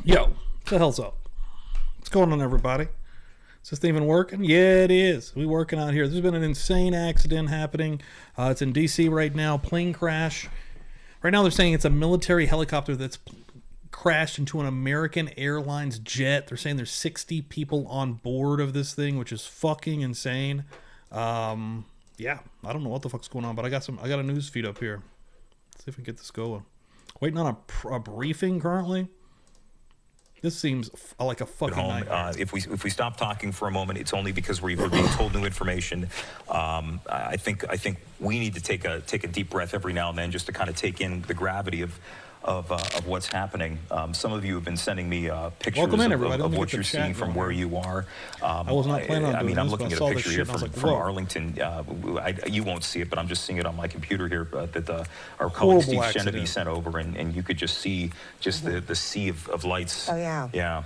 Yo, what the hell's up? What's going on, everybody? Is this thing even working? Yeah, it is. We working out here. There's been an insane accident happening. It's in D.C. right now. Plane crash. Right now they're saying it's a military helicopter that's crashed into an American Airlines jet. They're saying there's 60 people on board of this thing, which is fucking insane. Yeah, I don't know what the fuck's going on, but I got a news feed up here. Let's see if we can get this going. Waiting on a briefing currently. This seems like a fucking nightmare. If we stop talking for a moment, it's only because we're being told new information. I think we need to take a deep breath every now and then just to kind of take in the gravity of what's happening. Some of you have been sending me pictures of what you're seeing from where you are. I was not planning on doing I'm this, looking but at I a saw this picture shit here and I was from like, Arlington. You won't see it, but I'm just seeing it on my computer here. That our colleague Steve Genevieve sent over, and you could just see the sea of lights. Oh yeah. Yeah.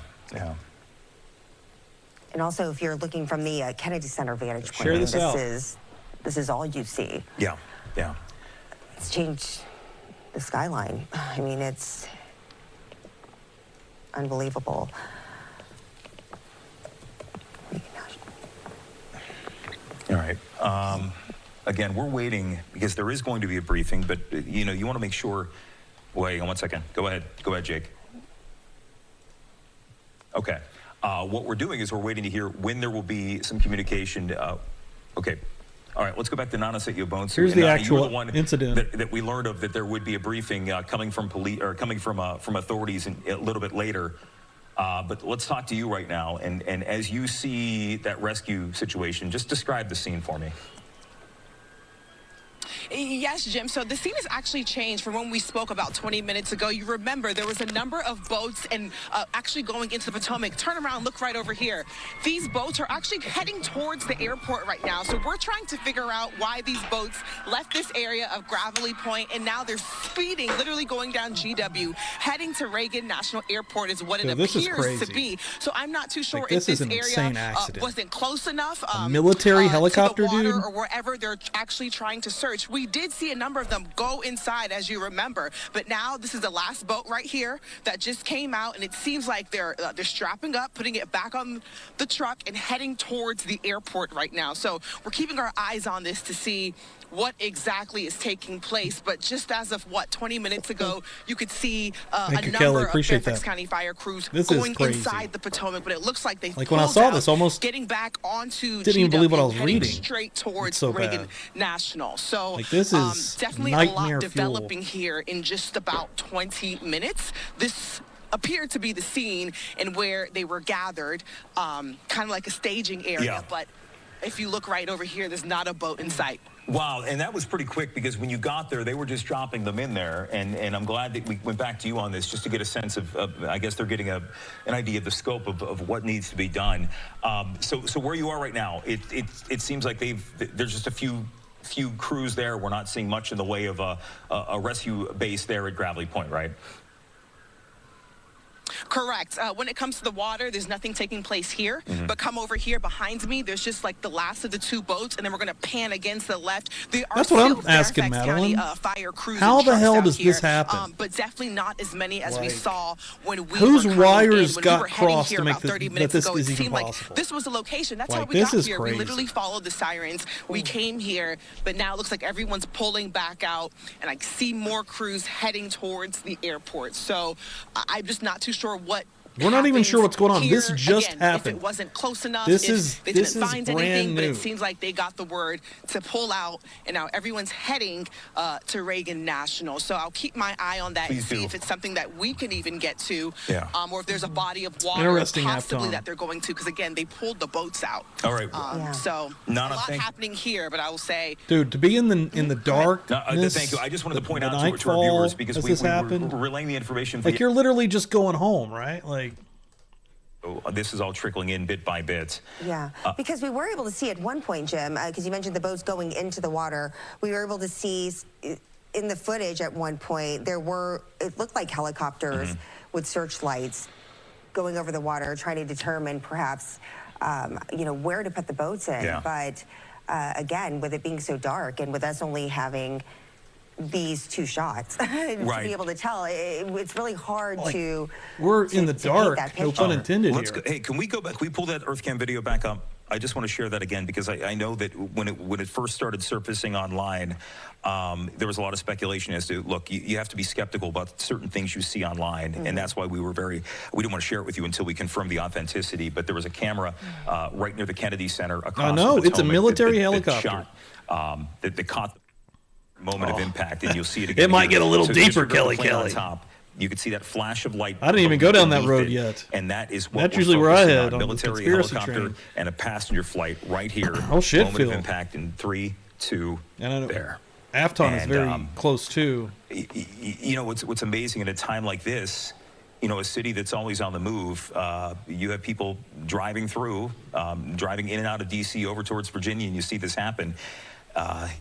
And also, if you're looking from the Kennedy Center vantage point, this is all you see. Yeah. It's changed the skyline. I mean, it's unbelievable. All right. Again, we're waiting because there is going to be a briefing, but you want to make sure. Wait, 1 second. Go ahead, Jake. Okay. What we're doing is we're waiting to hear when there will be some communication. Okay. All right, let's go back to Nana Setio-Bones. Here's the actual incident that we learned of, that there would be a briefing coming from police or coming from authorities a little bit later. But let's talk to you right now. And as you see that rescue situation, just describe the scene for me. Yes, Jim. So the scene has actually changed from when we spoke about 20 minutes ago. You remember there was a number of boats and actually going into the Potomac. Turn around, look right over here. These boats are actually heading towards the airport right now. So we're trying to figure out why these boats left this area of Gravelly Point and now they're speeding, literally going down GW, heading to Reagan National Airport is what it appears to be. So I'm not too sure if this area wasn't close enough. A military helicopter, to the water, dude? Or wherever they're actually trying to search. We did see a number of them go inside, as you remember, but now this is the last boat right here that just came out, and it seems like they're strapping up, putting it back on the truck, and heading towards the airport right now. So we're keeping our eyes on this to see what exactly is taking place. But just as of 20 minutes ago, you could see a number of Fairfax County fire crews going inside the Potomac, but it looks like they when I saw this, almost getting back onto didn't even believe what I was reading. Straight towards Reagan National. So this is definitely a lot developing here in just about 20 minutes. This appeared to be the scene and where they were gathered, kind of like a staging area. But if you look right over here, there's not a boat in sight. Wow, and that was pretty quick because when you got there, they were just dropping them in there, and I'm glad that we went back to you on this just to get a sense of I guess they're getting an idea of the scope of what needs to be done. So where you are right now, it seems like there's just a few crews there. We're not seeing much in the way of a rescue base there at Gravelly Point, right? Correct. When it comes to the water, there's nothing taking place here. But come over here behind me, there's just like the last of the two boats, and then we're going to pan against the left. That's what I'm asking, Madeline. Fire crews How the hell does this happen? But definitely not as many as we saw when we whose were wires when got we were crossed here to make about 30 minutes this ago. is It seemed even like possible? this was the location. That's how we this got is here. crazy. We literally followed the sirens. We came here, but now it looks like everyone's pulling back out, and I see more crews heading towards the airport. So I'm just not too sure what. We're not even sure what's going on. This just happened. If it wasn't close enough, this if is they didn't find anything, new. but it seems like they got the word to pull out, and now everyone's heading to Reagan National. So I'll keep my eye on that and see if it's something that we can even get to, or if there's a body of water possibly that they're going to, because again, they pulled the boats out. All right. So a lot happening here, but I will say, dude, to be in the dark. Thank you. I just wanted to point out to our viewers because we're relaying the information. Like you're literally just going home, right? Like. This is all trickling in bit by bit. Yeah, because we were able to see at one point, Jim, because you mentioned the boats going into the water, we were able to see in the footage at one point, it looked like helicopters with searchlights going over the water, trying to determine perhaps, where to put the boats in. But again, with it being so dark and with us only having these two shots to be able to tell. It's really hard to. We're in the dark. No pun intended Let's here. go, hey, can we go back? Can we pull that EarthCam video back up? I just want to share that again because I know that when it first started surfacing online, there was a lot of speculation as to, look, you have to be skeptical about certain things you see online, and that's why we didn't want to share it with you until we confirmed the authenticity. But there was a camera right near the Kennedy Center across I know, the it's a Potomac military that helicopter. shot, that caught the moment of impact, and you'll see it again. It might here. get a little So here's deeper, your Kelly. plane on top. You can see that flash of light. I didn't even go down that road it, yet. And that is what That's we're usually where I focusing head on. on the Military conspiracy helicopter train. and a passenger flight right here. Oh, shit, Moment of Phil. impact in 3, 2, And I know there. Afton is And, very close too. You know, what's amazing at a time like this, you know, a city that's always on the move, you have people driving through, driving in and out of D.C. over towards Virginia, and you see this happen.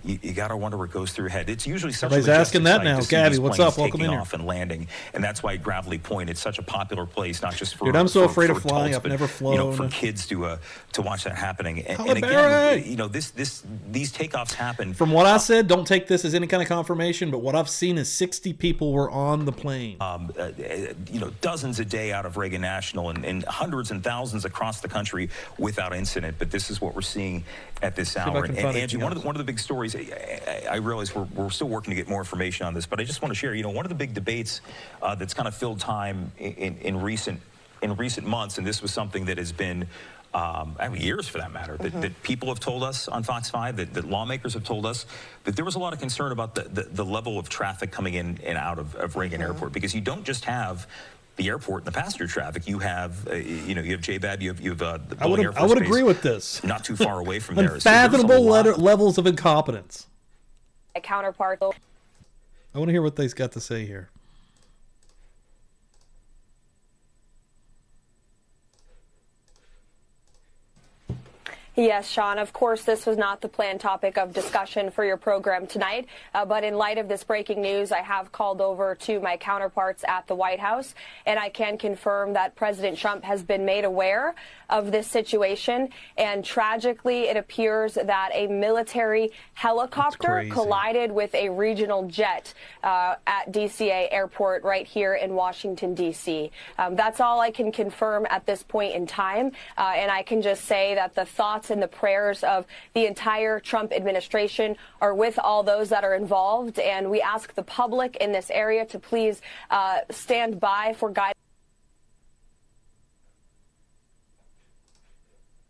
You got to wonder what goes through your head. It's usually such Everybody's a asking that now. Gabby, what's up? Welcome taking in here. off and landing, and that's why Gravelly Point. It's such a popular place, not just for. Dude, I'm so afraid for of flying. adults, I've but, never You know, flown. for kids to watch that happening. And Halle again, Berry! you know, these takeoffs happen. From what I said, don't take this as any kind of confirmation, but what I've seen is 60 people were on the plane. You know, dozens a day out of Reagan National and hundreds and thousands across the country without incident. But this is what we're seeing at this if I hour. can And find Angie, anything one of the big stories, I realize we're still working to get more information on this, but I just want to share, you know, one of the big debates that's kind of filled time in recent months, and this was something that has been years for that matter, that people have told us on Fox 5, that lawmakers have told us, that there was a lot of concern about the level of traffic coming in and out of Reagan Airport, because you don't just have the airport and the passenger traffic. You have, you have JBAB, you have the Boeing Air Force I would Base agree with this. not too far away from there. So there's a Unfathomable lot. levels of incompetence. My counterpart. I want to hear what they've got to say here. Yes, Sean, of course, this was not the planned topic of discussion for your program tonight. But in light of this breaking news, I have called over to my counterparts at the White House, and I can confirm that President Trump has been made aware of this situation. And tragically, it appears that a military helicopter collided with a regional jet at DCA Airport right here in Washington, D.C. That's all I can confirm at this point in time. And I can just say that the thoughts and the prayers of the entire Trump administration are with all those that are involved. And we ask the public in this area to please stand by for guidance.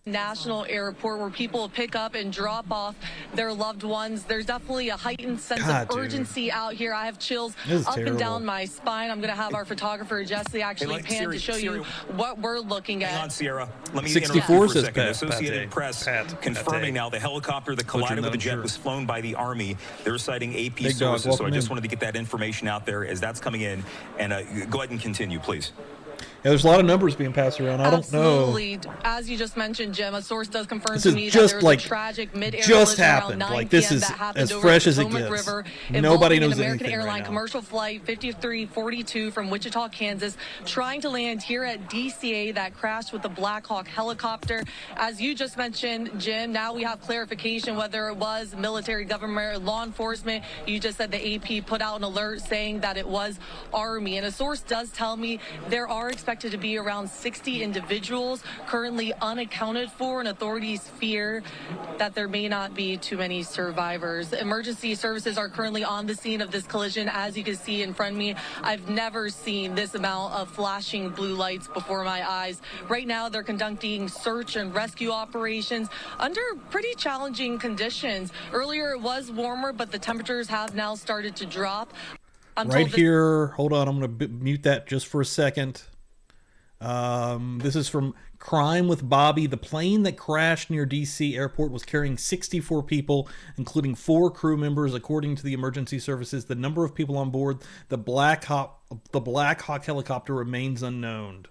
National Airport, where people pick up and drop off their loved ones. There's definitely a heightened sense of urgency out here. I have chills up and down my spine. I'm going to have our photographer Jesse actually pan to show you what we're looking at. Hang on, Sierra. Let me 64 interrupt for a says second. Pat, Associated Press confirming now the helicopter that collided with the jet was flown by the Army. They're citing AP sources, so I just wanted to get that information out there as that's coming in. And go ahead and continue, please. Yeah, there's a lot of numbers being passed around. I don't know. Absolutely. As you just mentioned, Jim, a source does confirm This to is me just that there was like a tragic mid-air just collision happened. around 9 Like this p.m. is that happened as over fresh the as it Potomac gets. River, Nobody involving knows an American anything Airline right now. commercial flight 5342 from Wichita, Kansas, trying to land here at DCA that crashed with the Black Hawk helicopter. As you just mentioned, Jim, now we have clarification whether it was military, government, or law enforcement. You just said the AP put out an alert saying that it was Army. And a source does tell me there are expected to be around 60 individuals currently unaccounted for, and authorities fear that there may not be too many survivors. Emergency services are currently on the scene of this collision. As you can see in front of me, I've never seen this amount of flashing blue lights before my eyes. Right now, they're conducting search and rescue operations under pretty challenging conditions. Earlier, it was warmer, but the temperatures have now started to drop. Right here, hold on, I'm going to mute that just for a second. This is from Crime with Bobby. The plane that crashed near D.C. airport was carrying 64 people, including 4 crew members, according to the emergency services. The number of people on board the Black Hawk helicopter remains unknown.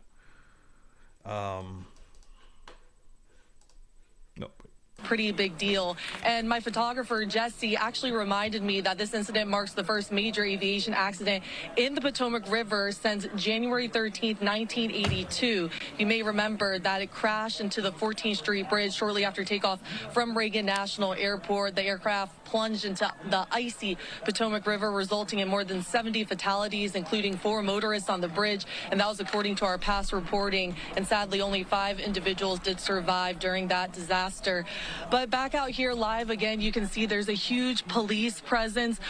Pretty big deal. And my photographer, Jesse, actually reminded me that this incident marks the first major aviation accident in the Potomac River since January 13th, 1982. You may remember that it crashed into the 14th Street Bridge shortly after takeoff from Reagan National Airport. The aircraft plunged into the icy Potomac River, resulting in more than 70 fatalities, including 4 motorists on the bridge. And that was according to our past reporting. And sadly, only 5 individuals did survive during that disaster. But back out here live again, you can see there's a huge police presence.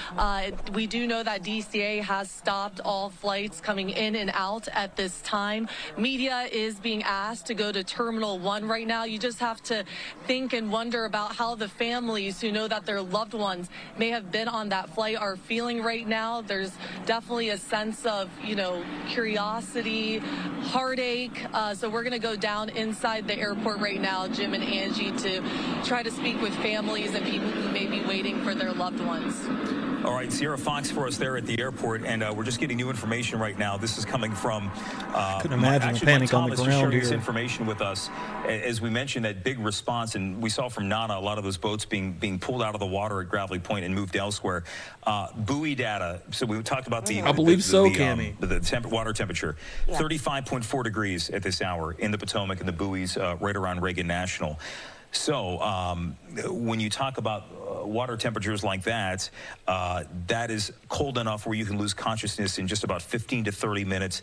We do know that DCA has stopped all flights coming in and out at this time. Media is being asked to go to Terminal 1 right now. You just have to think and wonder about how the families who know that their loved ones may have been on that flight are feeling right now. There's definitely a sense of, curiosity, heartache. So we're going to go down inside the airport right now, Jim and Angie, to try to speak with families and people who may be waiting for their loved ones. All right, Sierra Fox for us there at the airport, and we're just getting new information right now. This is coming from couldn't imagine the panic on the ground sharing here. this information with us. As we mentioned, that big response, and we saw from Nana a lot of those boats being pulled out of the water at Gravelly Point and moved elsewhere. Buoy data. So we talked about the I believe so, Cammie. The water temperature, 35.4 degrees at this hour in the Potomac and the buoys right around Reagan National. So when you talk about water temperatures like that, that is cold enough where you can lose consciousness in just about 15 to 30 minutes.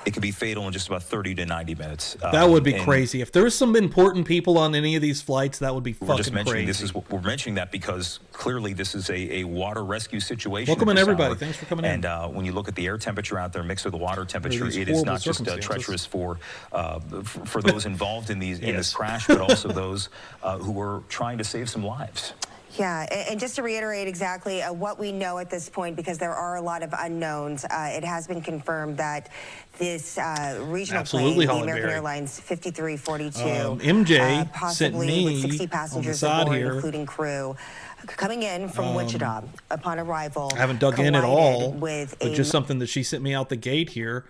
It can be fatal in just about 30 to 90 minutes. That would be crazy. If there's some important people on any of these flights, that would be We're just fucking mentioning crazy. we're mentioning that because clearly this is a water rescue situation. Welcome at in, this everybody. hour. Thanks for coming in. And when you look at the air temperature out there mixed with the water temperature, these it is horrible not just circumstances. treacherous for those involved in this crash, but also those who are trying to save some lives. Yeah, and just to reiterate exactly what we know at this point, because there are a lot of unknowns, it has been confirmed that this regional Absolutely, plane, the Holly American Berry. Airlines 5342, MJ sent possibly me with 60 on passengers the side aboard, here. including crew, coming in from Wichita upon arrival. I haven't dug in at all, with but just something that she sent me out the gate here.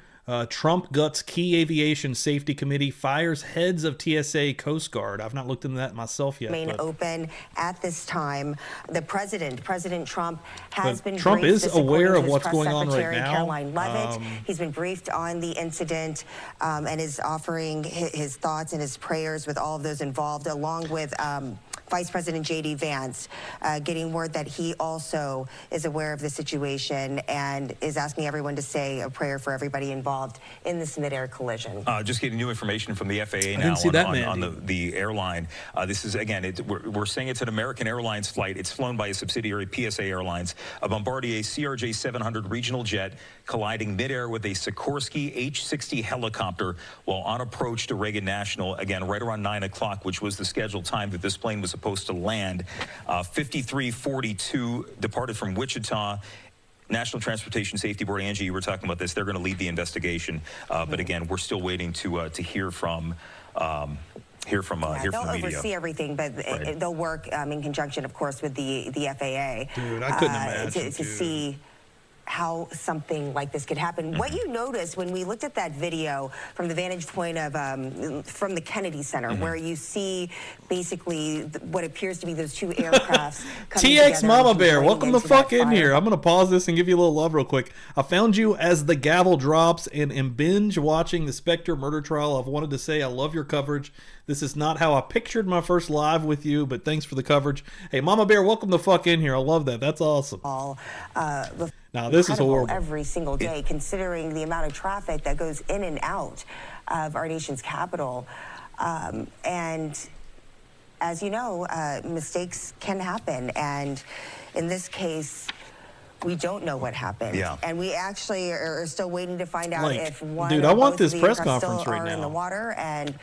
Trump guts key aviation safety committee, fires heads of TSA Coast Guard. I've not looked into that myself yet. Remain open at this time. The President Trump, has been Trump briefed. is This aware according of to his what's press going on right secretary, now. Caroline Leavitt. He's been briefed on the incident and is offering his thoughts and his prayers with all of those involved, along with Vice President J.D. Vance, getting word that he also is aware of the situation and is asking everyone to say a prayer for everybody involved in this mid-air collision. Just getting new information from the FAA didn't now see that, on the airline. This is, again, we're saying it's an American Airlines flight. It's flown by a subsidiary, PSA Airlines. A Bombardier CRJ 700 regional jet colliding midair with a Sikorsky H-60 helicopter while on approach to Reagan National, again, right around 9 o'clock, which was the scheduled time that this plane was supposed to land. 5342 departed from Wichita. National Transportation Safety Board, Angie, you were talking about this. They're going to lead the investigation, but again, we're still waiting to hear from the media. They'll oversee everything, but they'll work in conjunction, of course, with the FAA. Dude, I couldn't imagine to see how something like this could happen. What you noticed when we looked at that video from the vantage point of from the Kennedy Center, where you see basically what appears to be those two aircrafts coming TX together Mama and Bear, running welcome the into that fuck in fire. here. I'm going to pause this and give you a little love real quick. I found you as the gavel drops and am binge watching the Spectre murder trial. I've wanted to say I love your coverage. This is not how I pictured my first live with you, but thanks for the coverage. Hey, Mama Bear, welcome the fuck in here. I love that. That's awesome. Now, this is horrible. Every single day, considering the amount of traffic that goes in and out of our nation's capital. And as you know, mistakes can happen. And in this case, we don't know what happened. Yeah. And we actually are still waiting to find out if one dude, or I want both of this the press aircraft conference still right are in now. the water, and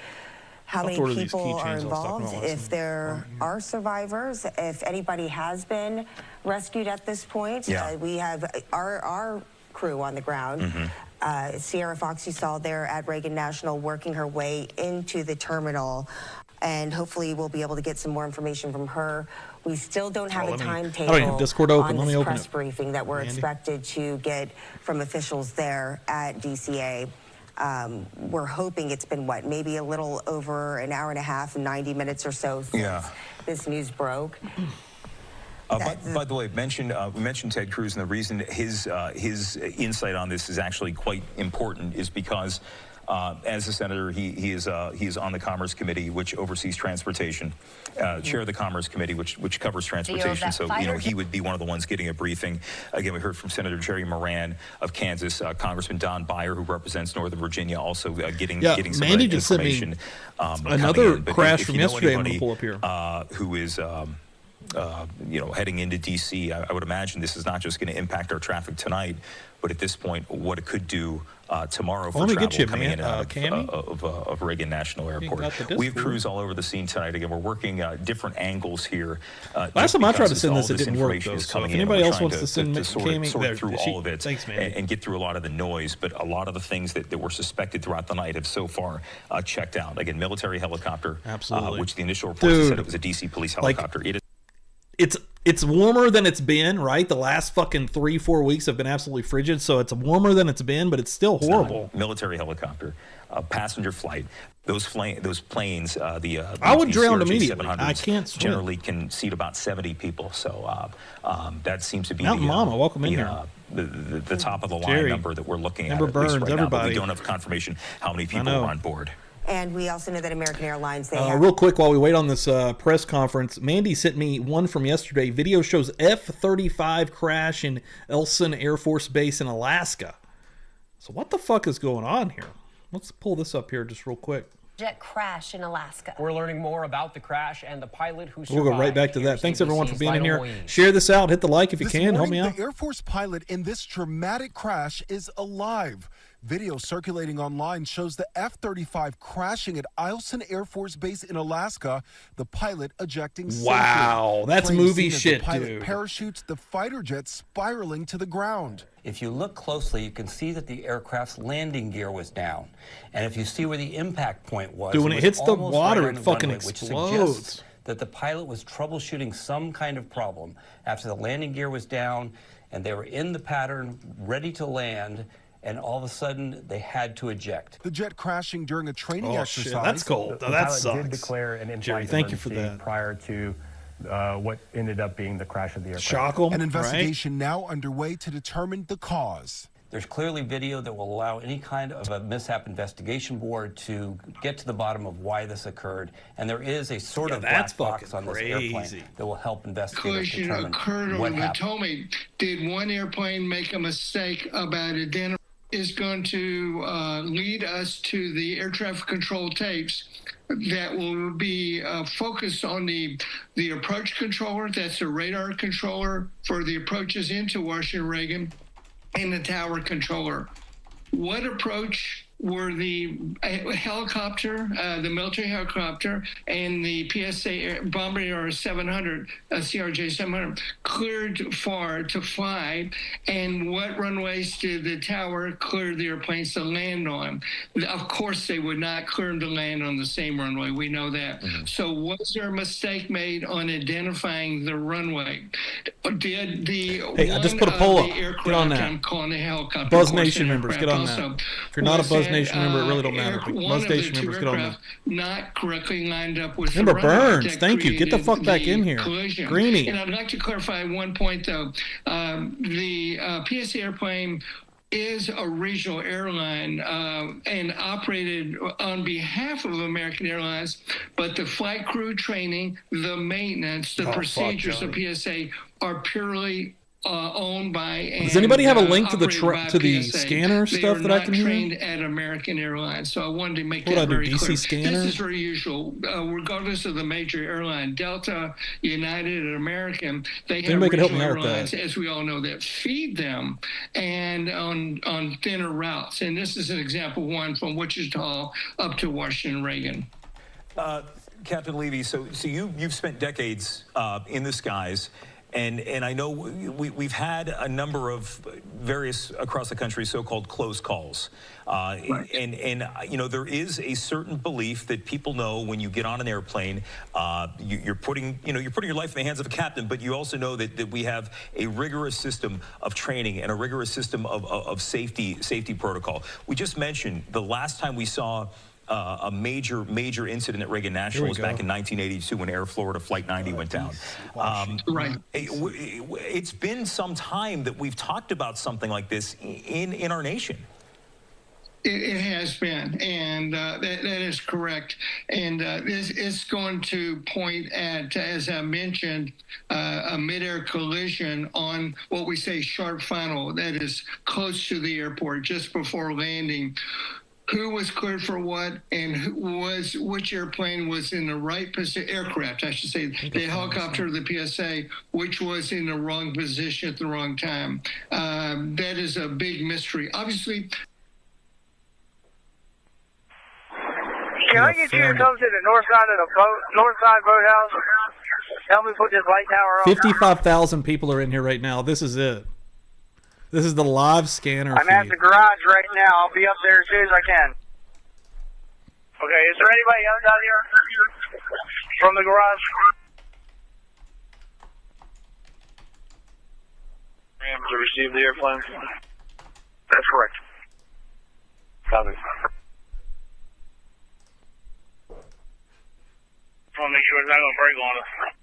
how many order these people are keychains I was talking involved, about last if night. there are survivors, if anybody has been rescued at this point. Yeah. We have our crew on the ground. Sierra Fox, you saw there at Reagan National, working her way into the terminal, and hopefully we'll be able to get some more information from her. We still don't have a timetable I don't even have Discord open. on Let me this open press it. briefing that we're Andy? expected to get from officials there at DCA. We're hoping it's been, maybe a little over an hour and a half, 90 minutes or so since this news broke. By the way, we mentioned Ted Cruz, and the reason his insight on this is actually quite important is because As a senator, he is on the Commerce Committee, which oversees transportation, chair of the Commerce Committee, which covers transportation. So, he would be one of the ones getting a briefing. Again, we heard from Senator Jerry Moran of Kansas, Congressman Don Beyer, who represents Northern Virginia, also getting some Mandy of that just information. Sent me another crash from yesterday. I'm Anybody, going to pull up here. who is heading into D.C., I would imagine this is not just going to impact our traffic tonight, but at this point, what it could do tomorrow for travel coming in of Reagan National Airport. We have crews all over the scene tonight. Again, we're working different angles here. Last time I tried to send this, it didn't work, though. So if anybody else wants to send sort through all of it and get through a lot of the noise, but a lot of the things that were suspected throughout the night have so far checked out. Again, military helicopter, which the initial reports said it was a D.C. police helicopter. It's warmer than it's been, right? The last fucking 3-4 weeks have been absolutely frigid, so it's warmer than it's been, but it's still horrible. Military helicopter, passenger flight. Those planes, I would drown immediately. I can't swim. Generally can seat about 70 people, so that seems to be Mountain Mama, welcome in here. The top of the line number that we're looking at. Burns, right everybody. Now, but we don't have confirmation how many people are on board. And we also know that American Airlines, real quick, while we wait on this press conference, Mandy sent me one from yesterday. Video shows F-35 crash in Elson Air Force Base in Alaska. So what the fuck is going on here? Let's pull this up here just real quick. Jet crash in Alaska. We're learning more about the crash and the pilot who survived. We'll go right back to that. Thanks everyone for being in here. Share this out. Hit the like if you can. Help me out. The Air Force pilot in this dramatic crash is alive. Video circulating online shows the F-35 crashing at Eielson Air Force Base in Alaska. The pilot ejecting safely. Wow, that's movie shit, the pilot dude. Parachutes the fighter jet spiraling to the ground. If you look closely, you can see that the aircraft's landing gear was down. And if you see where the impact point was, dude, when it hits the water, right it fucking runway, explodes. Which suggests that the pilot was troubleshooting some kind of problem after the landing gear was down and they were in the pattern, ready to land, and all of a sudden they had to eject. The jet crashing during a training exercise. Shit, that's cold. The that pilot sucks. did declare an in-flight Jerry, thank you for emergency that. prior to what ended up being the crash of the aircraft. Shock 'em, An investigation now underway to determine the cause. There's clearly video that will allow any kind of a mishap investigation board to get to the bottom of why this occurred. And there is a sort of black box on this airplane that will help investigators determine occurred what on the happened. Potomac. Did one airplane make a mistake about identifying? Is going to lead us to the air traffic control tapes that will be focused on the approach controller. That's a radar controller for the approaches into Washington Reagan, and the tower controller. What approach were the helicopter, the military helicopter, and the PSA Bombardier 700, CRJ 700, cleared for to fly, and what runways did the tower clear the airplanes to land on? Of course, they would not clear them to land on the same runway. We know that. So was there a mistake made on identifying the runway? Did the I just put a poll up. Get on that. I'm calling the helicopter. Buzz Nation members, get on that. If you're not a Buzz Nation member, it really don't matter. Buzz Nation members, get on that. Not correctly lined up with Remember the runway Burns, thank you. Get the fuck back in here. Collision. Greeny. And I'd like to clarify one point, though. The PSA airplane is a regional airline and operated on behalf of American Airlines, but the flight crew training, the maintenance, the procedures of PSA are purely owned by. Does anybody have a link to the PSA. scanner stuff that I can They are not hear? trained at American Airlines, so I wanted to make What that do I do, very DC clear. scanner? This is very usual, regardless of the major airline, Delta, United, and American. They have Anybody could help me regional out with airlines, that? as we all know, that feed them and on thinner routes. And this is an example one from Wichita up to Washington Reagan. Captain Levy, so you've spent decades in the skies. And I know we've had a number of various across the country so-called close calls. Right. And you know, there is a certain belief that people know when you get on an airplane, you're putting your life in the hands of a captain, but you also know that we have a rigorous system of training and a rigorous system of safety protocol. We just mentioned the last time we saw a major incident at Reagan National was back in 1982 when Air Florida Flight 90 went down. Right. It's been some time that we've talked about something like this in our nation. It has been, and that is correct. And this is going to point at, as I mentioned, a midair collision on what we say sharp final, that is close to the airport, just before landing. Who was cleared for what, and which airplane was in the right position, aircraft, I should say, the helicopter, the PSA, which was in the wrong position at the wrong time. That is a big mystery. Obviously, can I get you to come to the north side of the north side boathouse? Help me put this light tower on. 55,000 people are in here right now. This is it. This is the live scanner I'm at the garage right now. I'll be up there as soon as I can. Okay, is there anybody else out here from the garage? To receive the airplane? That's correct. Copy. I want to make sure it's not going to break on us.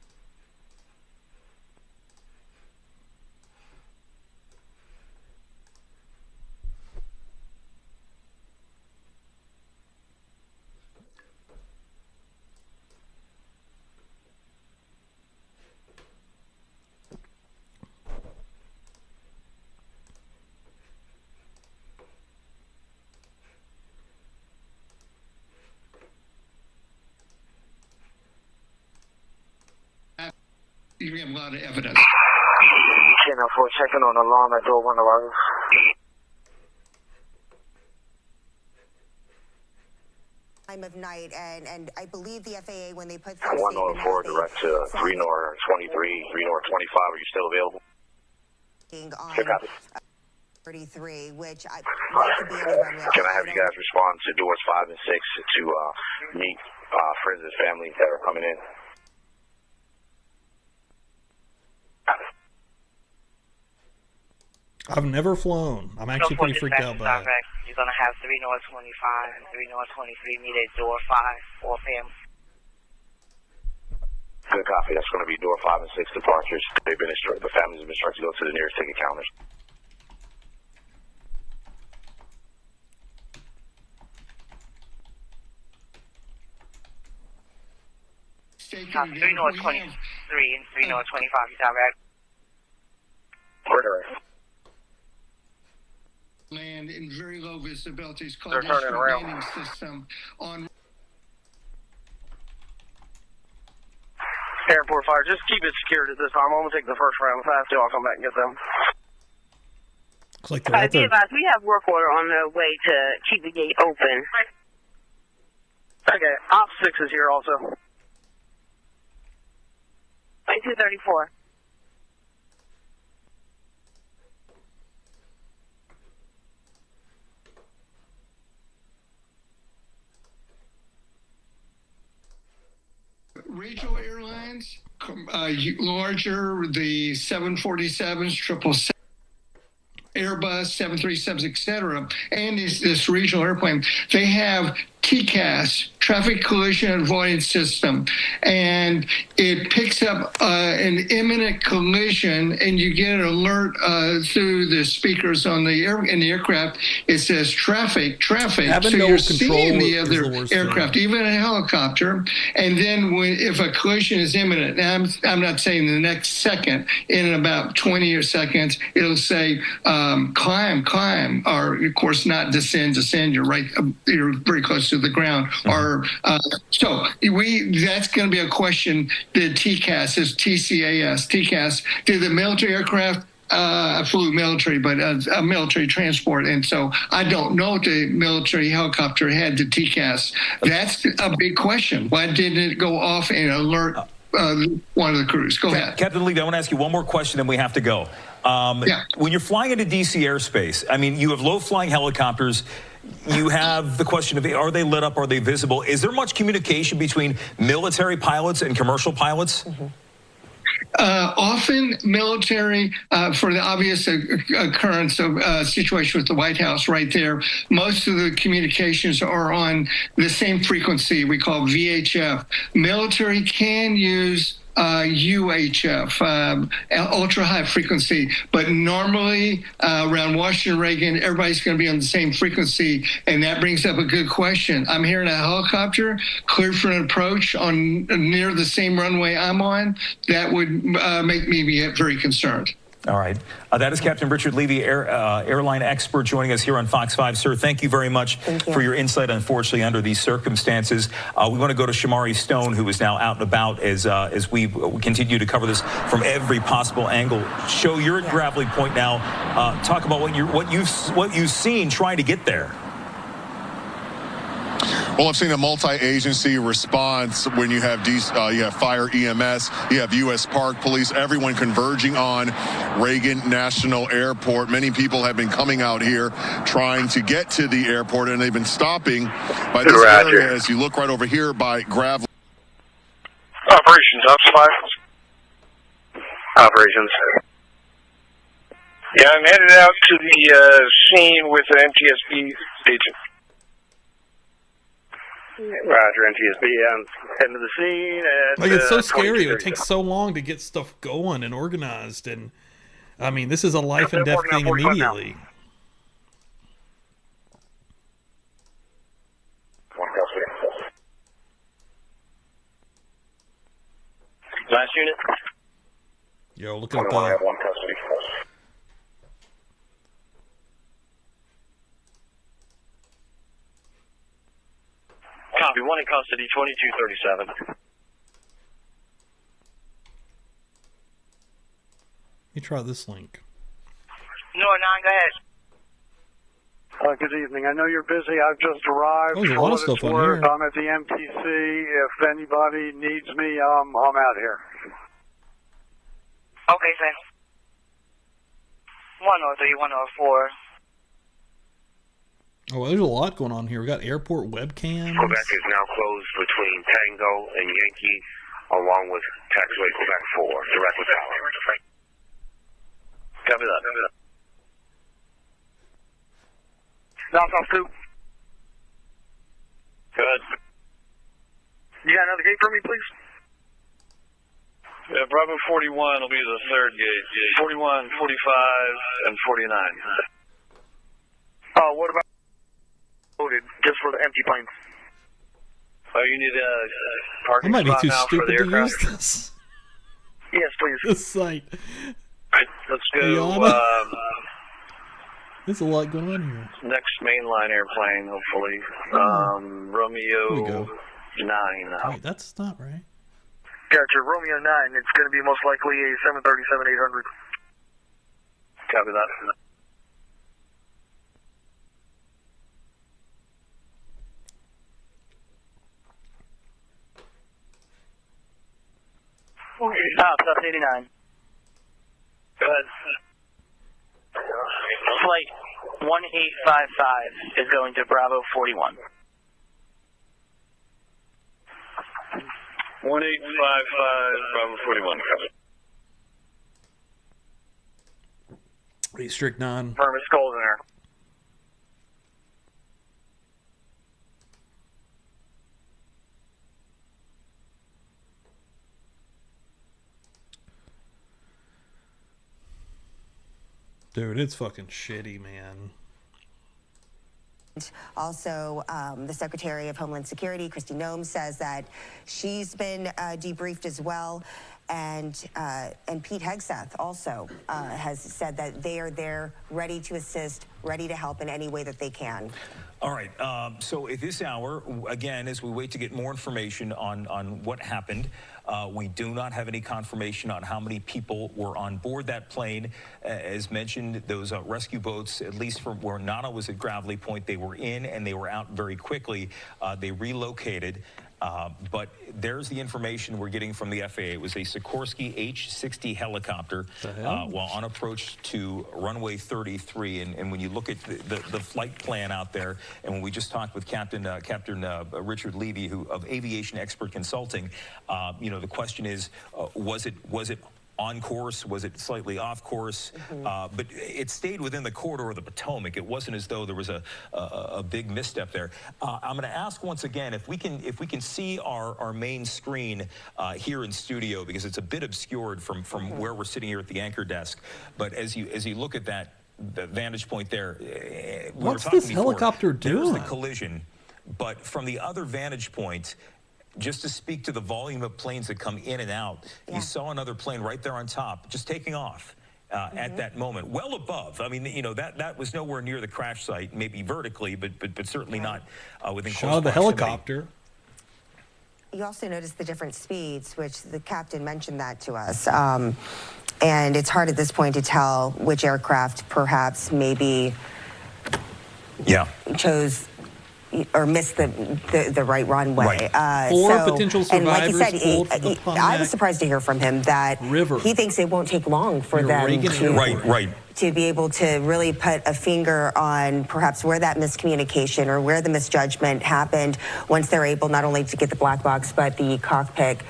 You have a lot of evidence. 10-4 checking on alarm at door 1 arrival. Time of night, and I believe the FAA, when they put 104 direct to 3 Nor 23, 3 Nor 25. Are you still available? On 33, which could be any runway. Can I have you guys respond to doors 5 and 6 to meet friends and family that are coming in? I've never flown. I'm actually pretty freaked out by it. You're going to have 3 North 25 and 3 North 23 meet at door 5, 4 p.m. Good copy. That's going to be door 5 and 6 departures. They've been instructed, the families have been instructed to go to the nearest ticket counters. Copy. 3 North 23 and 3 North 25. You sound right. Order. Land in very low visibility. It's called They're turning around. landing system on Airport fire. Just keep it secured at this time. I'm going to take the first round. If I have to, I'll come back and get them. Looks like they're out there. We have work order on the way to keep the gate open. Okay. Op 6 is here also. 2234. regional airlines, larger, the 747s, 777, Airbus, 737s, etc., and this regional airplane, they have TCAS, Traffic Collision Avoidance System, and it picks up an imminent collision, and you get an alert through the speakers on the aircraft. It says traffic. Having so no you're control seeing the is other the worst aircraft, thing. even a helicopter. And then if a collision is imminent, now I'm not saying the next second, in about 20 seconds, it'll say climb, or of course not descend. You're very close to the ground. Or so that's going to be a question. The TCAS is TCAS. TCAS. Did the military aircraft? I flew military, but a military transport, and so I don't know if the military helicopter had the TCAS. That's a big question. Why didn't it go off and alert one of the crews? Go ahead. Captain Levy, I want to ask you one more question, then we have to go. When you're flying into D.C. airspace, I mean, you have low-flying helicopters. You have the question of, are they lit up? Are they visible? Is there much communication between military pilots and commercial pilots? Often military, for the obvious occurrence of situation with the White House right there, most of the communications are on the same frequency we call VHF. Military can use UHF, ultra high frequency. But normally around Washington Reagan, everybody's going to be on the same frequency, and that brings up a good question. I'm hearing a helicopter cleared for an approach on near the same runway I'm on. That would make me be very concerned. All right. That is Captain Richard Levy, airline expert, joining us here on Fox 5. Sir, thank you very much for your insight, unfortunately, under these circumstances. We want to go to Shamari Stone, who is now out and about as we continue to cover this from every possible angle. Show you're at Gravelly Point now. Talk about what you've seen trying to get there. Well, I've seen a multi-agency response when you have fire, EMS, you have U.S. Park Police, everyone converging on Reagan National Airport. Many people have been coming out here trying to get to the airport, and they've been stopping by this area as you look right over here by Gravelly. Operations, Ops 5. Operations. Yeah, I'm headed out to the scene with an NTSB agent. Roger, NTSB. I'm heading to the scene. Like, it's so scary. It takes so long to get stuff going and organized. And, I mean, this is a life and death thing immediately. Last unit. Yo, look at that. One custody. Copy, one in custody, 2237. Let me try this link. No, go ahead. Good evening. I know you're busy. I've just arrived. Oh, there's a lot of stuff on here. I'm at the MTC. If anybody needs me, I'm out here. Okay, sir. 103, 104. Oh, there's a lot going on here. We got airport webcams. Quebec is now closed between Tango and Yankee, along with taxiway Quebec 4, direct with Tower. Copy that. South 2. Good. You got another gate for me, please? Yeah, Bravo 41 will be the third gate. 41, 45, and 49. What about loaded just for the empty planes? Oh, you need a parking I might be spot too now stupid for the to aircraft? use this. Yes, please. This site. Right, let's go. There's a lot going on here. Next mainline airplane, hopefully. Romeo 9. Wait, that's not right. Gotcha. Romeo 9. It's going to be most likely a 737-800. Copy that. Plus 89. Good. Flight 1855 is going to Bravo 41. 1855, Bravo 41. Restrict 9. Firm is cold in there. Dude, it's fucking shitty, man. Also, the Secretary of Homeland Security, Kristi Noem, says that she's been debriefed as well. And Pete Hegseth also has said that they are there ready to assist, ready to help in any way that they can. All right. So at this hour, again, as we wait to get more information on what happened, we do not have any confirmation on how many people were on board that plane. As mentioned, those rescue boats, at least from where Nana was at Gravelly Point, they were in and they were out very quickly. They relocated. But there's the information we're getting from the FAA. It was a Sikorsky H-60 helicopter while on approach to runway 33. And when you look at the flight plan out there, and when we just talked with Captain Richard Levy, of Aviation Expert Consulting, you know, the question is, was it on course? Was it slightly off course? But it stayed within the corridor of the Potomac. It wasn't as though there was a big misstep there. I'm going to ask once again if we can see our main screen here in studio, because it's a bit obscured from where we're sitting here at the anchor desk. But as you look at that, the vantage point there, what's this helicopter doing? There's the collision, but from the other vantage point, just to speak to the volume of planes that come in and out, you saw another plane right there on top, just taking off at that moment, well above. I mean, you know, that was nowhere near the crash site, maybe vertically, but certainly not within close proximity. The helicopter. You also noticed the different speeds, which the captain mentioned that to us. And it's hard at this point to tell which aircraft perhaps maybe chose or missed the right runway. Right. Four potential survivors. And like he said, I was surprised to hear from him that he thinks it won't take long for them to be able to really put a finger on perhaps where that miscommunication or where the misjudgment happened once they're able not only to get the black box but the cockpit,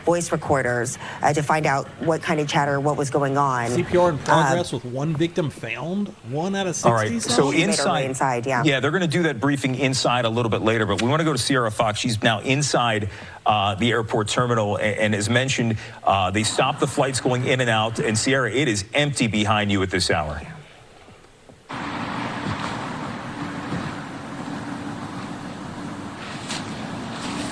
voice recorders to find out what kind of chatter, what was going on. CPR in progress with one victim found, 1 out of 60. All right, so inside, they're going to do that briefing inside a little bit later, but we want to go to Sierra Fox. She's now inside the airport terminal, and as mentioned, they stopped the flights going in and out, and Sierra, it is empty behind you at this hour.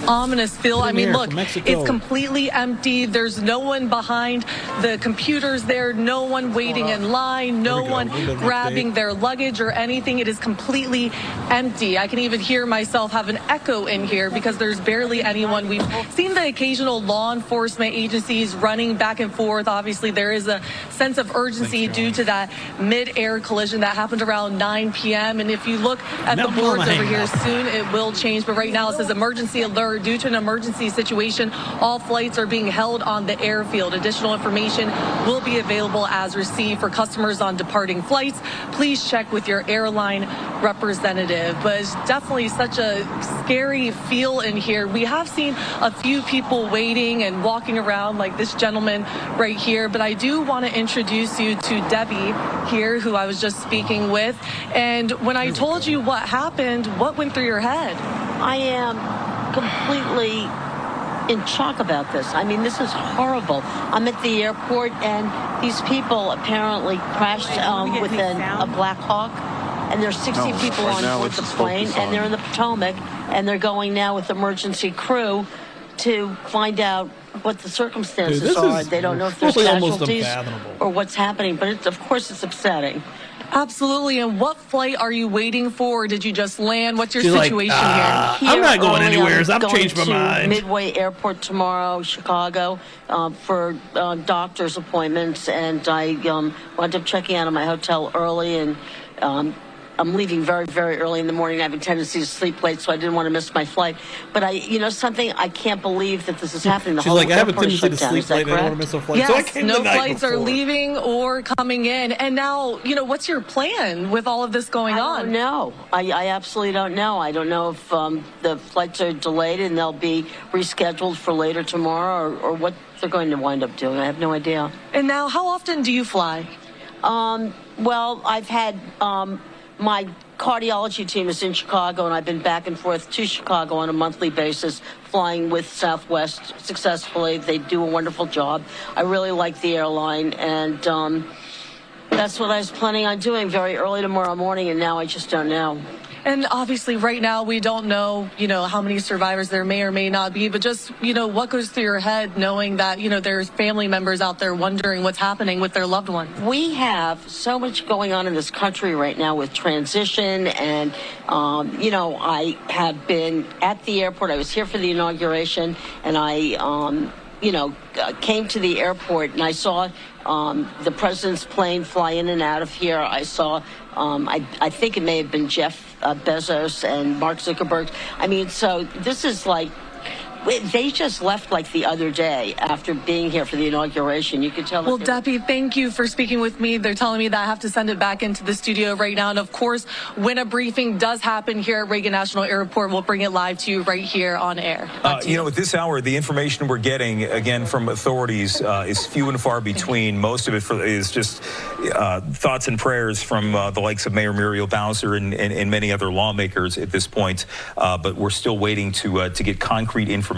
Ominous, Phil. I mean, look, it's completely empty. There's no one behind the computers there, no one waiting in line, no one grabbing their luggage or anything. It is completely empty. I can even hear myself have an echo in here because there's barely anyone. We've seen the occasional law enforcement agencies running back and forth. Obviously, there is a sense of urgency due to that mid-air collision that happened around 9 p.m. And if you look at the boards over here, soon it will change. But right now it says emergency alert. Due to an emergency situation, all flights are being held on the airfield. Additional information will be available as received for customers on departing flights. Please check with your airline representative. But it's definitely such a scary feel in here. We have seen a few people waiting and walking around like this gentleman right here. But I do want to introduce you to Debbie here, who I was just speaking with. And when I told you what happened, what went through your head? I am completely in shock about this. I mean, this is horrible. I'm at the airport, and these people apparently crashed with a Black Hawk, and there's 60 people on board the plane, and they're in the Potomac, and they're going now with emergency crew to find out what the circumstances are. They don't know if there's casualties or what's happening, but of course it's upsetting. Absolutely. And what flight are you waiting for? Or did you just land? What's your situation here? I'm not going anywhere. I've changed my mind. Midway Airport tomorrow, Chicago, for doctor's appointments. And I wound up checking out of my hotel early, and I'm leaving very, very early in the morning. I have a tendency to sleep late, so I didn't want to miss my flight. But I can't believe that this is happening. She's like, I have a tendency to sleep late. I don't want to miss a flight. Yes, so I came no the night flights before. are leaving or coming in. And now, what's your plan with all of this going on? I don't know. I absolutely don't know. I don't know if the flights are delayed and they'll be rescheduled for later tomorrow, or what they're going to wind up doing. I have no idea. And now, how often do you fly? Well, I've had my cardiology team is in Chicago, and I've been back and forth to Chicago on a monthly basis, flying with Southwest successfully. They do a wonderful job. I really like the airline, and that's what I was planning on doing very early tomorrow morning, and now I just don't know. And obviously right now we don't know, how many survivors there may or may not be, but just, what goes through your head knowing that, there's family members out there wondering what's happening with their loved one? We have so much going on in this country right now with transition, and, I have been at the airport. I was here for the inauguration, and I, came to the airport, and I saw the president's plane fly in and out of here. I saw, I think it may have been Jeff Bezos and Mark Zuckerberg. I mean, so this is like They just left like the other day after being here for the inauguration. You could tell. Well, Deppie, thank you for speaking with me. They're telling me that I have to send it back into the studio right now. And of course, when a briefing does happen here at Reagan National Airport, we'll bring it live to you right here on air. You know, at this hour, the information we're getting, again, from authorities is few and far between. Most of it is just thoughts and prayers from the likes of Mayor Muriel Bowser and many other lawmakers at this point. But we're still waiting to get concrete information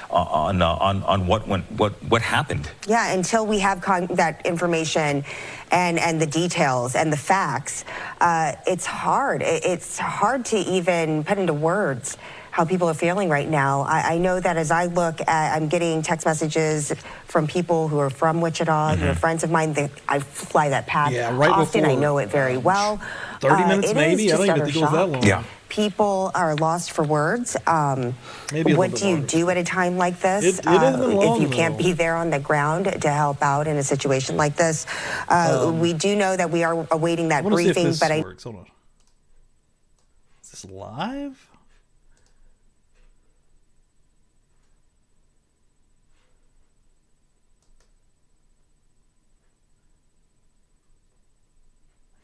on what happened. Yeah, until we have that information and the details and the facts, it's hard. It's hard to even put into words how people are feeling right now. I know that as I look at, I'm getting text messages from people who are from Wichita, who are friends of mine. I fly that path often. I know it very well. 30 minutes maybe? I don't even think it was that long. Yeah. People are lost for words. What do you do at a time like this? If you can't be there on the ground to help out in a situation like this? We do know that we are awaiting that briefing, but works. Hold on. Is this live?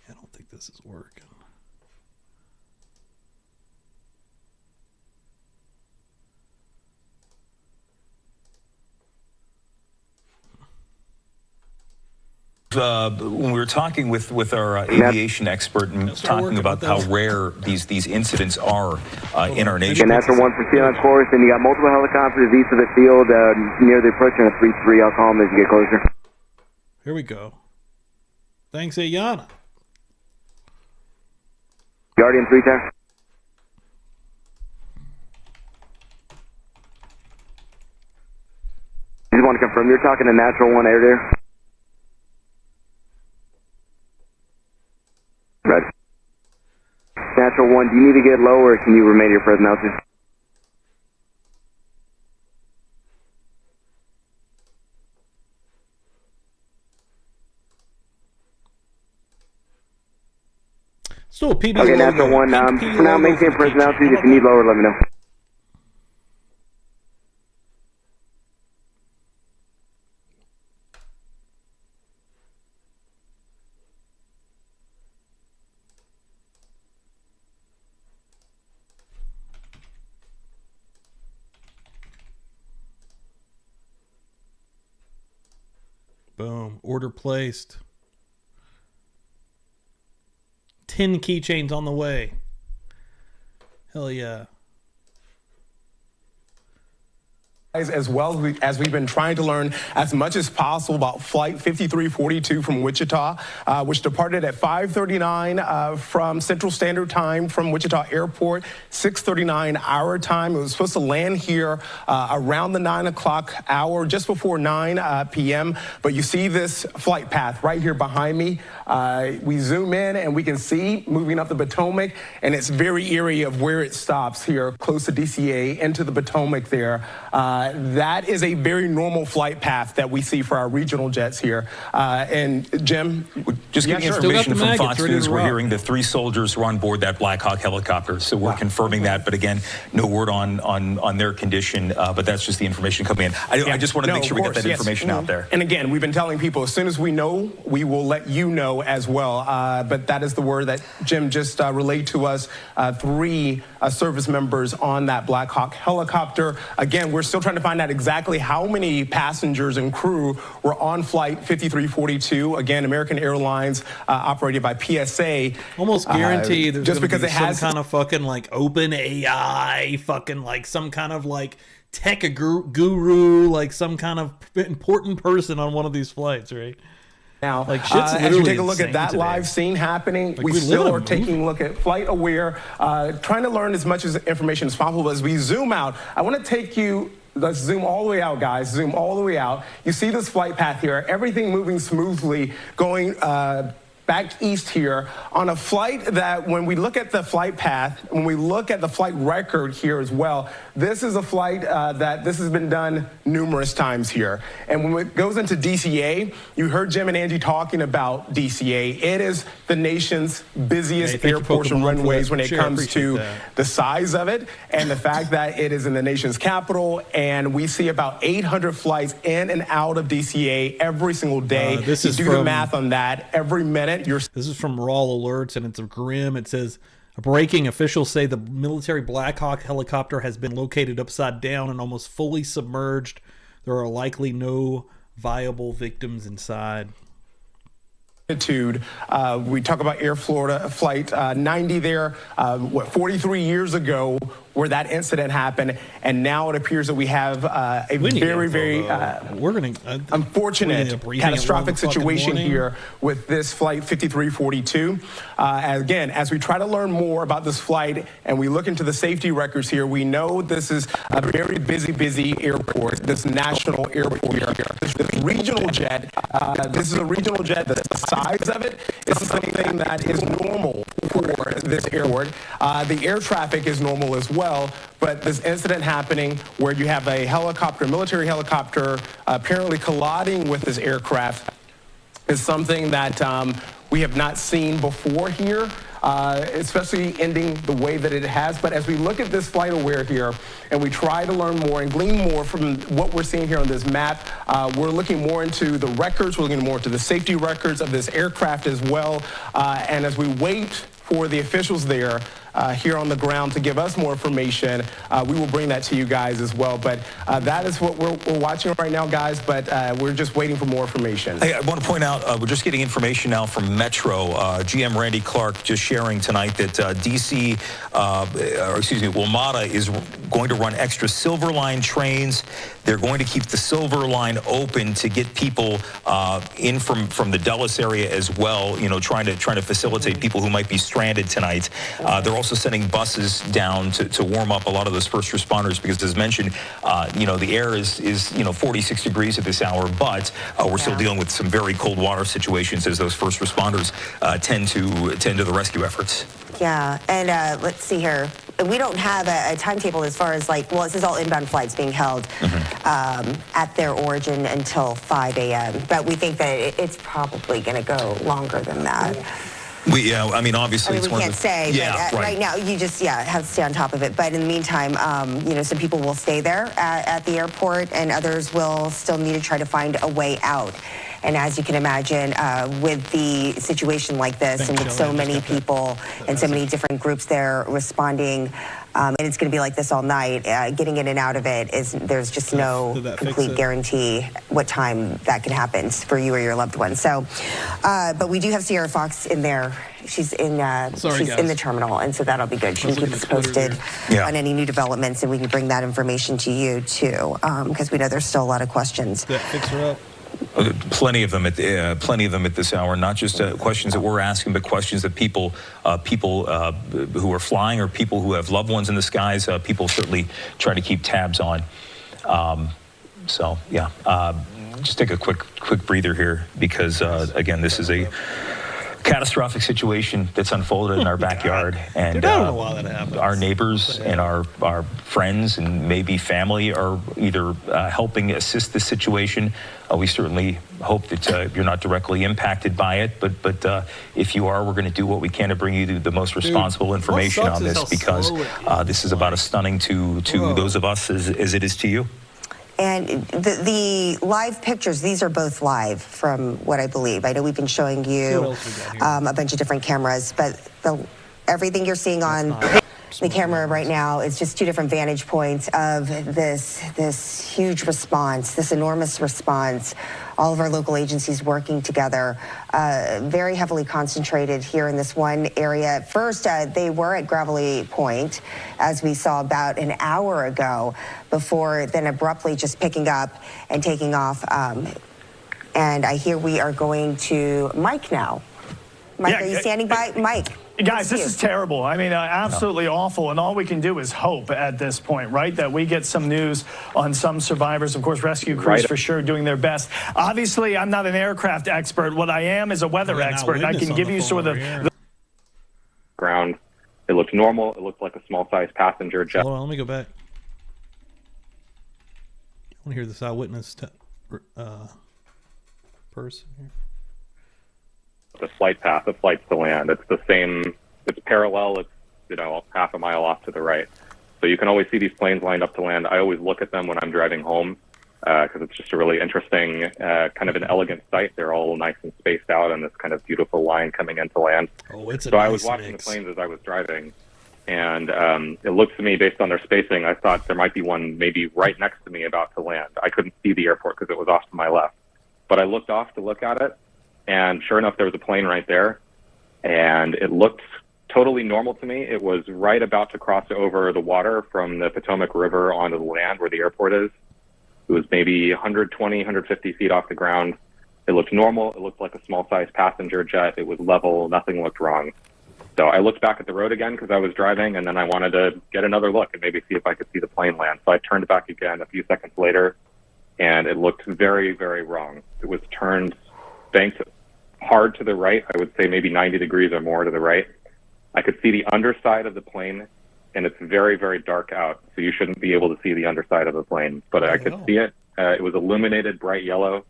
I don't think this is working. When we were talking with our aviation expert and talking about how rare these incidents are in our nation. Natural 1 for on course, and you got multiple helicopters east of the field near the approach on a 3-3. I'll call them as you get closer. Here we go. Thanks, Ayana. Guardian 3-10. Just want to confirm you're talking to Natural 1 air. Right. Natural 1, do you need to get low or can you remain at your present altitude? Still a PB. Okay, Natural 1, for now maintain present altitude. If you need lower, let me know. Boom. Order placed. 10 keychains on the way. Hell yeah. As well as we've been trying to learn as much as possible about Flight 5342 from Wichita, which departed at 5:39 from Central Standard Time from Wichita Airport, 6:39 our time. It was supposed to land here around the 9 o'clock hour, just before 9 p.m. But you see this flight path right here behind me. We zoom in and we can see moving up the Potomac, and it's very eerie of where it stops here, close to DCA, into the Potomac there. That is a very normal flight path that we see for our regional jets here. And Jim, just getting information from Fox News, we're hearing the 3 soldiers were on board that Black Hawk helicopter. So we're confirming that. But again, no word on their condition. But that's just the information coming in. I just want to make sure we get that information out there. And again, we've been telling people as soon as we know, we will let you know as well. But that is the word that Jim just relayed to us. 3 service members on that Black Hawk helicopter. Again, we're still trying to find out exactly how many passengers and crew were on Flight 5342. Again, American Airlines, operated by PSA. Almost guarantee there's just because it has some kind of fucking like open AI, fucking like some kind of like tech guru, like some kind of important person on one of these flights, right? Now, like shit's as you take a look at that live scene happening, we still are taking a look at Flight Aware, trying to learn as much information as possible. As we zoom out, I want to take you, let's zoom all the way out, guys, zoom all the way out. You see this flight path here, everything moving smoothly, going back east here on a flight that, when we look at the flight path, when we look at the flight record here as well, this is a flight that this has been done numerous times here. And when it goes into DCA, you heard Jim and Angie talking about DCA. It is the nation's busiest airports and runways when it comes to the size of it and the fact that it is in the nation's capital. And we see about 800 flights in and out of DCA every single day. This you is do the math on that every minute. This is from Raw Alerts, and it's grim. It says, breaking, officials say the military Black Hawk helicopter has been located upside down and almost fully submerged. There are likely no viable victims inside. We talk about Air Florida Flight 90 there, 43 years ago, where that incident happened, and now it appears that we have a very unfortunate, catastrophic situation here with this Flight 5342. Again, as we try to learn more about this flight and we look into the safety records here, we know this is a very busy airport, this national airport here. This regional jet, this is a regional jet. The size of it is something that is normal for this airport. The air traffic is normal as well. But this incident happening where you have a helicopter, military helicopter, apparently colliding with this aircraft is something that we have not seen before here, especially ending the way that it has. But as we look at this flight aware here and we try to learn more and glean more from what we're seeing here on this map, we're looking more into the records, we're looking more into the safety records of this aircraft as well. And as we wait for the officials there here on the ground to give us more information, we will bring that to you guys as well. But that is what we're watching right now, guys, but we're just waiting for more information. Hey, I want to point out, we're just getting information now from Metro. GM Randy Clark just sharing tonight that WMATA is going to run extra Silver Line trains. They're going to keep the Silver Line open to get people in from the Dulles area as well, you know, trying to facilitate people who might be stranded tonight. They're also sending buses down to warm up a lot of those first responders because, as mentioned, you know, the air is 46 degrees at this hour, but we're still dealing with some very cold water situations as those first responders tend to the rescue efforts. Yeah, and let's see here. We don't have a timetable as far as like, well, this is all inbound flights being held at their origin until 5 a.m. But we think that it's probably going to go longer than that. I mean, obviously, we can't say, but right now you just have to stay on top of it. But in the meantime, you know, some people will stay there at the airport, and others will still need to try to find a way out. And as you can imagine, with the situation like this, and with so many people and so many different groups there responding, and it's going to be like this all night, getting in and out of it there's just no complete guarantee what time that can happen for you or your loved one. So, but we do have Sierra Fox in there. She's in the terminal, and so that'll be good. She can keep us posted on any new developments, and we can bring that information to you too, because we know there's still a lot of questions. Fix her up. Plenty of them at this hour. Not just questions that we're asking, but questions that people who are flying or people who have loved ones in the skies. People certainly try to keep tabs on. So yeah, just take a quick breather here because again, this is a catastrophic situation that's unfolded in our backyard, and our neighbors and our friends and maybe family are either helping assist the situation. We certainly hope that you're not directly impacted by it, but if you are, we're going to do what we can to bring you the most responsible information on this, because this is about as stunning to those of us as it is to you. And the live pictures, these are both live from what I believe. I know we've been showing you a bunch of different cameras, but everything you're seeing on the camera right now is just two different vantage points of this huge response, this enormous response. All of our local agencies working together, very heavily concentrated here in this one area. At first, they were at Gravelly Point, as we saw about an hour ago, before then abruptly just picking up and taking off. And I hear we are going to Mike now. Mike, are you standing by? Mike. Guys, this is terrible. I mean, absolutely awful. And all we can do is hope at this point, right, that we get some news on some survivors. Of course, rescue crews for sure doing their best. Obviously, I'm not an aircraft expert. What I am is a weather expert, and I can give you sort of the ground. It looked normal. It looked like a small-sized passenger jet. Hold on, let me go back. I want to hear this eyewitness person here. The flight path, the flights to land. It's the same. It's parallel. It's, you know, half a mile off to the right. So you can always see these planes lined up to land. I always look at them when I'm driving home because it's just a really interesting, kind of an elegant sight. They're all nice and spaced out in this kind of beautiful line coming into land. Oh, it's a so nice I was watching mix. the planes as I was driving, and it looked to me, based on their spacing, I thought there might be one maybe right next to me about to land. I couldn't see the airport because it was off to my left. But I looked off to look at it, and sure enough, there was a plane right there, and it looked totally normal to me. It was right about to cross over the water from the Potomac River onto the land where the airport is. It was maybe 120, 150 feet off the ground. It looked normal. It looked like a small-sized passenger jet. It was level. Nothing looked wrong. So I looked back at the road again because I was driving, and then I wanted to get another look and maybe see if I could see the plane land. So I turned back again a few seconds later, and it looked very, very wrong. It was turned banked hard to the right. I would say maybe 90 degrees or more to the right. I could see the underside of the plane, and it's very, very dark out, so you shouldn't be able to see the underside of the plane. But I could see it. It was illuminated bright yellow,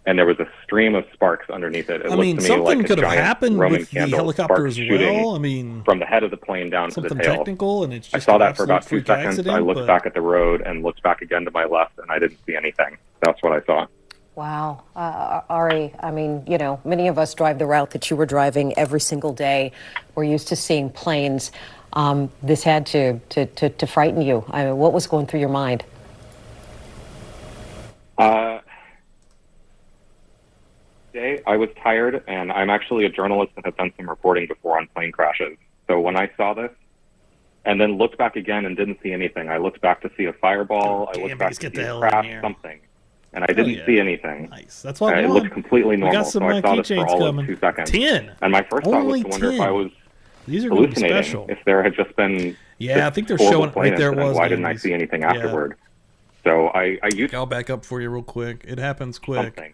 and there was a stream of sparks underneath it. It I looked mean, to me something like could a have giant happened Roman with the candle, helicopter sparks as shooting well. I mean, from the head of the plane down to the something tail. technical, and it's just I saw an that for about absolute 2 freak seconds. accident, I looked but- back at the road and looked back again to my left, and I didn't see anything. That's what I saw. Wow. Ari, I mean, you know, many of us drive the route that you were driving every single day. We're used to seeing planes. This had to frighten you. I mean, what was going through your mind? Today, I was tired, and I'm actually a journalist that has done some reporting before on plane crashes. So when I saw this, and then looked back again and didn't see anything, I looked back to see a fireball. I looked back to see a crash, something. And I didn't see anything. Nice. That's what it looked completely normal. So I saw this for all of 2 seconds. 10. And my first thought was to wonder if I was These are going to be hallucinating. special. If there had just been I think they're horrible showing plane right there incident, was. why didn't I see anything afterward? So I used I'll back up for you real quick. It happens quick. something,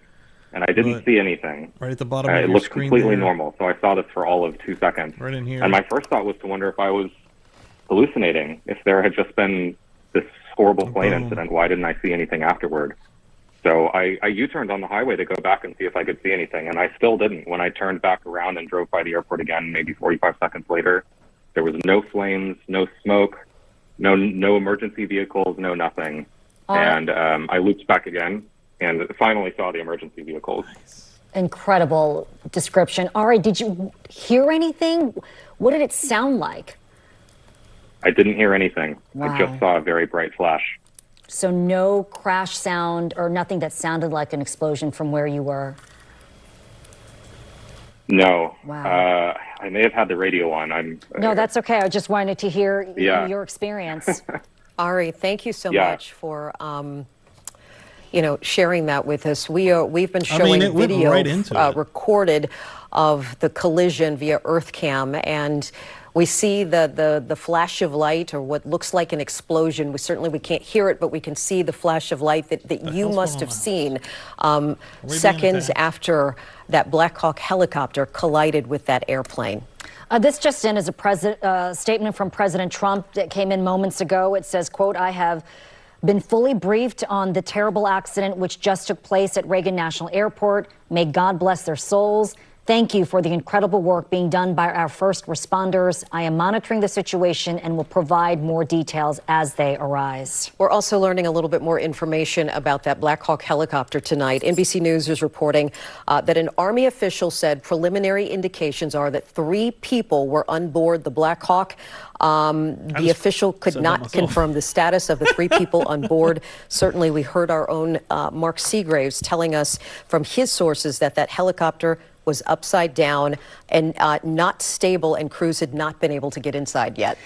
and I didn't see anything. Right at the bottom of It your looked screen completely there. normal. So I saw this for all of 2 seconds. Right in here. And my first thought was to wonder if I was hallucinating. If there had just been this horrible plane incident, why didn't I see anything afterward? So I U-turned on the highway to go back and see if I could see anything, and I still didn't. When I turned back around and drove by the airport again, maybe 45 seconds later, there was no flames, no smoke, no emergency vehicles, no nothing. And I looped back again and finally saw the emergency vehicles. Incredible description. Ari, did you hear anything? What did it sound like? I didn't hear anything. Wow. I just saw a very bright flash. So no crash sound or nothing that sounded like an explosion from where you were? No. Wow. I may have had the radio on. No, that's okay. I just wanted to hear Yeah. your experience. Ari, thank you so Yeah. much for sharing that with us. We've been showing it went video right into it. recorded of the collision via EarthCam, and we see the flash of light, or what looks like an explosion. We can't hear it, but we can see the flash of light that you must have seen seconds after that Black Hawk helicopter collided with that airplane. This just in is a statement from President Trump that came in moments ago. It says, quote, "I have been fully briefed on the terrible accident which just took place at Reagan National Airport. May God bless their souls. Thank you for the incredible work being done by our first responders. I am monitoring the situation and will provide more details as they arise." We're also learning a little bit more information about that Black Hawk helicopter tonight. NBC News is reporting that an Army official said preliminary indications are that 3 people were on board the Black Hawk. The official could not confirm the status of the 3 people on board. Certainly, we heard our own Mark Seagraves telling us from his sources that helicopter was upside down and not stable, and crews had not been able to get inside yet.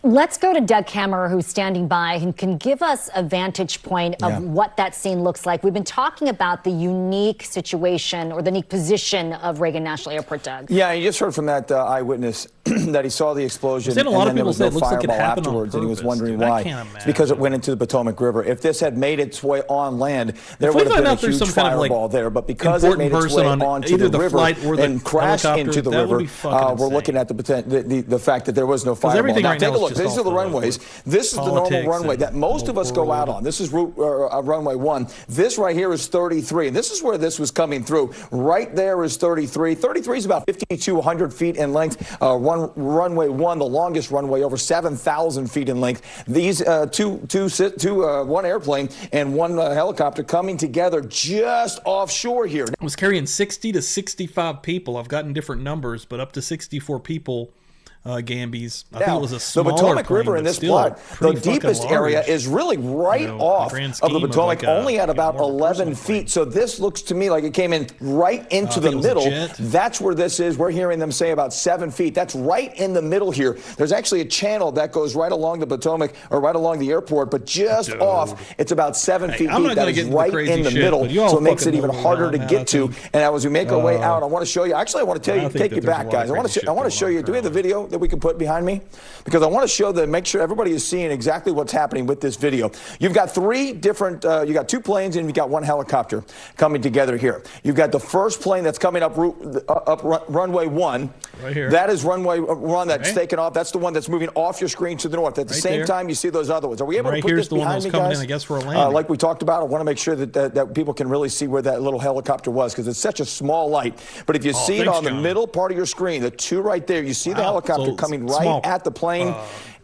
Let's go to Doug Kammerer, who's standing by and can give us a vantage point of what that scene looks like. We've been talking about the unique situation or the unique position of Reagan National Airport, Doug. Yeah, you just heard from that eyewitness that he saw the explosion and a lot of people said it looks like it fireball happened afterwards, on and he was purpose, wondering dude. why. I can't It's because it went into the Potomac River. If this had made its way on land, there If we would have find been a out there's huge some kind of, like, fireball there. But because it made important its way person on onto either the the river flight or the and crashed helicopter, into the that would river, be fucking we're insane. looking at the fact that there was no fireball. everything Now, right take now a is look. just These are the all runways. This is the normal politics runway and that most of us go out on. This is runway 1. This right here is 33, and this is where this was coming through. Right there is 33. 33 is about 5,200 feet in length. Runway 1, the longest runway, over 7,000 feet in length. These one airplane and one helicopter coming together just offshore here. It was carrying 60 to 65 people. I've gotten different numbers, but up to 64 people. Gambies. I think it was a smaller the Potomac plane, River in but this still plot, the pretty fucking deepest large. area is really right off grand of scheme the of Potomac, like a only at about 11 feet. So this looks to me like it came in right into the middle. That's where this is. We're hearing them say about 7 feet. That's right in the middle here. There's actually a channel that goes right along the Potomac or right along the airport, but just off, it's about 7 feet I'm deep. not That gonna is get into right crazy in the shit, middle, but you all so it makes it fucking even know harder to that, get I to. think. And as we make our way out, I want to show you. Actually, I want to take you back, guys. I want to show you. Do we have the video that we can put behind me? Because I want to show make sure everybody is seeing exactly what's happening with this video. You've got 3 different, you got 2 planes and you've got 1 helicopter coming together here. You've got the first plane that's coming up runway 1. Right here. That is runway 1 that's taken off. That's the one that's moving off your screen to the north. At the same time, you see those other ones. Are we able to put this behind me, guys? In, I guess, for a landing. Like we talked about, I want to make sure that people can really see where that little helicopter was because it's such a small light. But if you see it on the middle part of your screen, the 2 right there, you see the helicopter coming right at the plane.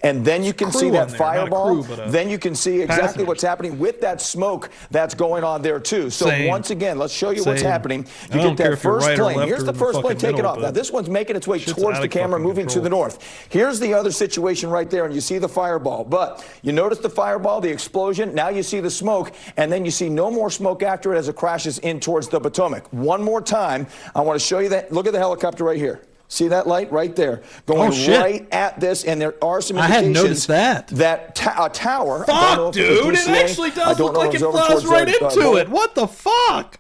And then you can see that fireball. Then you can see exactly what's happening with that smoke that's going on there too. So once again, let's show you what's happening. You get that first plane. Here's the first plane taking off. Now this one's making its way towards the camera, moving to the north. Here's the other situation right there, and you see the fireball. But you notice the fireball, the explosion. Now you see the smoke, and then you see no more smoke after it as it crashes in towards the Potomac. One more time, I want to show you that. Look at the helicopter right here. See that light right there going right at this, and there are some indications. I hadn't noticed that. That a tower. Fuck, dude! It actually does look like it flies right into it. What the fuck?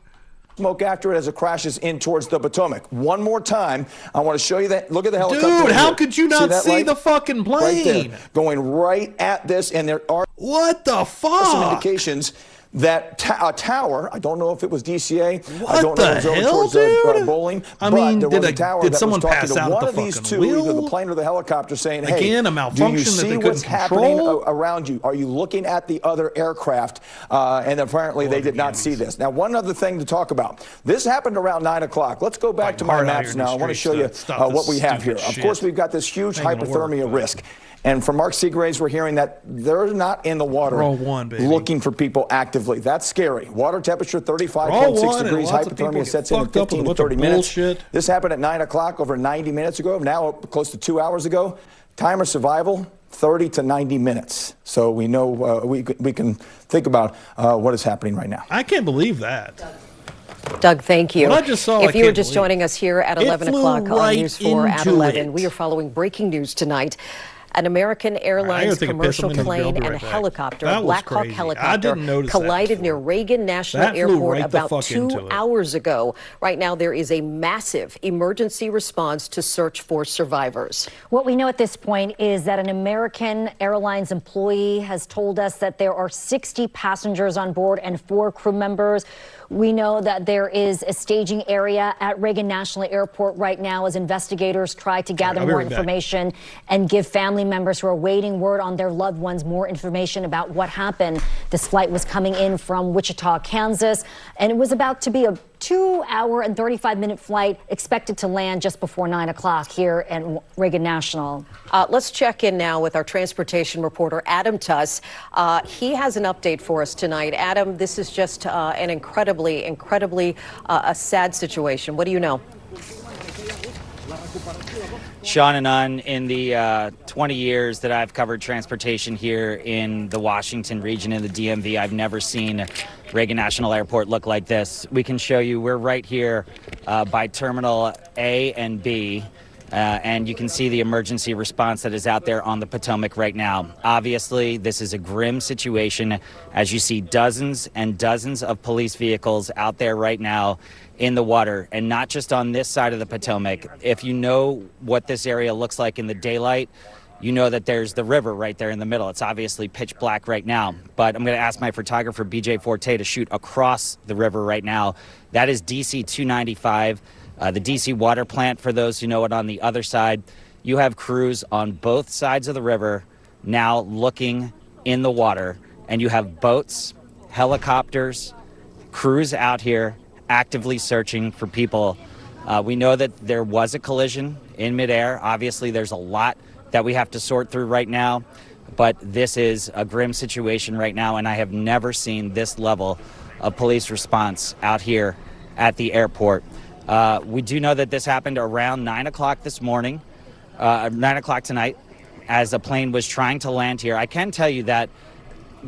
Smoke after it as it crashes in towards the Potomac. One more time, I want to show you that. Look at the helicopter. Dude, right how here. could you not see the fucking plane? Right there, going right at this, and there are what the fuck? Some indications that a tower, I don't know if it was DCA, what I don't know if it was over towards Bowling, I mean, but there was a tower did that someone was talking pass to out one at of the these fucking 2, wheel? either the plane or the helicopter, saying, hey, again, a malfunction do you that see they what's couldn't happening control? around you? Are you looking at the other aircraft? And apparently they did not see this. Now, one other thing to talk about. This happened around 9 o'clock. Let's go back to my maps now. I want to show you what we have here. Of course, we've got this huge hypothermia risk. And from Mark Seagraves, we're hearing that they're not in the water looking for people actively. That's scary. Water temperature 35.6 degrees. Hypothermia sets in 15 to 30 minutes. This happened at 9 o'clock over 90 minutes ago. Now close to 2 hours ago. Time of survival, 30 to 90 minutes. So we know we can think about what is happening right now. I can't believe that. Doug, thank you. What I just saw, if you were just joining us here at 11 o'clock on News 4 at 11, we are following breaking news tonight. An American Airlines commercial plane and helicopter, a Black Hawk helicopter, collided near Reagan National Airport about 2 hours ago. Right now, there is a massive emergency response to search for survivors. What we know at this point is that an American Airlines employee has told us that there are 60 passengers on board and 4 crew members. We know that there is a staging area at Reagan National Airport right now as investigators try to gather more information and give family members who are waiting word on their loved ones more information about what happened. This flight was coming in from Wichita, Kansas, and it was about to be a 2-hour and 35-minute flight expected to land just before 9 o'clock here at Reagan National. Let's check in now with our transportation reporter, Adam Tuss. He has an update for us tonight. Adam, this is just an incredibly a sad situation. What do you know? Sean and Unn, in the 20 years that I've covered transportation here in the Washington region in the DMV, I've never seen Reagan National Airport look like this. We can show you, we're right here by Terminal A and B. And you can see the emergency response that is out there on the Potomac right now. Obviously, this is a grim situation as you see dozens and dozens of police vehicles out there right now in the water, and not just on this side of the Potomac. If you know what this area looks like in the daylight, you know that there's the river right there in the middle. It's obviously pitch black right now, but I'm going to ask my photographer, BJ Forte, to shoot across the river right now. That is DC 295. The DC water plant, for those who know it, on the other side. You have crews on both sides of the river now looking in the water, and you have boats, helicopters, crews out here actively searching for people. We know that there was a collision in midair. Obviously, there's a lot that we have to sort through right now, but this is a grim situation right now, and I have never seen this level of police response out here at the airport. We do know that this happened around 9 o'clock this morning, 9 o'clock tonight, as a plane was trying to land here. I can tell you that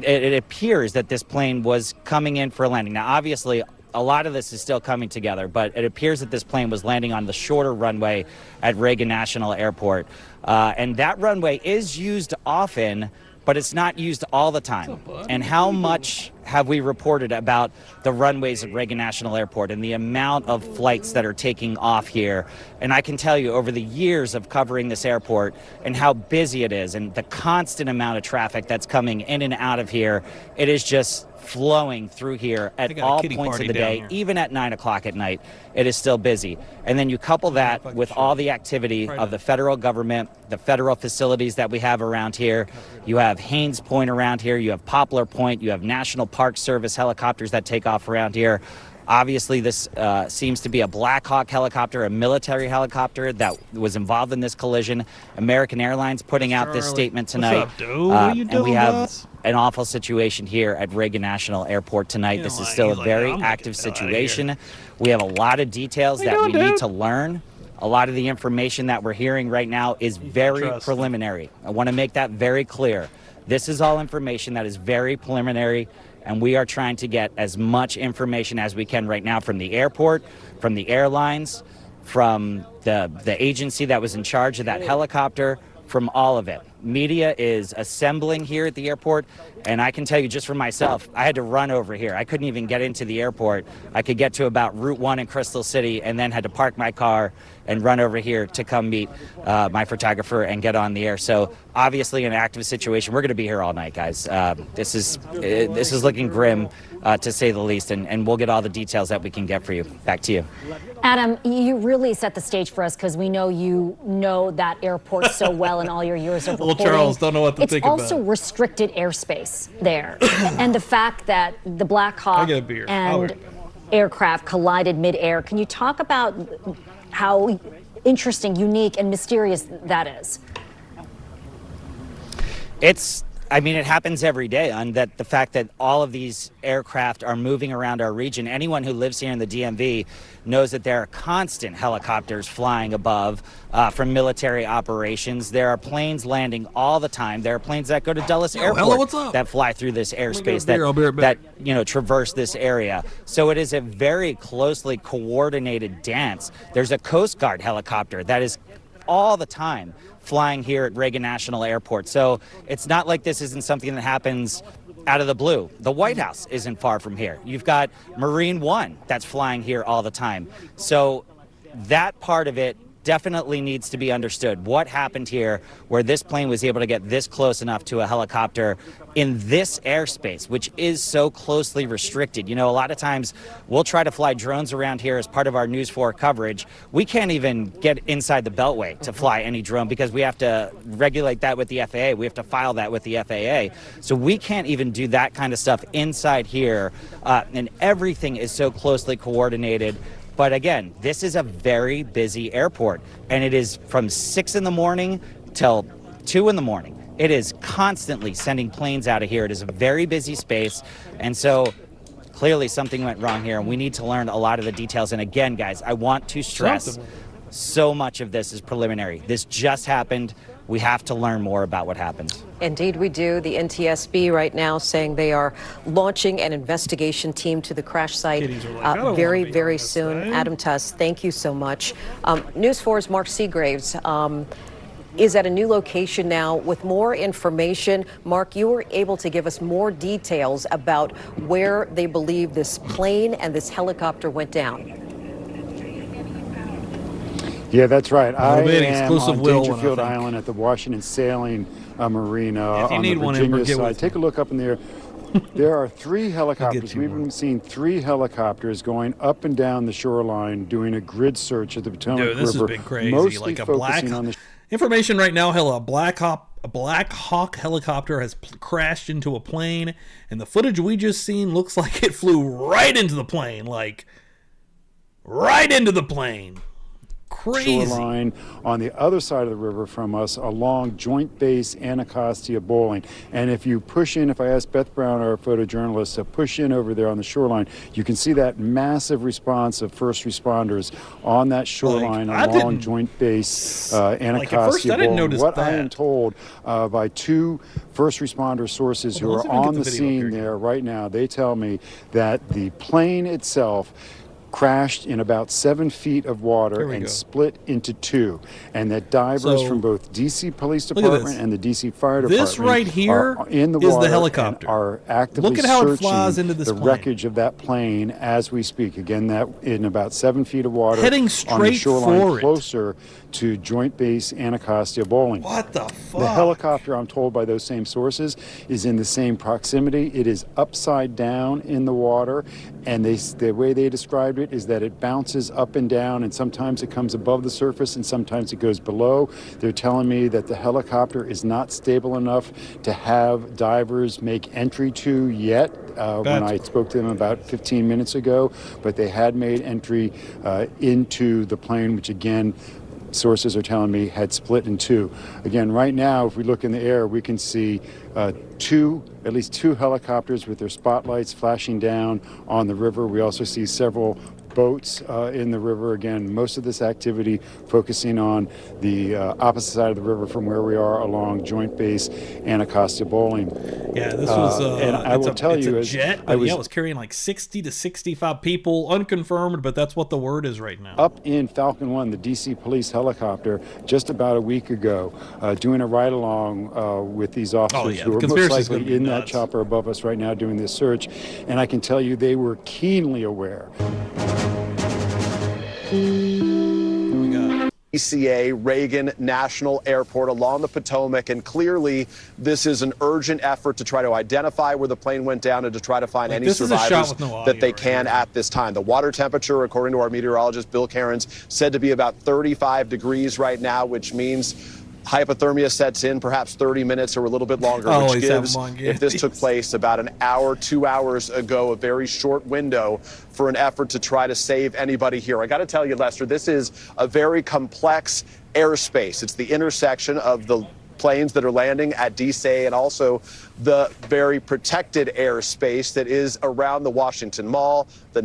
it appears that this plane was coming in for a landing. Now, obviously, a lot of this is still coming together, but it appears that this plane was landing on the shorter runway at Reagan National Airport. And that runway is used often, but it's not used all the time. And how much have we reported about the runways at Reagan National Airport and the amount of flights that are taking off here? And I can tell you, over the years of covering this airport and how busy it is and the constant amount of traffic that's coming in and out of here, it is just flowing through here at all points of the day. Even at 9 o'clock at night, it is still busy. And then you couple that with all the activity of the federal government, the federal facilities that we have around here. You have Haynes Point around here, you have Poplar Point, you have National Park Service helicopters that take off around here. Obviously, this seems to be a Black Hawk helicopter, a military helicopter that was involved in this collision. American Airlines putting out this statement tonight. What's up, dude? What are you doing, and we have boss? an awful situation here at Reagan National Airport tonight. This is still a very active situation. We have a lot of details that we need to learn. A lot of the information that we're hearing right now is very preliminary. I want to make that very clear. This is all information that is very preliminary, and we are trying to get as much information as we can right now from the airport, from the airlines, from the agency that was in charge of that helicopter, from all of it. Media is assembling here at the airport, and I can tell you just for myself, I had to run over here. I couldn't even get into the airport. I could get to about Route 1 in Crystal City and then had to park my car and run over here to come meet my photographer and get on the air. So obviously an active situation. We're going to be here all night, guys. This is looking grim, to say the least, and we'll get all the details that we can get for you. Back to you. Adam, you really set the stage for us because we know you know that airport so well in all your years of reporting. Well, Charles, don't know what to think about. It's also restricted airspace there. And the fact that the Black Hawk and aircraft collided midair. Can you talk about how interesting, unique, and mysterious that is? I mean, it happens every day, and that the fact that all of these aircraft are moving around our region. Anyone who lives here in the DMV knows that there are constant helicopters flying above from military operations. There are planes landing all the time. There are planes that go to Dulles Airport that fly through this airspace that traverse this area. So it is a very closely coordinated dance. There's a Coast Guard helicopter that is all the time flying here at Reagan National Airport. So it's not like this isn't something that happens out of the blue. The White House isn't far from here. You've got Marine One that's flying here all the time. So that part of it definitely needs to be understood. What happened here where this plane was able to get this close enough to a helicopter in this airspace, which is so closely restricted. You know, a lot of times we'll try to fly drones around here as part of our News 4 coverage. We can't even get inside the Beltway to fly any drone because we have to regulate that with the FAA. We have to file that with the FAA. So we can't even do that kind of stuff inside here. And everything is so closely coordinated. But again, this is a very busy airport, and it is from 6 in the morning till 2 in the morning. It is constantly sending planes out of here. It is a very busy space, and so clearly something went wrong here, and we need to learn a lot of the details. And again, guys, I want to stress, so much of this is preliminary. This just happened. We have to learn more about what happened. Indeed, we do. The NTSB right now saying they are launching an investigation team to the crash site very soon. Adam Tuss, thank you so much. News 4's Mark Seagraves is at a new location now with more information. Mark, you were able to give us more details about where they believe this plane and this helicopter went down. Yeah, that's right. I am on Will Dangerfield Island at the Washington Sailing Marina on the Virginia side. Take a look up in there. There are 3 helicopters. We've been seeing 3 helicopters going up and down the shoreline doing a grid search of the Potomac River. This has been crazy. Mostly Like a focusing on the information right now. A Black Hawk helicopter has crashed into a plane, and the footage we just seen looks like it flew right into the plane, like right into the plane. Crazy. Shoreline on the other side of the river from us along Joint Base Anacostia Bowling. And if you push in, if I ask Beth Brown, our photojournalist, to push in over there on the shoreline, you can see that massive response of first responders on that shoreline along Joint Base Anacostia Bowling. What I am told by 2 first responder sources who are on the scene there right now, they tell me that the plane itself crashed in about 7 feet of water and split into 2, and that divers from both DC Police Department and the DC Fire Department this right here are in the is water the helicopter. And are actively Look at how it flies searching into this the plane. wreckage of that plane as we speak. Again, that in about 7 feet of water, heading straight on the shoreline for it. Closer to Joint Base Anacostia Bowling. What the fuck? The helicopter, I'm told by those same sources, is in the same proximity. It is upside down in the water, and the way they described it is that it bounces up and down, and sometimes it comes above the surface and sometimes it goes below. They're telling me that the helicopter is not stable enough to have divers make entry to yet. When I spoke to them about 15 minutes ago, but they had made entry into the plane, which again, sources are telling me had split in 2. Again, right now, if we look in the air, we can see at least 2 helicopters with their spotlights flashing down on the river. We also see several boats in the river. Again, most of this activity focusing on the opposite side of the river from where we are along Joint Base Anacostia Bowling. Yeah, this was and I will tell you, a jet, but it was carrying like 60 to 65 people, unconfirmed, but that's what the word is right now. Up in Falcon 1, the DC police helicopter, just about a week ago, doing a ride along with these officers who are most likely in that chopper above us right now doing this search, and I can tell you they were keenly aware. DCA Reagan National Airport along the Potomac, and clearly this is an urgent effort to try to identify where the plane went down and to try to find any survivors that they can at this time. The water temperature, according to our meteorologist Bill Cairns, said to be about 35 degrees right now, which means hypothermia sets in perhaps 30 minutes or a little bit longer, which gives, if this took place about an hour, 2 hours ago, a very short window for an effort to try to save anybody here. I got to tell you, Lester, this is a very complex airspace. It's the intersection of the planes that are landing at DCA and also the very protected airspace that is around the Washington Mall, the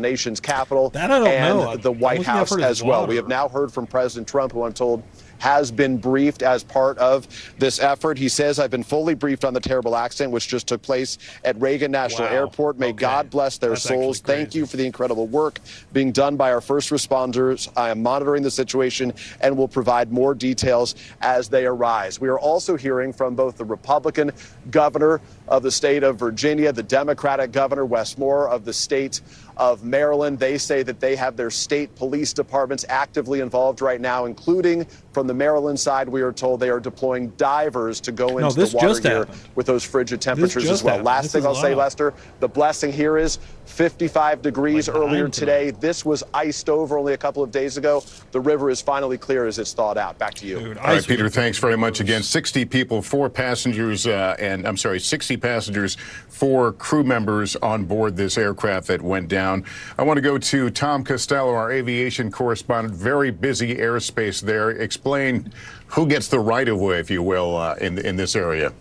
nation's capital, and the White House as well. We have now heard from President Trump, who I'm told has been briefed as part of this effort. He says, I've been fully briefed on the terrible accident which just took place at Reagan National Airport. May God bless their souls. Thank you for the incredible work being done by our first responders. I am monitoring the situation and will provide more details as they arise. We are also hearing from both the Republican governor of the state of Virginia, the Democratic governor, Wes Moore, of the state of Maryland. They say that they have their state police departments actively involved right now, including from the Maryland side. We are told they are deploying divers to go into the water here with those frigid temperatures as well. Last thing I'll say, Lester, the blessing here is 55 degrees earlier today. This was iced over only a couple of days ago. The river is finally clear as it's thawed out. Back to you. All right, Peter, thanks very much again. 60 people, 4 passengers, 60 passengers, 4 crew members on board this aircraft that went down. I want to go to Tom Costello, our aviation correspondent. Very busy airspace there. Explain who gets the right of way, if you will, in this area.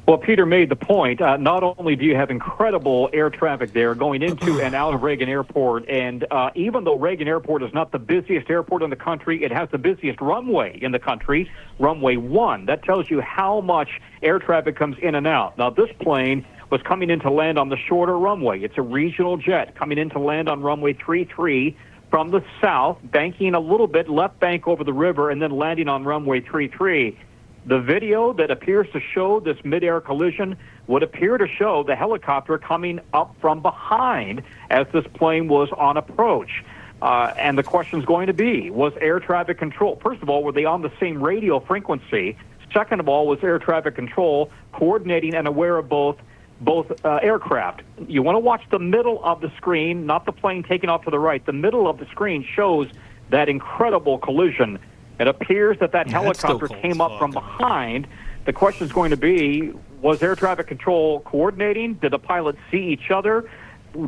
Well, Peter made the point. Not only do you have incredible air traffic there going into and out of Reagan Airport, and even though Reagan Airport is not the busiest airport in the country, it has the busiest runway in the country, runway 1. That tells you how much air traffic comes in and out. Now, this plane was coming in to land on the shorter runway. It's a regional jet coming in to land on runway 33 from the south, banking a little bit, left bank over the river, and then landing on runway 33. The video that appears to show this midair collision would appear to show the helicopter coming up from behind as this plane was on approach. And the question is going to be, was air traffic control, first of all, were they on the same radio frequency? Second of all, was air traffic control coordinating and aware of both aircraft? You want to watch the middle of the screen, not the plane taking off to the right. The middle of the screen shows that incredible collision. It appears that helicopter came up from behind. The question is going to be, was air traffic control coordinating? Did the pilots see each other?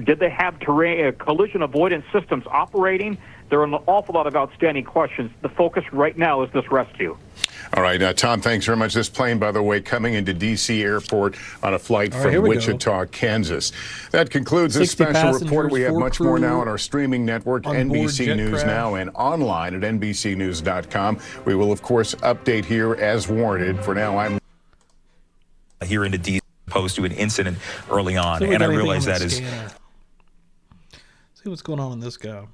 Did they have collision avoidance systems operating? There are an awful lot of outstanding questions. The focus right now is this rescue. All right, Tom, thanks very much. This plane, by the way, coming into D.C. Airport on a flight from Wichita, Kansas. That concludes this special report. We have much more now on our streaming network, NBC News Now, and online at NBCnews.com. We will, of course, update here as warranted. For now, I'm here into D.C. opposed to an incident early on, and I realize that is... See what's going on in this guy.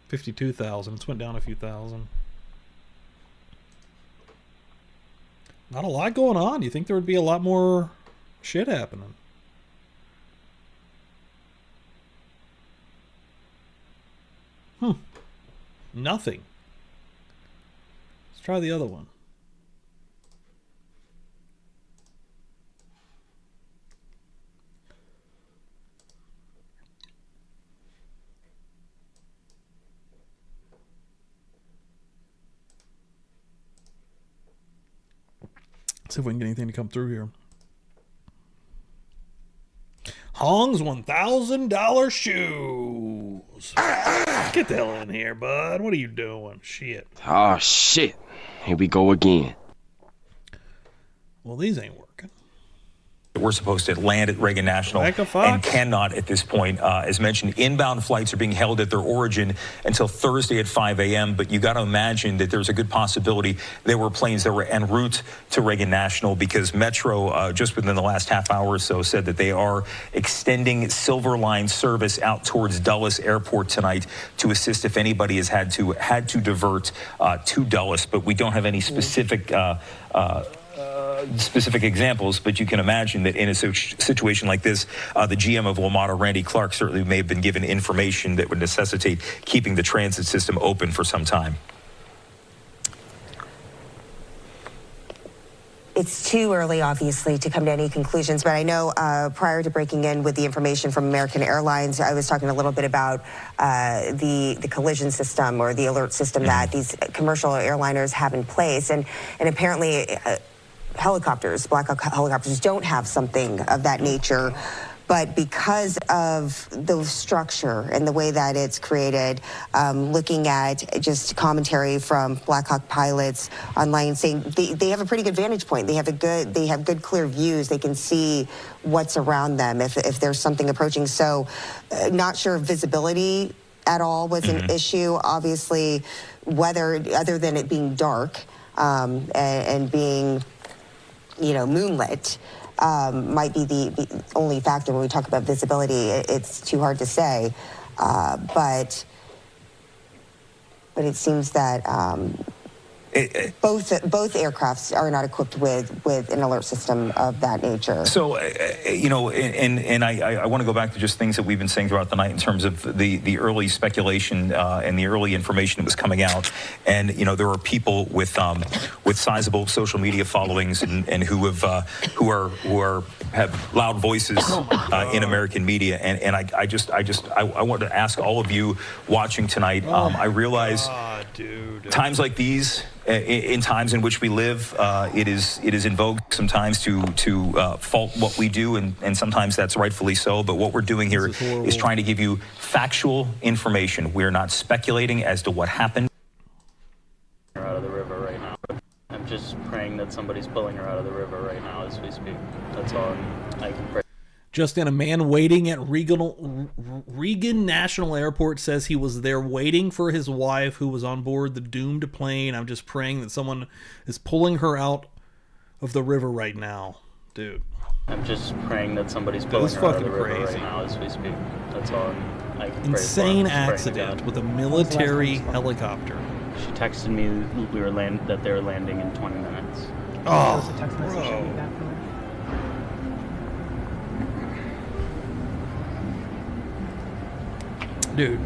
52,000. It's went down a few thousand. Not a lot going on. You think there would be a lot more shit happening? Nothing. Let's try the other one. See if we can get anything to come through here. Hong's $1,000 shoes. Get the hell in here, bud. What are you doing? Shit. Oh, shit. Here we go again. Well, these ain't working. We're supposed to land at Reagan National and cannot at this point. As mentioned, inbound flights are being held at their origin until Thursday at 5 a.m. But you got to imagine that there's a good possibility there were planes that were en route to Reagan National, because Metro, just within the last half hour or so, said that they are extending Silver Line service out towards Dulles Airport tonight to assist if anybody has had to divert to Dulles. But we don't have any specific specific examples, but you can imagine that in a situation like this, the GM of WMATA, Randy Clark, certainly may have been given information that would necessitate keeping the transit system open for some time. It's too early, obviously, to come to any conclusions, but I know prior to breaking in with the information from American Airlines, I was talking a little bit about the collision system or the alert system that these commercial airliners have in place, and apparently helicopters, Black Hawk helicopters, don't have something of that nature. But because of the structure and the way that it's created, looking at just commentary from Black Hawk pilots online saying they have a pretty good vantage point. They have good clear views. They can see what's around them if there's something approaching. So not sure if visibility at all was an issue. Obviously, weather, other than it being dark and being, moonlit, might be the only factor when we talk about visibility. It's too hard to say, but it seems that both aircrafts are not equipped with an alert system of that nature. So, and I want to go back to just things that we've been saying throughout the night in terms of the early speculation and the early information that was coming out. And there are people with sizable social media followings and who have loud voices in American media. And I want to ask all of you watching tonight. I realize times like these, in times in which we live, it is in vogue sometimes to fault what we do, and sometimes that's rightfully so. But what we're doing here is trying to give you factual information. We're not speculating as to what happened. Out of the river right now. I'm just praying that somebody's pulling her out of the river right now as we speak. That's all I can pray. Just in, a man waiting at Reagan National Airport says he was there waiting for his wife who was on board the doomed plane. I'm just praying that someone is pulling her out of the river right now. Dude. I'm just praying that somebody's pulling her out of the river right now as we speak. That's all I can pray for. Insane accident with a military helicopter. She texted me that they were landing in 20 minutes. Oh, bro. Dude.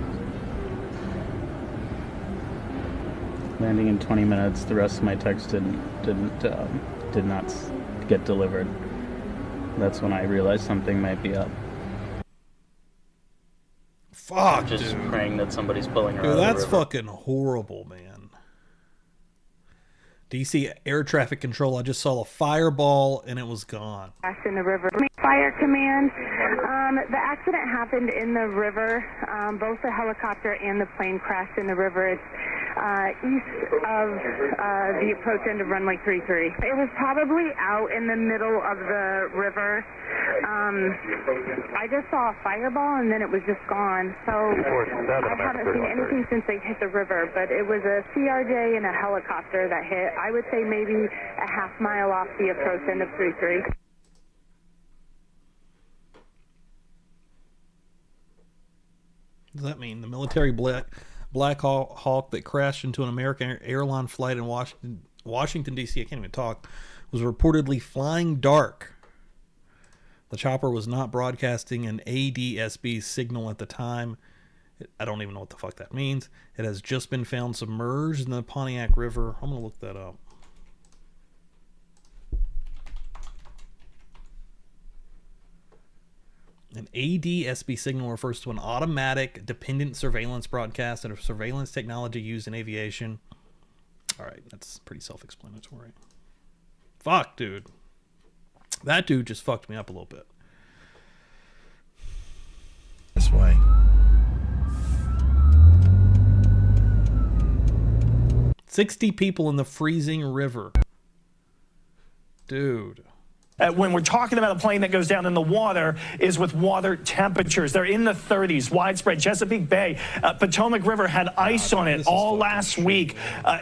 Landing in 20 minutes. The rest of my text did not get delivered. That's when I realized something might be up. Fuck, I'm just dude. praying that somebody's pulling her out Dude, of the that's river. fucking horrible, man. DC air traffic control. I just saw a fireball and it was gone. In the river. Fire command. The accident happened in the river. Both the helicopter and the plane crashed in the river. It's east of the approach end of runway 33. It was probably out in the middle of the river. I just saw a fireball and then it was just gone. So I haven't seen anything since they hit the river, but it was a CRJ and a helicopter that hit. I would say maybe a half mile off the approach end of 33. What does that mean? The military Black Hawk that crashed into an American airline flight in Washington, D.C., I can't even talk, was reportedly flying dark. The chopper was not broadcasting an ADSB signal at the time. I don't even know what the fuck that means. It has just been found submerged in the Pontiac River. I'm going to look that up. An ADSB signal refers to an automatic dependent surveillance broadcast and a surveillance technology used in aviation. All right, that's pretty self-explanatory. Fuck, dude. That dude just fucked me up a little bit. This way. $60 people in the freezing river. Dude. When we're talking about a plane that goes down in the water is with water temperatures. They're in the 30s, widespread. Chesapeake Bay, Potomac River had ice on it all last week,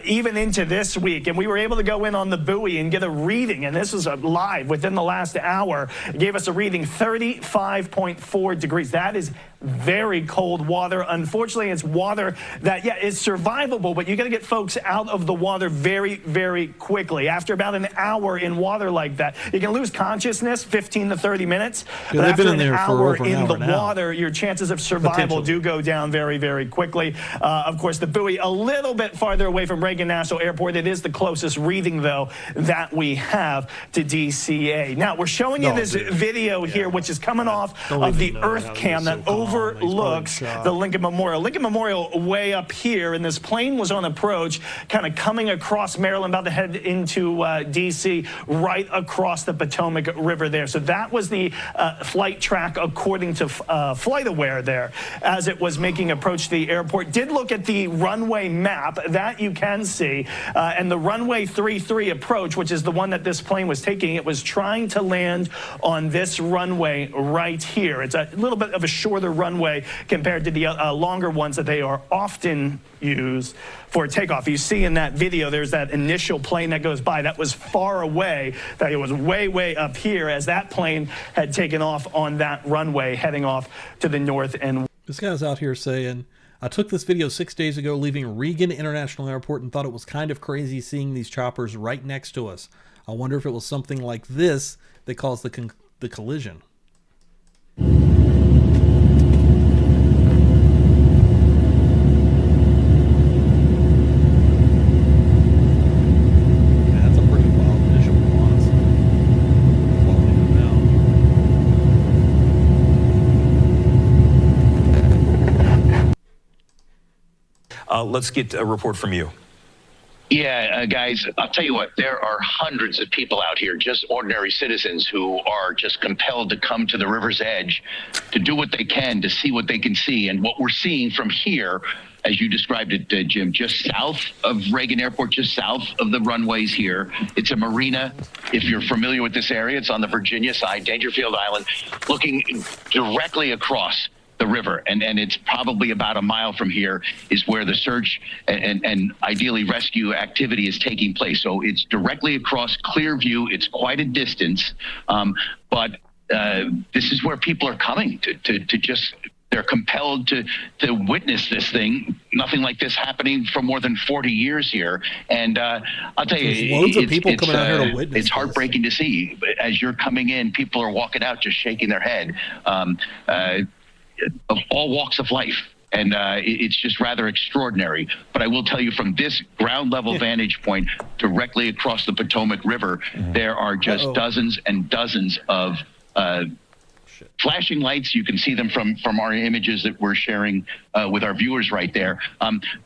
even into this week. And we were able to go in on the buoy and get a reading. And this was live within the last hour. It gave us a reading 35.4 degrees. That is very cold water. Unfortunately, it's water that, yeah, is survivable, but you got to get folks out of the water very, very quickly. After about an hour in water like that, you can lose consciousness 15 to 30 minutes. Yeah, but after an hour in the water, your chances of survival do go down very, very quickly. Of course, the buoy a little bit farther away from Reagan National Airport. It is the closest reading, though, that we have to DCA. Now, we're showing you this video here, which is coming off of the Earth Cam that overlooks the Lincoln Memorial. Lincoln Memorial way up here, and this plane was on approach, kind of coming across Maryland, about to head into D.C., right across the Potomac River there. So that was the flight track according to FlightAware there as it was making approach to the airport. Did look at the runway map that you can see, and the runway 33 approach, which is the one that this plane was taking, it was trying to land on this runway right here. It's a little bit of a shorter runway compared to the longer ones that they are often used for takeoff. You see in that video, there's that initial plane that goes by that was far away, that it was way, way up here as that plane had taken off on that runway heading off to the north. And this guy's out here saying, I took this video 6 days ago leaving Reagan International Airport and thought it was kind of crazy seeing these choppers right next to us. I wonder if it was something like this that caused the collision. Let's get a report from you. Yeah, guys, I'll tell you what, there are hundreds of people out here, just ordinary citizens who are just compelled to come to the river's edge to do what they can, to see what they can see. And what we're seeing from here as you described it, Jim, just south of Reagan Airport, just south of the runways here. It's a marina. If you're familiar with this area, it's on the Virginia side, Dangerfield Island, looking directly across the river, and it's probably about a mile from here is where the search and ideally rescue activity is taking place. So it's directly across clear view. It's quite a distance, but this is where people are coming to just. They're compelled to witness this thing. Nothing like this happening for more than 40 years here. And I'll tell you, there's loads of people coming out here to witness. It's heartbreaking to see. As you're coming in, people are walking out just shaking their head. Of all walks of life. And it's just rather extraordinary. But I will tell you, from this ground level vantage point directly across the Potomac River, there are just dozens and dozens of flashing lights. You can see them from our images that we're sharing with our viewers right there.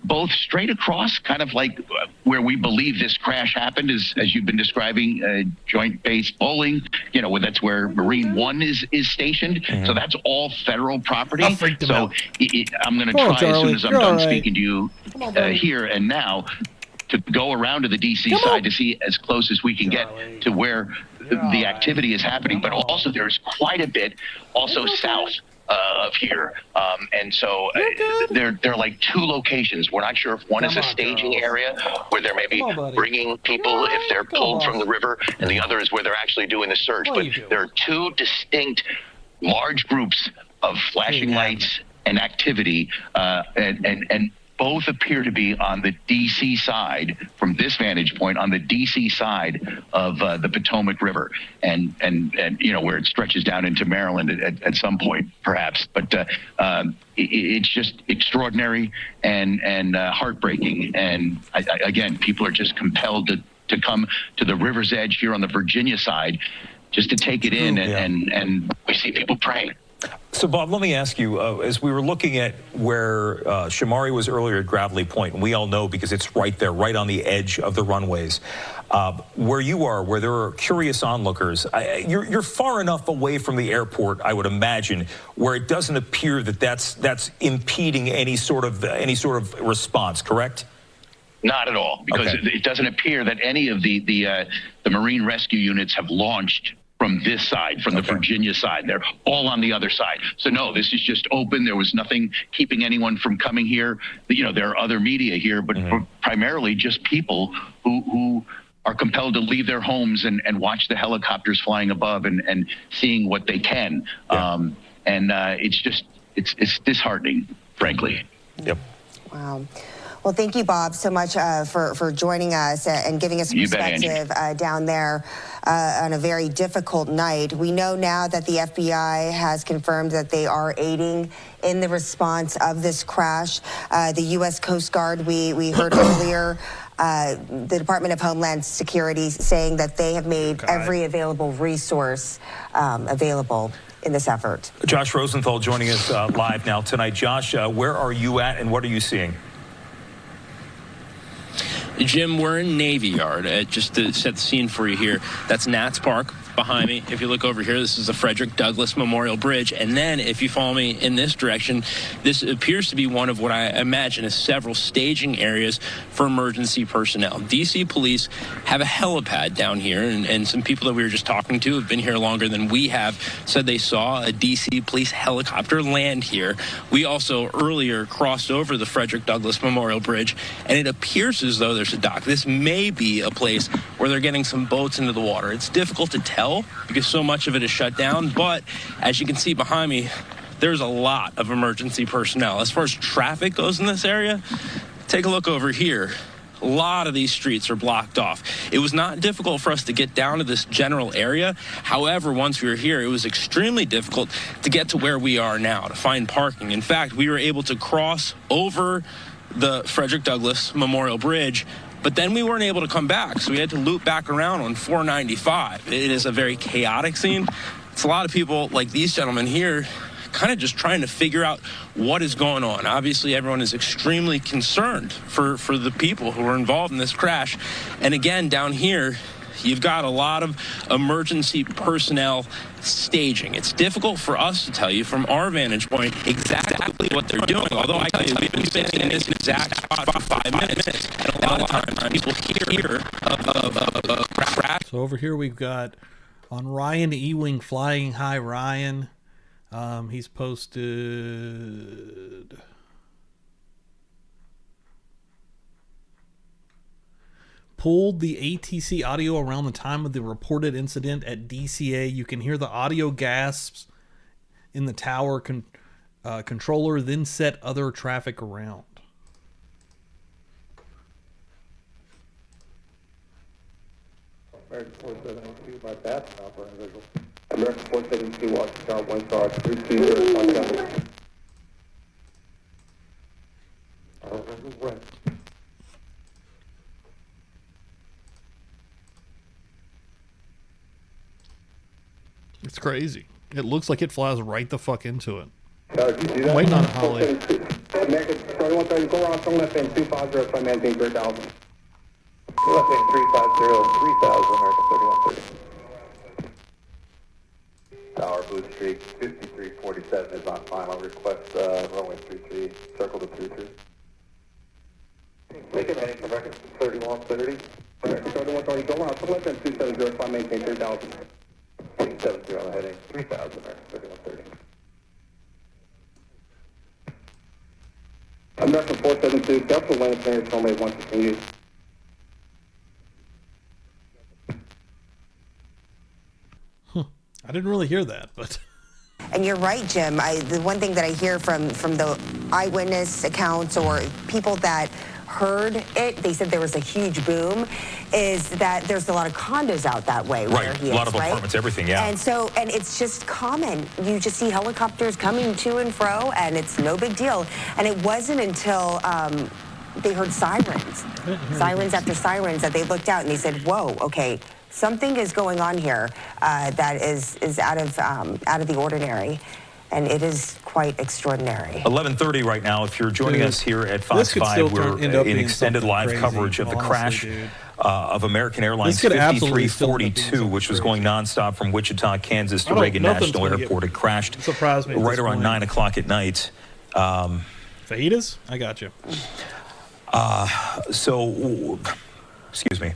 Both straight across, kind of like where we believe this crash happened, as you've been describing, Joint Base Bowling. You know, that's where Marine One is stationed. So that's all federal property. So I'm going to try as soon as I'm done speaking to you here and now to go around to the D.C. side to see as close as we can get to where the activity is happening, but also there's quite a bit also south of here. And so there are like two locations. We're not sure if one is a staging area where they're maybe bringing people if they're pulled from the river, and the other is where they're actually doing the search. But there are two distinct large groups of flashing lights and activity, and both appear to be on the D.C. side, from this vantage point, on the D.C. side of the Potomac River, and you know, where it stretches down into Maryland at some point, perhaps. But it's just extraordinary and heartbreaking. And again, people are just compelled to come to the river's edge here on the Virginia side just to take it in, and we see people praying. So, Bob, let me ask you, as we were looking at where Shamari was earlier at Gravelly Point, and we all know because it's right there, right on the edge of the runways, where you are, where there are curious onlookers, you're far enough away from the airport, I would imagine, where it doesn't appear that that's impeding any sort of response, correct? Not at all, because it doesn't appear that any of the Marine rescue units have launched from this side, from the Virginia side. They're all on the other side. So no, this is just open. There was nothing keeping anyone from coming here. You know, there are other media here, but primarily just people who are compelled to leave their homes and watch the helicopters flying above and seeing what they can. It's disheartening, frankly. Yep. Wow. Well, thank you, Bob, so much for joining us and giving us perspective down there on a very difficult night. We know now that the FBI has confirmed that they are aiding in the response of this crash. The U.S. Coast Guard, we heard earlier, the Department of Homeland Security saying that they have made every available resource available in this effort. Josh Rosenthal joining us live now tonight. Josh, where are you at and what are you seeing? Jim, we're in Navy Yard. Just to set the scene for you here, that's Nats Park behind me. If you look over here, this is the Frederick Douglass Memorial Bridge. And then if you follow me in this direction, this appears to be one of what I imagine is several staging areas for emergency personnel. D.C. police have a helipad down here, and some people that we were just talking to have been here longer than we have, said they saw a D.C. police helicopter land here. We also earlier crossed over the Frederick Douglass Memorial Bridge, and it appears as though there's a dock. This may be a place where they're getting some boats into the water. It's difficult to tell because so much of it is shut down, but as you can see behind me, there's a lot of emergency personnel. As far as traffic goes in this area, take a look over here. A lot of these streets are blocked off. It was not difficult for us to get down to this general area. However, once we were here, it was extremely difficult to get to where we are now, to find parking. In fact, we were able to cross over the Frederick Douglass Memorial Bridge, but then we weren't able to come back, so we had to loop back around on 495. It is a very chaotic scene. It's a lot of people like these gentlemen here kind of just trying to figure out what is going on. Obviously, everyone is extremely concerned for the people who were involved in this crash. And again, down here, you've got a lot of emergency personnel staging. It's difficult for us to tell you from our vantage point exactly what they're doing, although I tell you, we've been standing in this exact spot for 5 minutes, and a lot of times people hear of crash. So over here we've got on Ryan Ewing, Flying High Ryan. He's posted... Pulled the ATC audio around the time of the reported incident at DCA. You can hear the audio gasps in the tower controller, then set other traffic around. American 472 by Bass operating visual. American 472 Washington 1 star 320 West. It's crazy. It looks like it flies right the fuck into it. Did you see that? Waiting on it, Holly. American 130, go around from left end 250, flight maintain 3000. Left end 350, 3000, American 3130. Tower, Blue Streak, 5347 is on final. Request runway 33, circle to 33. Make it heading, American 3130. American 3130, go around from left end 270, flight maintain 3000. 70 on the heading, 3000, American 3130. American 472, Delta Lane, Standard runway 116 use. I didn't really hear that, but... And you're right, Jim. The one thing that I hear from the eyewitness accounts or people that heard it, they said there was a huge boom, is that there's a lot of condos out that way where he is, a lot of apartments, everything, yeah. And so, and it's just common. You just see helicopters coming to and fro, and it's no big deal. And it wasn't until they heard sirens after sirens, that they looked out and they said, whoa, okay, something is going on here that is out of the ordinary. And it is quite extraordinary. 11:30 right now. If you're joining us here at Fox 5, we're in extended live coverage of the crash of American Airlines 5342, which was going nonstop from Wichita, Kansas to Reagan National Airport. It crashed right around 9 o'clock at night. Fajitas? I got you. Excuse me.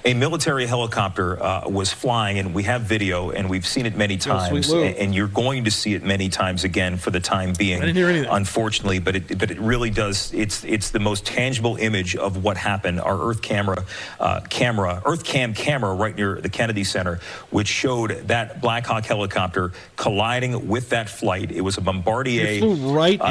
A military helicopter was flying, and we have video, and we've seen it many times, and you're going to see it many times again for the time being. I didn't hear anything. Unfortunately, but it really does. It's the most tangible image of what happened. Our EarthCam camera right near the Kennedy Center, which showed that Black Hawk helicopter colliding with that flight. It was a Bombardier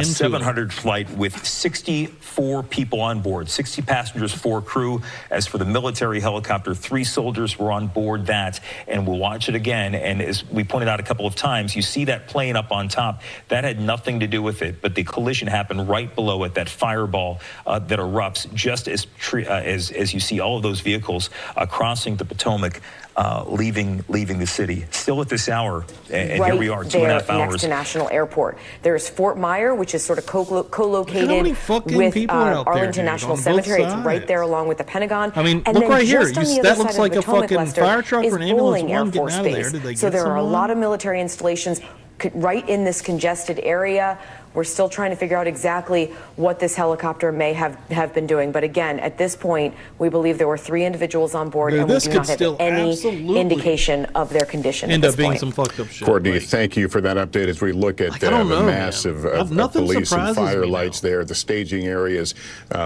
700 flight with 64 people on board, 60 passengers, 4 crew. As for the military helicopter, 3 soldiers were on board that, and we'll watch it again. And as we pointed out a couple of times, you see that plane up on top. That had nothing to do with it, but the collision happened right below it, that fireball that erupts just as you see all of those vehicles crossing the Potomac, leaving the city. Still at this hour, and right here we are, 2.5 hours. Next to National Airport. There's Fort Myer, which is sort of co-located with Arlington National Cemetery. It's right there along with the Pentagon. I mean, and look then right here. just on the That other looks side like of a Potomac, fucking Lester, fire truck or an ambulance Bolling Air one getting Force out of there. Base. Did they So get there are a someone? lot of military installations right in this congested area. We're still trying to figure out exactly what this helicopter may have been doing. But again, at this point, we believe there were 3 individuals on board, and we do not have any indication of their condition End at this up being point. some fucked up shit. Courtney, thank you for that update as we look at the massive police and fire lights there, the staging areas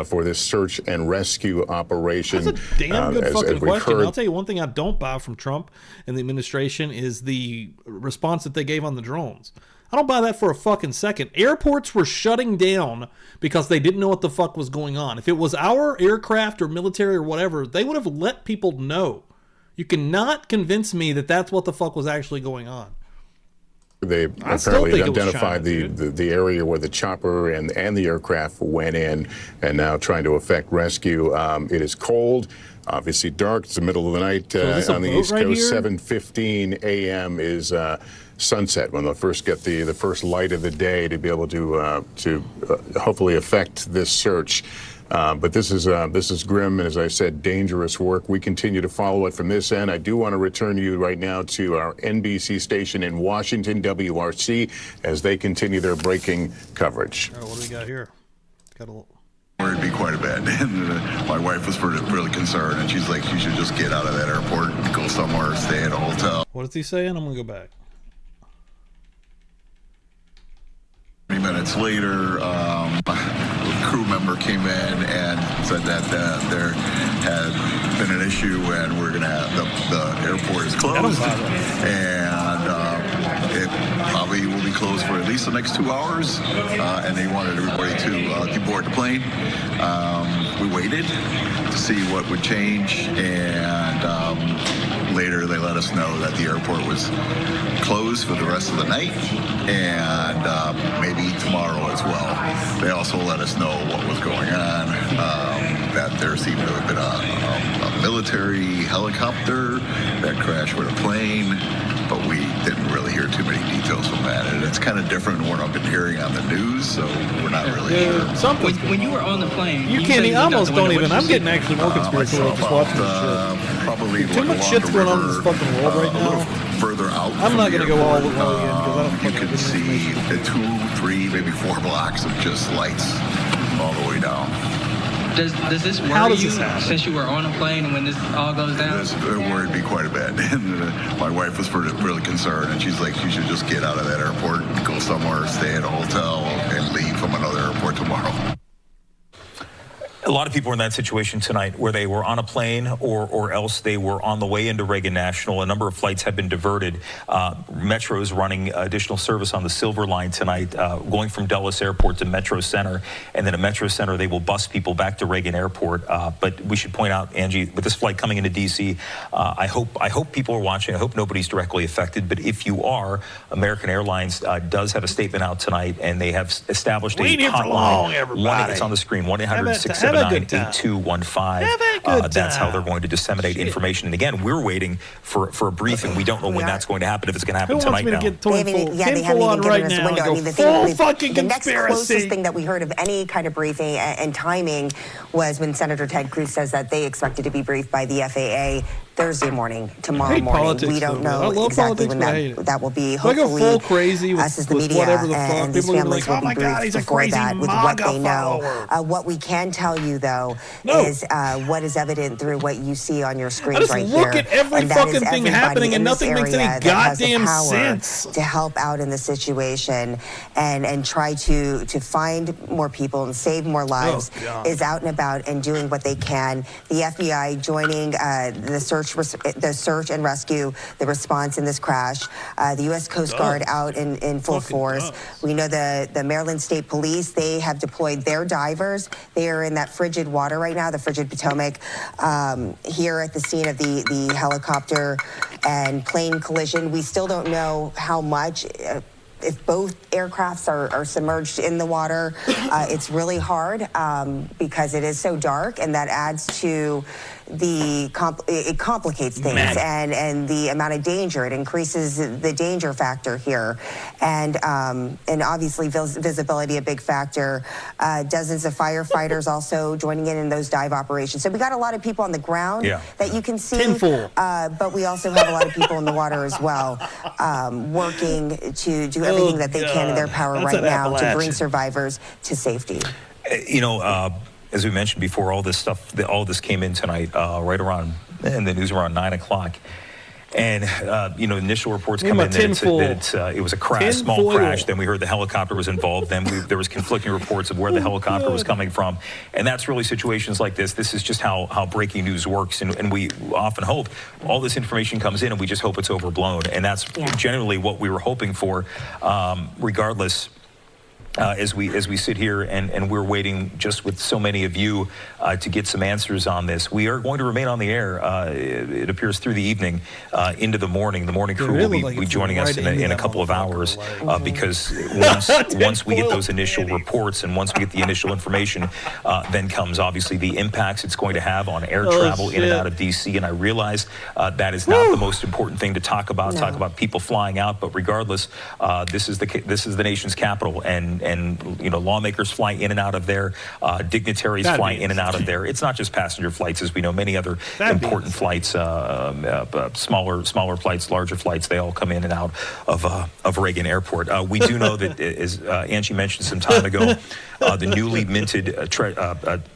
for this search and rescue operation. That's a damn good fucking question. Heard, I'll tell you one thing I don't buy from Trump and the administration is the response that they gave on the drones. I don't buy that for a fucking second. Airports were shutting down because they didn't know what the fuck was going on. If it was our aircraft or military or whatever, they would have let people know. You cannot convince me that that's what the fuck was actually going on. They apparently identified the area where the chopper and the aircraft went in, and now trying to effect rescue. It is cold, obviously dark. It's the middle of the night on the East Coast. 7:15 a.m. is sunset when they'll first get the first light of the day to be able to hopefully effect this search. But this is grim and, as I said, dangerous work. We continue to follow it from this end. I do want to return you right now to our NBC station in Washington, WRC, as they continue their breaking coverage. What do we got here? Got a little... It'd be quite a bit. And my wife was really concerned, and she's like, you should just get out of that airport and go somewhere, stay at a hotel. What is he saying? I'm going to go back. 20 minutes later, a crew member came in and said that there had been an issue and we're going to have the airport is closed. And it probably will be closed for at least the next 2 hours. And they wanted everybody to deboard the plane. We waited to see what would change, and later they let us know that the airport was closed for the rest of the night and maybe tomorrow as well. They also let us know what was going on, that there seemed to have been a military helicopter that crashed with a plane, but we didn't really hear too many details from that. And it's kind of different than what I've been hearing on the news, so we're not really sure. When you were on the plane, you can't almost don't even. I'm getting actually more conspiratorial just watching this shit. Probably too much shit's going on in this fucking world right now. Further out. I'm not going to go all the way in because I don't you can see the 2, 3, maybe 4 blocks of just lights all the way down. Does this worry you since you were on a plane and when this all goes down? It worried me quite a bit. And my wife was really concerned, and she's like, you should just get out of that airport and go somewhere, stay at a hotel, and leave from another airport tomorrow. A lot of people are in that situation tonight where they were on a plane or else they were on the way into Reagan National. A number of flights have been diverted. Metro is running additional service on the Silver Line tonight, going from Dulles Airport to Metro Center. And then at Metro Center, they will bus people back to Reagan Airport. But we should point out, Angie, with this flight coming into D.C., I hope people are watching. I hope nobody's directly affected. But if you are, American Airlines does have a statement out tonight, and they have established a hotline. It's on the screen, 1-800-679-8215. That's how they're going to disseminate information. And again, we're waiting for a briefing. We don't know when that's going to happen, if it's going to happen tonight now. They haven't even given us a window. I mean, the next closest thing that we heard of any kind of briefing and timing was when Senator Ted Cruz says that they expected to be briefed by the FAA Thursday morning, tomorrow morning. We don't know exactly when that will be. Hopefully, full crazy us as the media and these families will be briefed before that with what they know. What we can tell you, though, is what is evident through what you see on your screens right here. Look at every fucking thing happening, and nothing makes any goddamn sense. To help out in the situation and try to find more people and save more lives is out and about and doing what they can. The FBI joining the search and rescue, the response in this crash. The U.S. Coast Guard out in full force. We know the Maryland State Police, they have deployed their divers. They are in that frigid water right now, the frigid Potomac, here at the scene of the helicopter and plane collision. We still don't know how much. If both aircrafts are submerged in the water, it's really hard because it is so dark, and that adds to it complicates things and the amount of danger. It increases the danger factor here, and obviously visibility a big factor. Dozens of firefighters also joining in those dive operations. So we got a lot of people on the ground that you can see, but we also have a lot of people in the water as well, working to do everything that they can in their power right now to bring survivors to safety. You know, as we mentioned before, all this came in tonight, right around, and the news around 9 o'clock. And, you know, initial reports come in that it was a small crash. Then we heard the helicopter was involved. Then there was conflicting reports of where the helicopter was coming from. And that's really situations like this. This is just how breaking news works. And we often hope all this information comes in and we just hope it's overblown. And that's generally what we were hoping for, regardless. As we sit here and we're waiting just with so many of you to get some answers on this. We are going to remain on the air, it appears, through the evening into the morning. The morning crew will be joining us in a couple of hours because once we get those initial reports and once we get the initial information, then comes obviously the impacts it's going to have on air travel in and out of D.C. And I realize that is not the most important thing to talk about. Talk about people flying out, but regardless, this is the nation's capital, and and lawmakers fly in and out of there. Dignitaries fly in and out of there. It's not just passenger flights, as we know. Many other important flights, smaller flights, larger flights, they all come in and out of Reagan Airport. We do know that, as Angie mentioned some time ago, the newly minted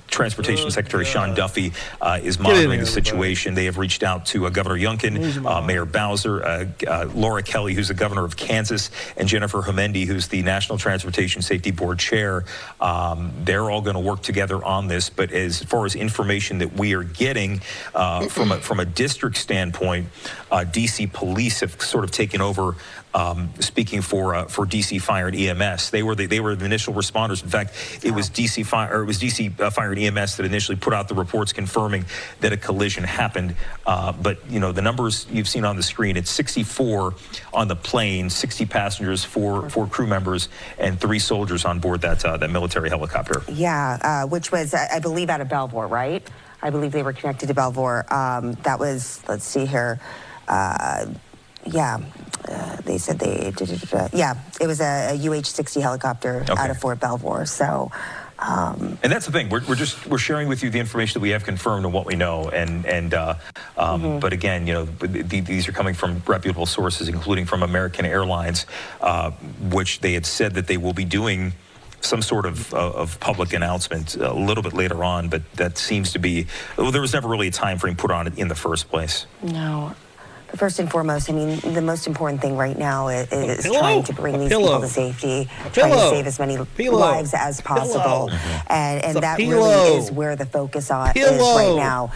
Transportation Secretary Sean Duffy is monitoring the situation. They have reached out to Governor Youngkin, Mayor Bowser, Laura Kelly, who's the governor of Kansas, and Jennifer Homendy, who's the National Transportation Safety Board chair. They're all going to work together on this. But as far as information that we are getting from a district standpoint, DC police have sort of taken over. Speaking for DC Fire and EMS, they were the initial responders. In fact, it was DC Fire and EMS that initially put out the reports confirming that a collision happened. But the numbers you've seen on the screen, it's 64 on the plane, 60 passengers, four crew members, and 3 soldiers on board that military helicopter. Yeah, which was, I believe, out of Belvoir, right? I believe they were connected to Belvoir. That was, let's see here. They said they did it. Yeah, it was a UH-60 helicopter out of Fort Belvoir. So, and that's the thing. We're sharing with you the information that we have confirmed and what we know. But again, these are coming from reputable sources, including from American Airlines, which they had said that they will be doing some sort of public announcement a little bit later on. But that seems to be, there was never really a time frame put on it in the first place. No. First and foremost, I mean, the most important thing right now is trying to bring these people to safety, trying to save as many lives as possible. And that really is where the focus is right now.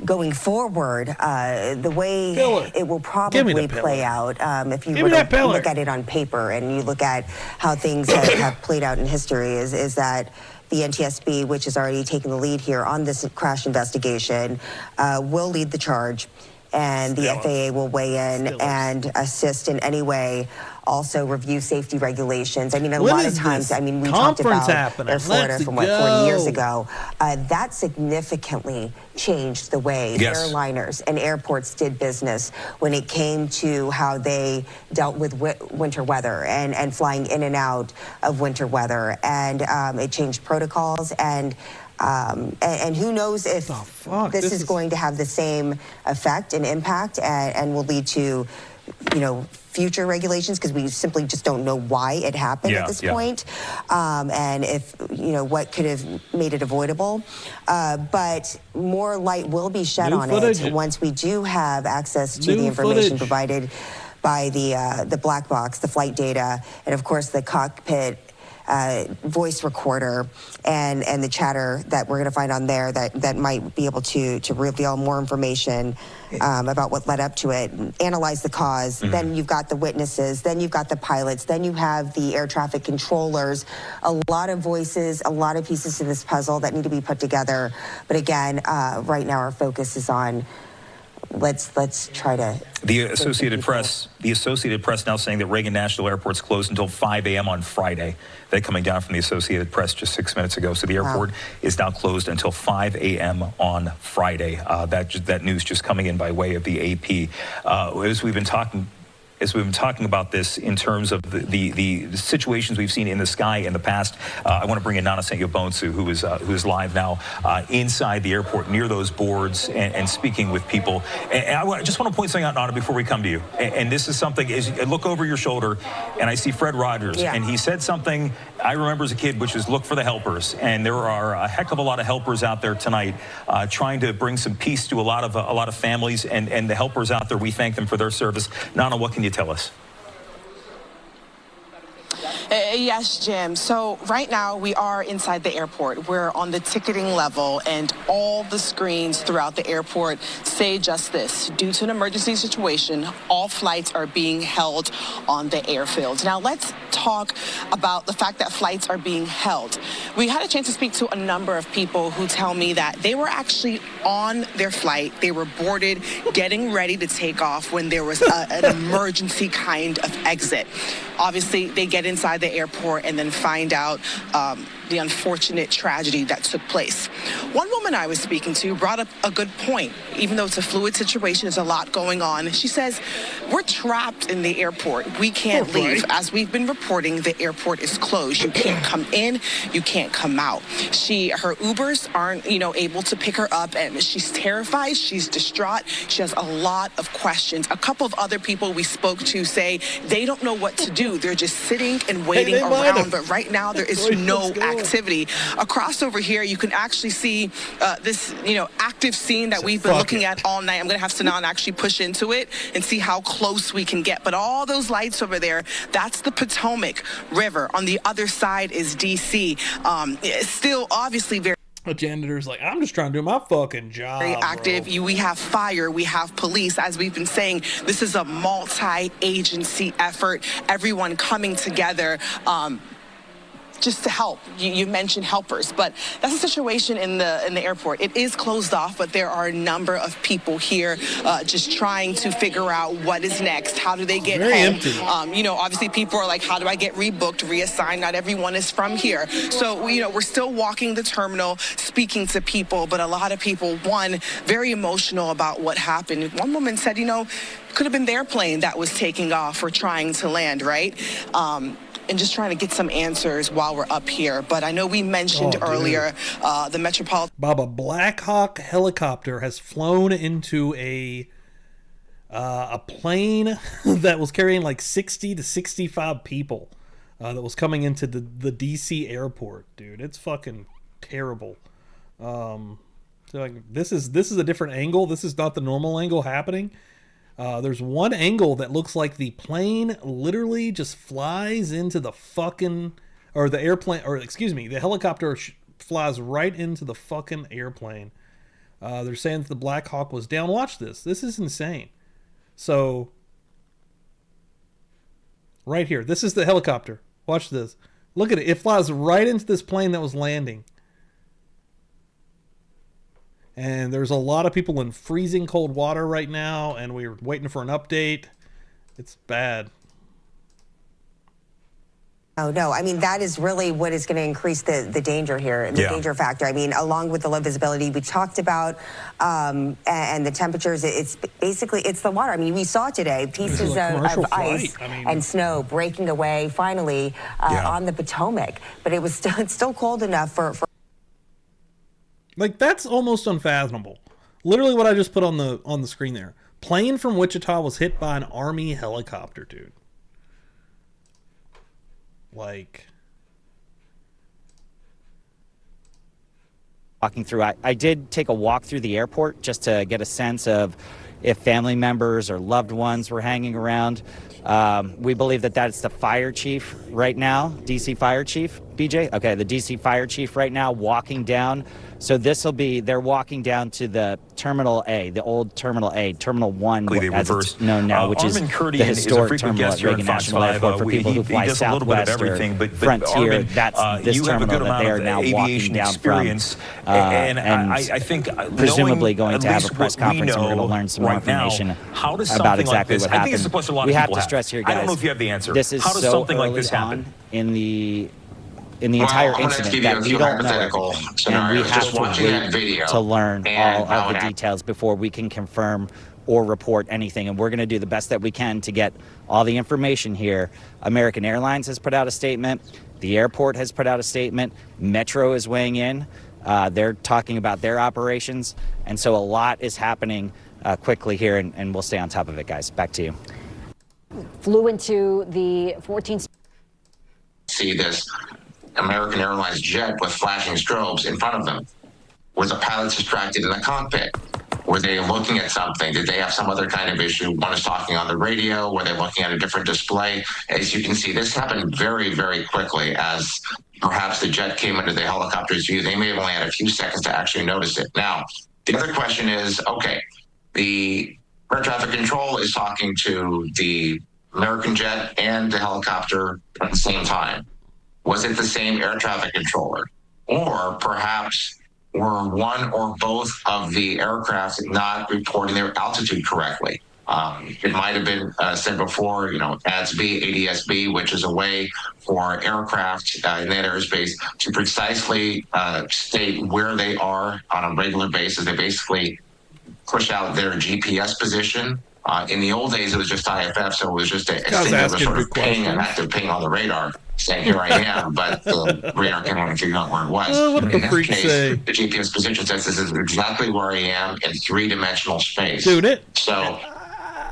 Going forward, the way it will probably play out, if you were to look at it on paper and you look at how things have played out in history, is that the NTSB, which has already taken the lead here on this crash investigation, will lead the charge. And the FAA will weigh in and assist in any way, also review safety regulations. I mean, a lot of times, I mean, we talked about Air Florida from 40 years ago. That significantly changed the way airliners and airports did business when it came to how they dealt with winter weather and flying in and out of winter weather. And it changed protocols and who knows if this is going to have the same effect and impact and will lead to, future regulations, because we simply just don't know why it happened at this point, and if, what could have made it avoidable. But more light will be shed on it once we do have access to the information provided by the black box, the flight data, and of course the cockpit voice recorder and the chatter that we're going to find on there that might be able to reveal more information about what led up to it, analyze the cause. Then you've got the witnesses, then you've got the pilots, then you have the air traffic controllers. A lot of voices, a lot of pieces to this puzzle that need to be put together. But again, right now our focus is on let's try to. The Associated Press now saying that Reagan National Airport's closed until 5 a.m. on Friday. That coming down from the Associated Press just 6 minutes ago. So the airport is now closed until 5 a.m. on Friday. That news just coming in by way of the AP. As we've been talking about this in terms of the situations we've seen in the sky in the past, I want to bring in Nana St. Yobonsu, who is live now inside the airport near those boards and speaking with people. And I just want to point something out, Nana, before we come to you. And this is something, as you look over your shoulder, and I see Fred Rogers, and he said something I remember as a kid, which is look for the helpers. And there are a heck of a lot of helpers out there tonight trying to bring some peace to a lot of families, and the helpers out there, we thank them for their service. Nana, what can you tell us? Yes, Jim. So right now we are inside the airport. We're on the ticketing level, and all the screens throughout the airport say just this. Due to an emergency situation, all flights are being held on the airfield. Now let's talk about the fact that flights are being held. We had a chance to speak to a number of people who tell me that they were actually on their flight. They were boarded, getting ready to take off when there was an emergency kind of exit. Obviously, they get inside the airport and then find out, the unfortunate tragedy that took place. One woman I was speaking to brought up a good point. Even though it's a fluid situation, there's a lot going on. She says, we're trapped in the airport. We can't leave. As we've been reporting, the airport is closed. You can't come in, you can't come out. Her Ubers aren't, able to pick her up, and she's terrified, she's distraught, she has a lot of questions. A couple of other people we spoke to say they don't know what to do. They're just sitting and waiting around, but right now there is no activity. Across over here, you can actually see this, active scene that we've been looking at all night. I'm going to have Sinan actually push into it and see how close we can get. But all those lights over there, that's the Potomac River. On the other side is D.C. It's still obviously very... A janitor's like, I'm just trying to do my fucking job. Very active. We have fire, we have police. As we've been saying, this is a multi-agency effort. Everyone coming together. Just to help. You mentioned helpers, but that's the situation in the airport. It is closed off, but there are a number of people here just trying to figure out what is next. How do they get home? Obviously people are like, how do I get rebooked, reassigned? Not everyone is from here. So, we're still walking the terminal, speaking to people, but a lot of people, one, very emotional about what happened. One woman said, could have been their plane that was taking off or trying to land, right? And just trying to get some answers while we're up here. But I know we mentioned earlier the Metropolitan... Bob, a Black Hawk helicopter has flown into a plane that was carrying like 60 to 65 people that was coming into the D.C. airport, dude. It's fucking terrible. So like, this is a different angle. This is not the normal angle happening. There's one angle that looks like the plane literally just flies into the fucking, or the airplane, or excuse me, the helicopter flies right into the fucking airplane. They're saying that the Black Hawk was down. Watch this. This is insane. So, right here, this is the helicopter. Watch this. Look at it. It flies right into this plane that was landing. And there's a lot of people in freezing cold water right now, and we're waiting for an update. It's bad. Oh, no. I mean, that is really what is going to increase the danger here, the danger factor. I mean, along with the low visibility we talked about and the temperatures, it's basically, it's the water. I mean, we saw today pieces of ice and snow breaking away finally on the Potomac, but it was still, it's still cold enough for like, that's almost unfathomable. Literally what I just put on the screen there. Plane from Wichita was hit by an Army helicopter, dude. Like, walking through, I did take a walk through the airport just to get a sense of if family members or loved ones were hanging around. We believe that that's the fire chief right now, DC fire chief, BJ. Okay, the DC fire chief right now walking down. So this will be, they're walking down to the Terminal A, the old Terminal A, Terminal 1, as it's known now, which is the historic terminal at Reagan National Airport for people who fly Southwest or Frontier. That's this terminal that they are now walking down from. And I think presumably going to have a press conference, and we're going to learn some more information about exactly what happened. We have to stress here, guys, I don't know if you have the answer. This is so early on in the entire incident that we don't know everything, and we have to wait to learn all of the details before we can confirm or report anything. And we're going to do the best that we can to get all the information here. American Airlines has put out a statement. The airport has put out a statement. Metro is weighing in. They're talking about their operations. And so a lot is happening quickly here, and we'll stay on top of it, guys. Back to you. Flew into the 14th. See this American Airlines jet with flashing strobes in front of them. Were the pilots distracted in the cockpit? Were they looking at something? Did they have some other kind of issue? One is talking on the radio. Were they looking at a different display? As you can see, this happened very, very quickly as perhaps the jet came into the helicopter's view. They may have only had a few seconds to actually notice it. Now, the other question is, okay, the air traffic control is talking to the American jet and the helicopter at the same time. Was it the same air traffic controller? Or perhaps were one or both of the aircraft not reporting their altitude correctly? It might have been said before, ADS-B, ADS-B, which is a way for aircraft in that airspace to precisely state where they are on a regular basis. They basically push out their GPS position. In the old days, it was just IFF, so it was just a singular sort of ping, an active ping on the radar, saying, here I am, but the radar can't figure out where it was. What in this case, the GPS position says this is exactly where I am in three-dimensional space. Dude, so,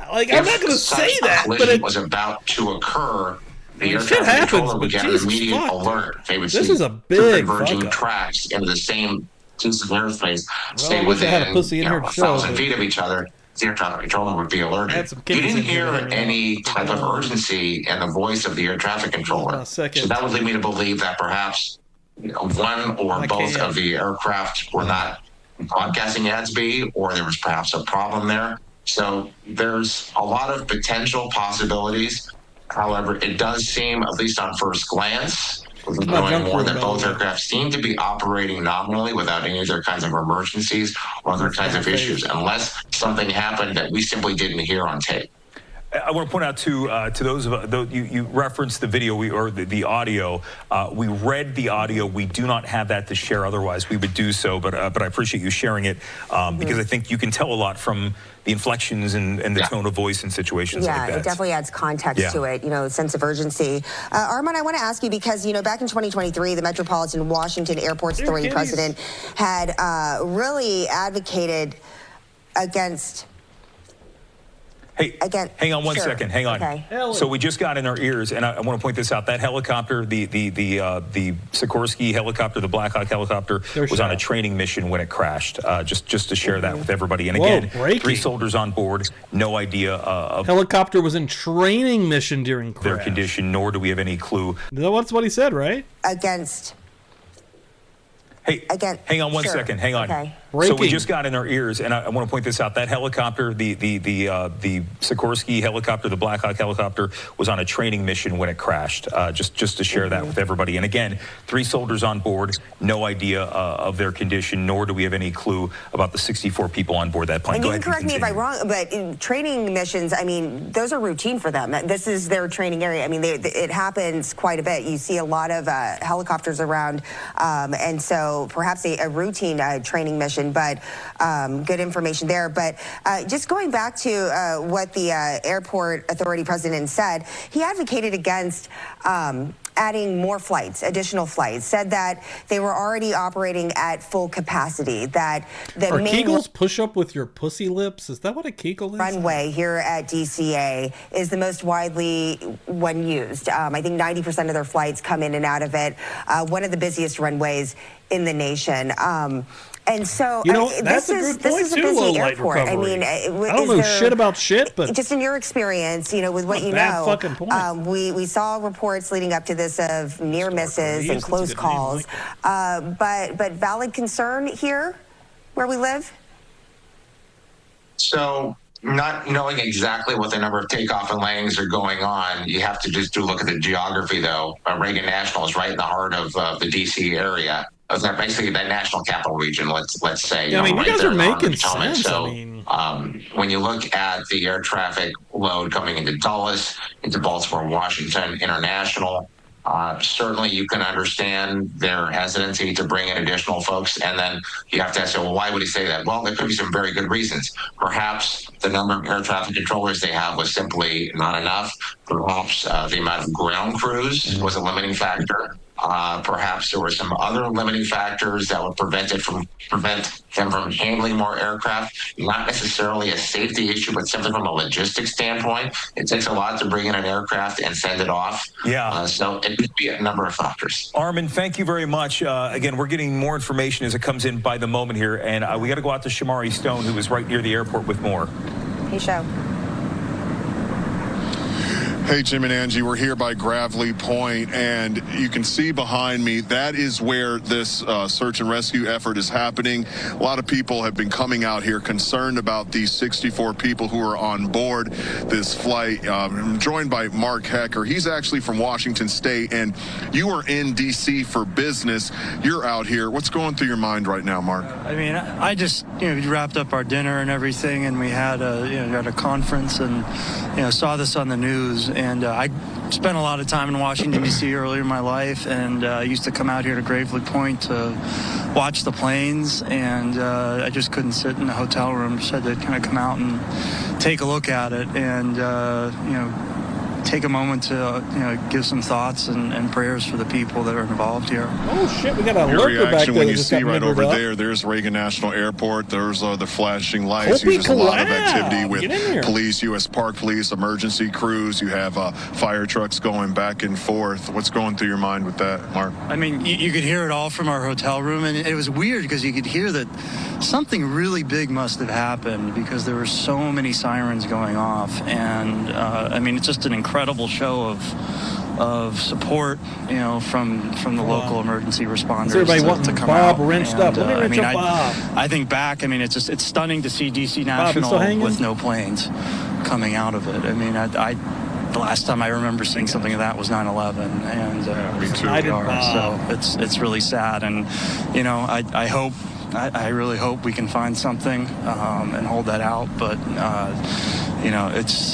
I'm not going to say that, but it was about to occur. The air shit traffic controller happens, would but get an Jesus immediate fuck. alert. They would This see is a big converging fuck up. tracks into the same piece of airspace, Well, stay I wish I had a within pussy in here to show, 1,000 but- feet of each other. The air traffic controller would be alerted. You didn't hear any type of urgency in the voice of the air traffic controller. So that would lead me to believe that perhaps one or both of the aircraft were not broadcasting ADS-B, or there was perhaps a problem there. So there's a lot of potential possibilities. However, it does seem, at least on first glance, knowing more that both aircraft seem to be operating nominally without any other kinds of emergencies or other kinds of issues, unless something happened that we simply didn't hear on tape. I want to point out to those of you referenced the video or the audio. We read the audio. We do not have that to share. Otherwise, we would do so. But I appreciate you sharing it because I think you can tell a lot from the inflections and the tone of voice in situations like that. Yeah, it definitely adds context to it, sense of urgency. Armand, I want to ask you because, back in 2023, the Metropolitan Washington Airports Authority president had really advocated against... Hey, hang on one second. Hang on. Okay. So we just got in our ears, and I want to point this out. That helicopter, the Sikorsky helicopter, the Black Hawk helicopter, was on a training mission when it crashed. Just to share that with everybody. And again, 3 soldiers on board. No idea of helicopter was in training mission during crash. Their condition, nor do we have any clue. That's what he said, right? Against. Hey, hang on one second. Hang on. Okay. So we just got in our ears, and I want to point this out. That helicopter, the Sikorsky helicopter, the Black Hawk helicopter, was on a training mission when it crashed. Just to share that with everybody. And again, 3 soldiers on board. No idea of their condition, nor do we have any clue about the 64 people on board that plane. And you can correct me if I'm wrong, but in training missions, those are routine for them. This is their training area. It happens quite a bit. You see a lot of helicopters around, and so perhaps a routine training mission. But good information there. But just going back to what the airport authority president said, he advocated against adding more flights, additional flights, said that they were already operating at full capacity, that the main Kegels push up with your pussy lips? Is that what a Kegel is? Runway here at DCA is the most widely one used. I think 90% of their flights come in and out of it. One of the busiest runways in the nation. And so that's a good point this is a too, busy low light airport. recovery. I don't know shit about shit, but just in your experience, with what you bad know, fucking point. we saw reports leading up to this of near misses and close calls, but valid concern here where we live. So, not knowing exactly what the number of takeoff and landings are going on, you have to just look at the geography, though. Reagan National is right in the heart of the D.C. area. Basically, that national capital region, let's say. Yeah, you right guys there are in the heart of making Potomac. sense. So, when you look at the air traffic load coming into Dulles, into Baltimore, Washington, International, certainly you can understand their hesitancy to bring in additional folks. And then you have to ask, well, why would he say that? Well, there could be some very good reasons. Perhaps the number of air traffic controllers they have was simply not enough. Perhaps the amount of ground crews was a limiting factor. Perhaps there were some other limiting factors that would prevent them from handling more aircraft. Not necessarily a safety issue, but simply from a logistics standpoint. It takes a lot to bring in an aircraft and send it off. Yeah. So it could be a number of factors. Armand, thank you very much. Again, we're getting more information as it comes in by the moment here, and we got to go out to Shamari Stone, who is right near the airport, with more. Hey, Show. Hey, Jim and Angie, we're here by Gravely Point, and you can see behind me, that is where this search and rescue effort is happening. A lot of people have been coming out here concerned about these 64 people who are on board this flight. I'm joined by Mark Hecker. He's actually from Washington State, and you are in D.C. for business. You're out here. What's going through your mind right now, Mark? I mean, I just, we wrapped up our dinner and everything, and we had a conference, and, saw this on the news. And I spent a lot of time in Washington, D.C. earlier in my life, and I used to come out here to Gravely Point to watch the planes, and I just couldn't sit in a hotel room. Just had to kind of come out and take a look at it, and, take a moment to give some thoughts and prayers for the people that are involved here. Oh shit, we got a Your lurker back reaction there. when you see right over there, there's Reagan National Airport. There's the flashing lights. Holy There's a lot of collab. activity with Get in here. police, U.S. Park Police, emergency crews. You have fire trucks going back and forth. What's going through your mind with that, Mark? I mean, you could hear it all from our hotel room, and it was weird because you could hear that something really big must have happened because there were so many sirens going off, and I mean, it's just an incredible show of support, from the local emergency responders. Everybody wanting to come Bob out. wrenched And, up. Let me wrench up Bob. I think back. I mean, it's stunning to see DC Bob, you still National hanging? with no planes coming out of it. I mean, the last time I remember seeing something of that was 9/11, and me too. So it's really sad, and I really hope we can find something and hold that out, but it's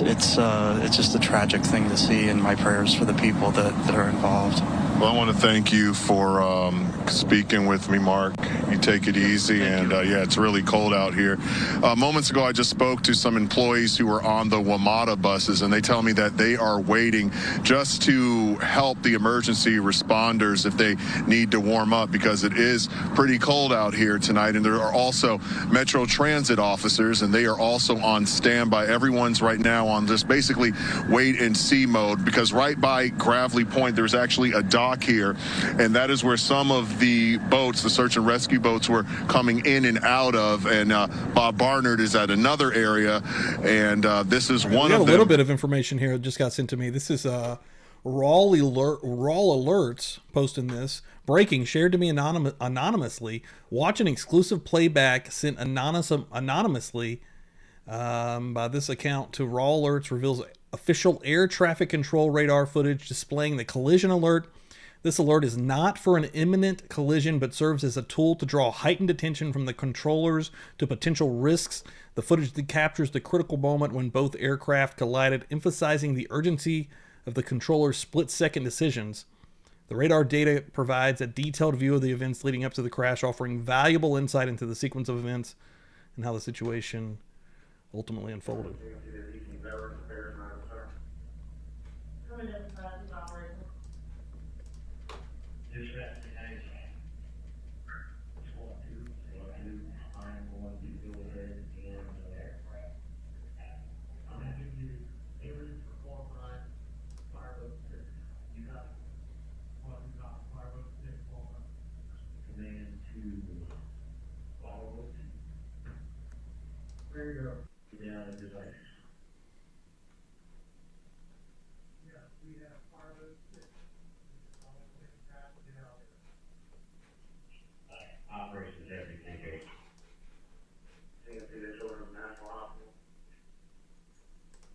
just a tragic thing to see, and my prayers for the people that are involved. Well, I want to thank you for speaking with me, Mark. You take it easy, and yeah, it's really cold out here. Moments ago, I just spoke to some employees who were on the WMATA buses, and they tell me that they are waiting just to help the emergency responders if they need to warm up, because it is pretty cold out here tonight. And there are also Metro Transit officers, and they are also on standby. Everyone's right now on just basically wait and see mode, because right by Gravely Point, there's actually a dock here, and that is where some of the boats, the search and rescue boats, were coming in and out of. And Bob Barnard is at another area, and this is one of them. A little bit of information here that just got sent to me. This is Raw Alerts posting this. Breaking, shared to me anonymously. Watch an exclusive playback sent anonymously by this account to Raw Alerts reveals official air traffic control radar footage displaying the collision alert. This alert is not for an imminent collision, but serves as a tool to draw heightened attention from the controllers to potential risks. The footage that captures the critical moment when both aircraft collided, emphasizing the urgency of the controller's split-second decisions. The radar data provides a detailed view of the events leading up to the crash, offering valuable insight into the sequence of events and how the situation ultimately unfolded.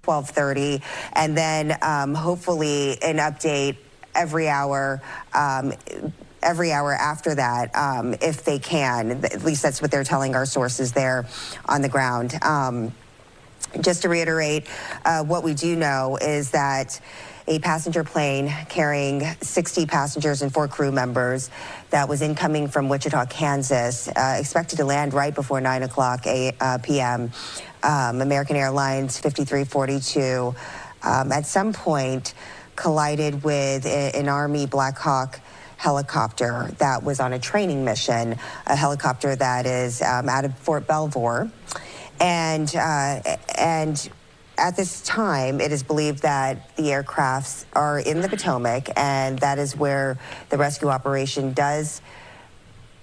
$12:30, and then hopefully an update every hour after that, if they can. At least that's what they're telling our sources there on the ground. Just to reiterate, what we do know is that a passenger plane carrying 60 passengers and 4 crew members that was incoming from Wichita, Kansas, expected to land right before 9 o'clock p.m. American Airlines 5342, at some point collided with an Army Black Hawk helicopter that was on a training mission, a helicopter that is out of Fort Belvoir. And at this time, it is believed that the aircrafts are in the Potomac, and that is where the rescue operation does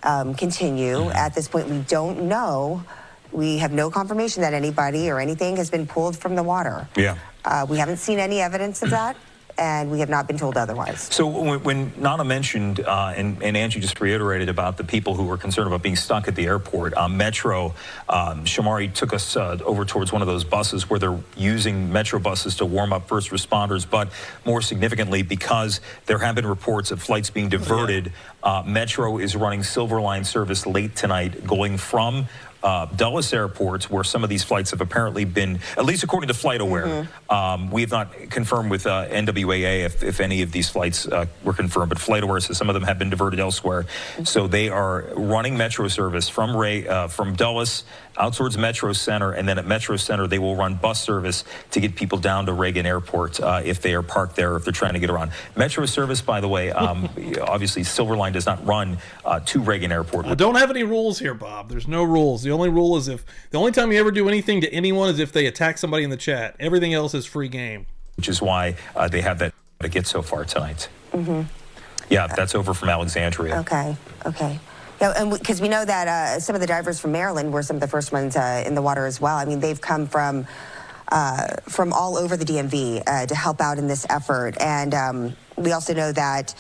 continue. At this point, we don't know We have no confirmation that anybody or anything has been pulled from the water. Yeah. We haven't seen any evidence of that, and we have not been told otherwise. So when Nana mentioned, and Angie just reiterated about the people who were concerned about being stuck at the airport, Metro, Shamari took us over towards one of those buses where they're using Metro buses to warm up first responders, but more significantly, because there have been reports of flights being diverted, Metro is running Silver Line service late tonight going from Dulles Airports, where some of these flights have apparently been, at least according to FlightAware. We have not confirmed with NWAA if any of these flights were confirmed, but FlightAware says some of them have been diverted elsewhere. So they are running Metro service from Dulles out towards Metro Center, and then at Metro Center they will run bus service to get people down to Reagan Airport if they are parked there, or if they're trying to get around. Metro service, by the way, obviously Silver Line does not run to Reagan Airport. I don't have any rules here, Bob. There's no rules. The only rule is the only time you ever do anything to anyone is if they attack somebody in the chat. Everything else is free game. Which is why they have that to get so far tonight. Yeah, that's over from Alexandria. Okay. Yeah, and because we know that some of the divers from Maryland were some of the first ones in the water as well. I mean, they've come from all over the DMV to help out in this effort. And we also know that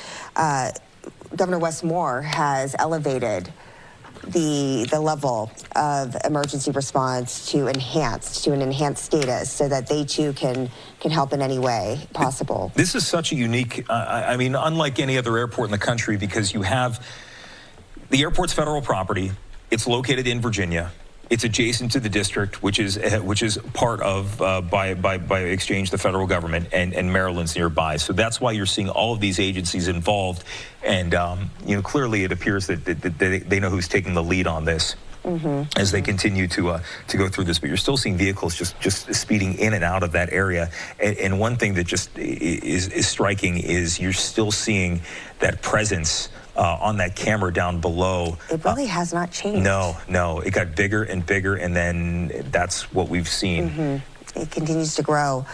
Governor Wes Moore has elevated the level of emergency response to an enhanced status, so that they too can help in any way possible. This is such a unique, I mean, unlike any other airport in the country, because you have the airport's federal property. It's located in Virginia. It's adjacent to the district, which is part of, by exchange, the federal government, and Maryland's nearby. So that's why you're seeing all of these agencies involved. And, clearly it appears that they know who's taking the lead on this. As they continue to go through this, but you're still seeing vehicles just speeding in and out of that area. And one thing that just is striking is you're still seeing that presence on that camera down below. It really has not changed. No, it got bigger and bigger, and then that's what we've seen. It continues to grow.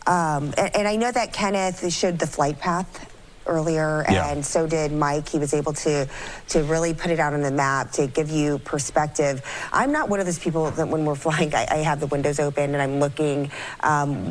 And I know that Kenneth showed the flight path earlier, and so did Mike. He was able to really put it out on the map to give you perspective. I'm not one of those people that when we're flying, I have the windows open and I'm looking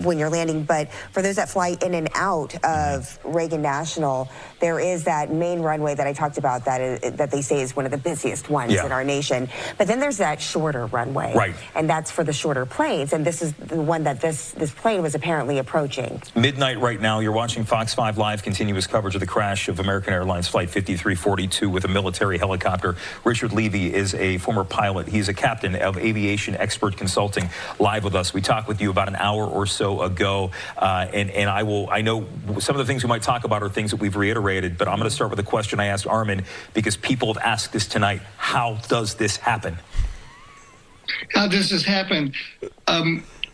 when you're landing, but for those that fly in and out of Reagan National, there is that main runway that I talked about that they say is one of the busiest ones in our nation. But then there's that shorter runway, and that's for the shorter planes, and this is the one that this plane was apparently approaching. Midnight right now, you're watching Fox 5 Live continuous coverage of the crash of American Airlines Flight 5342 with a military helicopter. Richard Levy is a former pilot. He's a captain of Aviation Expert Consulting, live with us. We talked with you about an hour or so ago, and I know some of the things we might talk about are things that we've reiterated, but I'm going to start with a question I asked Armin, because people have asked this tonight. How does this happen? How does this happen?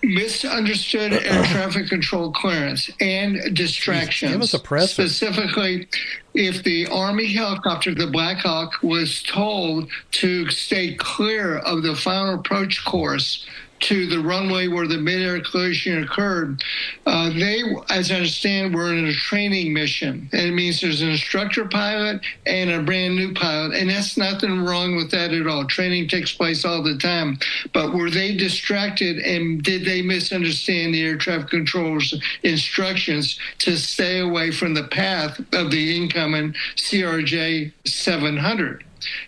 Misunderstood air traffic control clearance and distractions. Give us a press. Specifically, if the Army helicopter, the Black Hawk, was told to stay clear of the final approach course to the runway where the mid-air collision occurred, they, as I understand, were in a training mission. And it means there's an instructor pilot and a brand new pilot, and that's nothing wrong with that at all. Training takes place all the time. But were they distracted, and did they misunderstand the air traffic controller's instructions to stay away from the path of the incoming CRJ 700?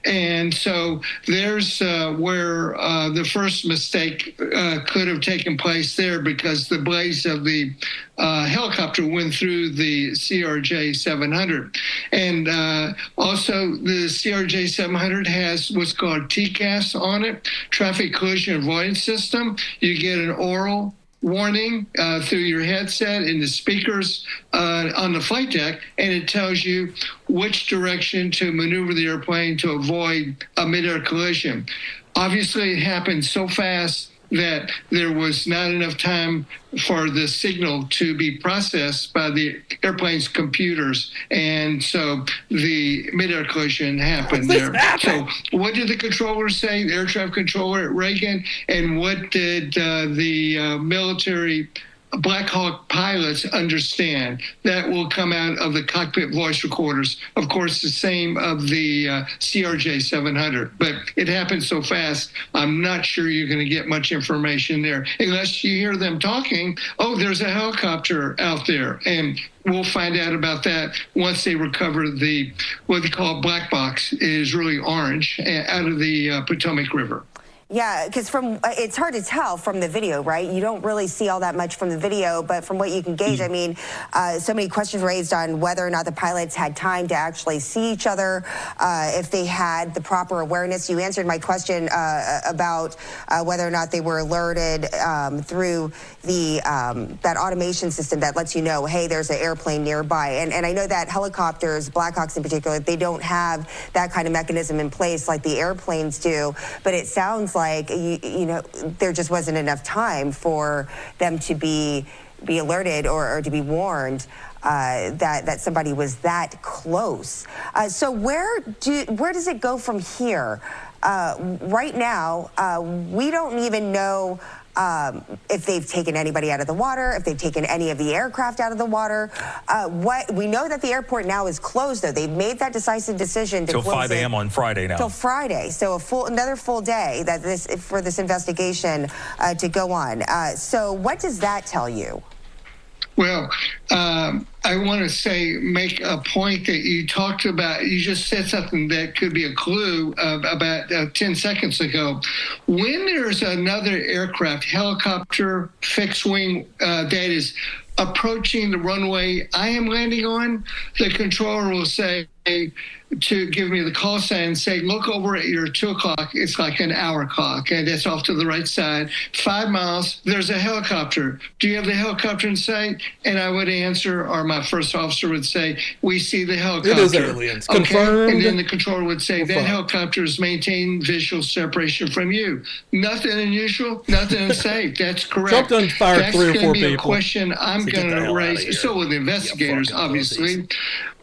And so there's where the first mistake could have taken place there, because the blaze of the helicopter went through the CRJ 700. And also the CRJ 700 has what's called TCAS on it, Traffic Collision Avoidance System. You get an oral warning through your headset in the speakers on the flight deck, and it tells you which direction to maneuver the airplane to avoid a mid-air collision. Obviously, it happened so fast that there was not enough time for the signal to be processed by the airplane's computers, and so the mid-air collision happened there. So what did the controller say, the air traffic controller at Reagan, and what did the military Black Hawk pilots understand. That will come out of the cockpit voice recorders. Of course, the same of the CRJ 700. But it happened so fast, I'm not sure you're going to get much information there unless you hear them talking. Oh, there's a helicopter out there, and we'll find out about that once they recover the what they call black box. It is really orange out of the Potomac River. Yeah, because it's hard to tell from the video, right? You don't really see all that much from the video, but from what you can gauge, I mean, so many questions raised on whether or not the pilots had time to actually see each other, if they had the proper awareness. You answered my question about whether or not they were alerted through the that automation system that lets you know, hey, there's an airplane nearby. And I know that helicopters, Blackhawks in particular, they don't have that kind of mechanism in place like the airplanes do, but it sounds like, you know, there just wasn't enough time for them to be alerted or to be warned that somebody was that close. So where does it go from here? Right now, we don't even know if they've taken anybody out of the water, if they've taken any of the aircraft out of the water. We know that the airport now is closed, though. They've made that decisive decision to till close 5 a.m. on Friday now. Till Friday, so another full day for this investigation to go on. So what does that tell you? Well, I want to make a point that you talked about. You just said something that could be a clue about 10 seconds ago. When there's another aircraft, helicopter, fixed wing, that is approaching the runway I am landing on, the controller will say, to give me the call sign and say, look over at your 2 o'clock. It's like an hour clock, and that's off to the right side. 5 miles, there's a helicopter. Do you have the helicopter in sight? And I would answer, or my first officer would say, we see the helicopter. It is aliens. Okay. Confirmed. And then the controller would say, that helicopter is maintaining visual separation from you. Nothing unusual, nothing unsafe. That's correct. Trump done fired That's 3 or 4 gonna be people. a question I'm going to raise. So will the investigators, obviously.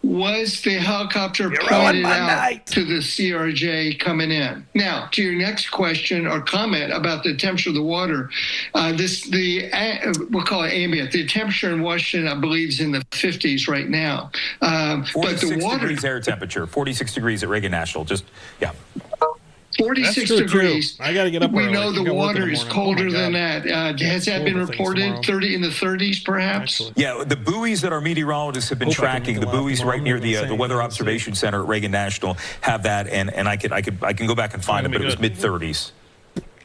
Was the helicopter pointed out to the CRJ coming in? Now, to your next question or comment about the temperature of the water, we'll call it ambient. The temperature in Washington, I believe, is in the 50s right now. 46 but the water, degrees air temperature, 46 degrees at Reagan National. Just, yeah. 46 degrees. I got to get up We early. know the water is colder than that. that. Has that been reported? 30 in the 30s, perhaps? Actually. Yeah, the buoys that our meteorologists have been tracking, the buoys right near the Weather Observation Center at Reagan National have that, and I can go back and find it, but it was mid-30s.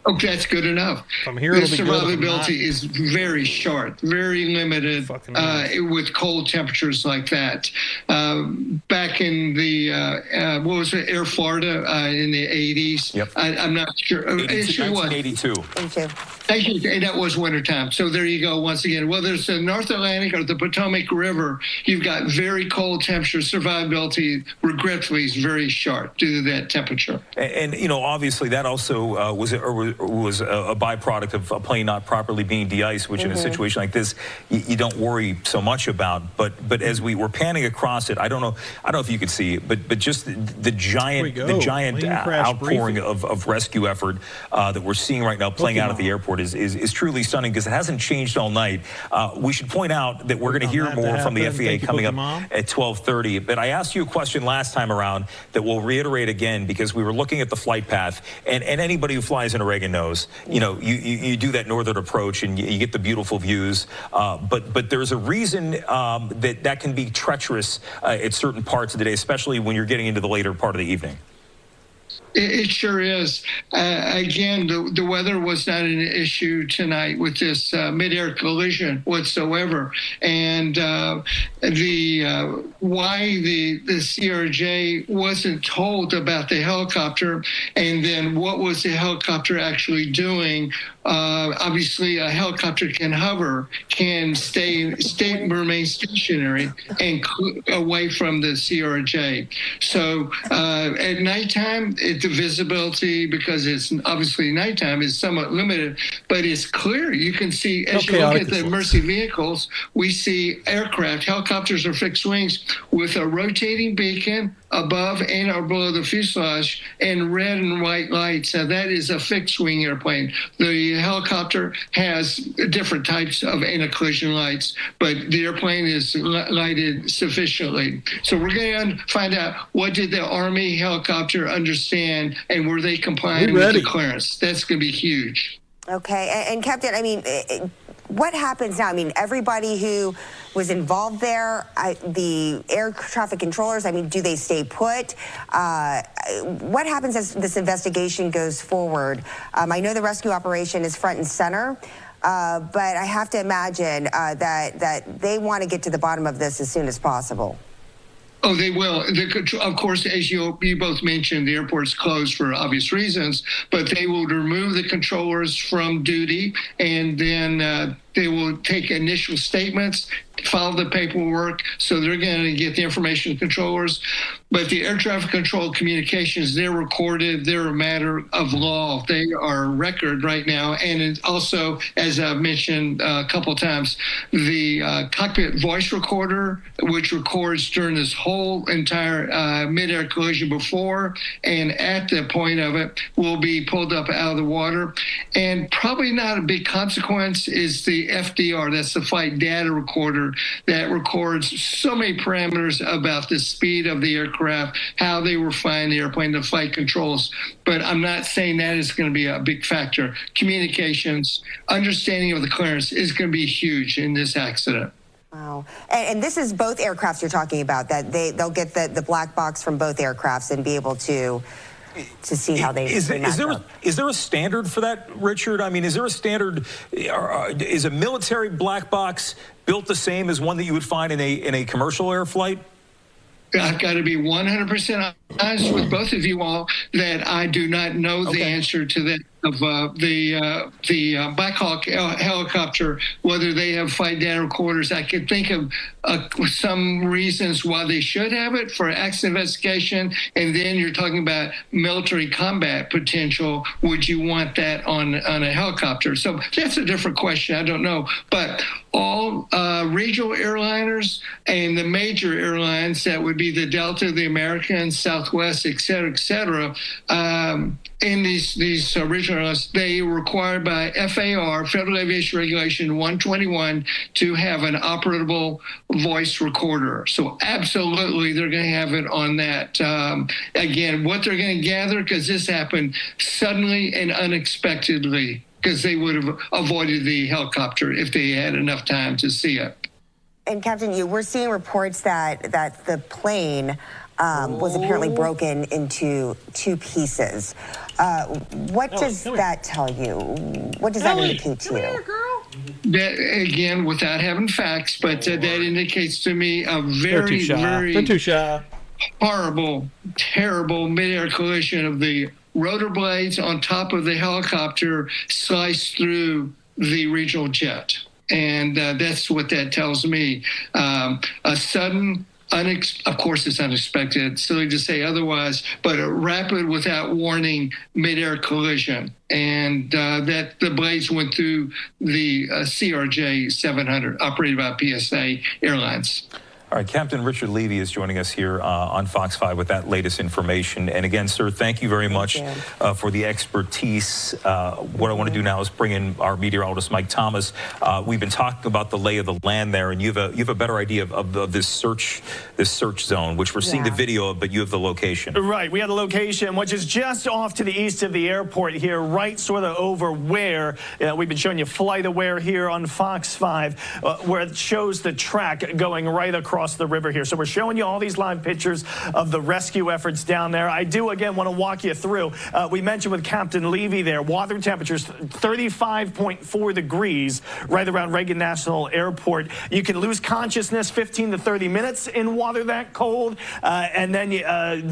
Okay, that's good enough. From here, the it'll be good. survivability is very short, very limited with cold temperatures like that. Back in the, what was it, Air Florida in the 80s? Yep. I'm not sure. 1982. And that was wintertime. So there you go once again. Whether it's the North Atlantic or the Potomac River, you've got very cold temperatures. Survivability, regretfully, is very short due to that temperature. And you know, obviously, that also was a byproduct of a plane not properly being de-iced, which in a situation like this, you don't worry so much about. But as we were panning across it, I don't know if you could see it, but just the giant outpouring of rescue effort that we're seeing right now playing out at the airport is truly stunning, because it hasn't changed all night. We should point out that we're going to hear more from the FAA coming up at 12:30. But I asked you a question last time around that we'll reiterate again, because we were looking at the flight path, and anybody who flies into Reagan knows, you know, you do that northern approach and you get the beautiful views, but there's a reason that can be treacherous at certain parts of the day, especially when you're getting into the later part of the evening. It sure is. Again, the weather was not an issue tonight with this mid-air collision whatsoever. And why the CRJ wasn't told about the helicopter, and then what was the helicopter actually doing? Obviously, a helicopter can hover, can remain stationary and away from the CRJ. So at nighttime, the visibility, because it's obviously nighttime, is somewhat limited, but it's clear. You can see, as you look at the Mercy vehicles, we see aircraft, helicopters or fixed wings with a rotating beacon, above and or below the fuselage, and red and white lights. Now, that is a fixed-wing airplane. The helicopter has different types of anti-collision lights, but the airplane is lighted sufficiently. So we're going to find out, what did the Army helicopter understand, and were they complying with the clearance? That's going to be huge. Okay, and Captain, I mean, what happens now? I mean, everybody who was involved there, the air traffic controllers, I mean, do they stay put? What happens as this investigation goes forward? I know the rescue operation is front and center, but I have to imagine that they want to get to the bottom of this as soon as possible. Oh, they will. Of course, as you both mentioned, the airport's closed for obvious reasons, but they will remove the controllers from duty, and then they will take initial statements, file the paperwork, so they're going to get the information controllers. But the air traffic control communications, they're recorded. They're a matter of law. They are a record right now. And also, as I've mentioned a couple times, the cockpit voice recorder, which records during this whole entire mid-air collision before and at the point of it, will be pulled up out of the water. And probably not a big consequence is the FDR, that's the flight data recorder, that records so many parameters about the speed of the aircraft, how they were flying the airplane, the flight controls. But I'm not saying that is going to be a big factor. Communications, understanding of the clearance is going to be huge in this accident. Wow. And this is both aircrafts you're talking about, that they'll get the black box from both aircrafts and be able to see how they is there a standard for that, Richard? I mean, is there a standard? Is a military black box built the same as one that you would find in a commercial air flight? I've got to be 100% honest with both of you all that I do not know the answer to that of the Black Hawk helicopter, whether they have flight data recorders. I could think of some reasons why they should have it for accident investigation, and then you're talking about military combat potential. Would you want that on a helicopter? So that's a different question. I don't know. But all regional airliners and the major airlines, that would be the Delta, the American, Southwest, et cetera, in these regional airlines, they are required by FAR, Federal Aviation Regulation 121, to have an operable voice recorder. So absolutely, they're going to have it on that. Again, what they're going to gather, because this happened suddenly and unexpectedly, because they would have avoided the helicopter if they had enough time to see it. And Captain, we're seeing reports that the plane was apparently broken into two pieces. What does that tell you? What does that indicate to you? That, again, without having facts, but that indicates to me a very horrible, terrible mid-air collision of the rotor blades on top of the helicopter sliced through the regional jet. And that's what that tells me. A sudden, of course it's unexpected, silly to say otherwise, but a rapid, without warning, mid-air collision. And that the blades went through the CRJ 700, operated by PSA Airlines. All right, Captain Richard Levy is joining us here on Fox 5 with that latest information. And again, sir, thank you very much for the expertise. What I want to do now is bring in our meteorologist, Mike Thomas. We've been talking about the lay of the land there, and you have a better idea of this search zone, which we're seeing the video of, but you have the location. Right, we have the location, which is just off to the east of the airport here, right sort of over where we've been showing you Flight Aware here on Fox 5, where it shows the track going right across the river here. So we're showing you all these live pictures of the rescue efforts down there. I do, again, want to walk you through. We mentioned with Captain Levy there, water temperatures 35.4 degrees right around Reagan National Airport. You can lose consciousness 15 to 30 minutes in water that cold, and then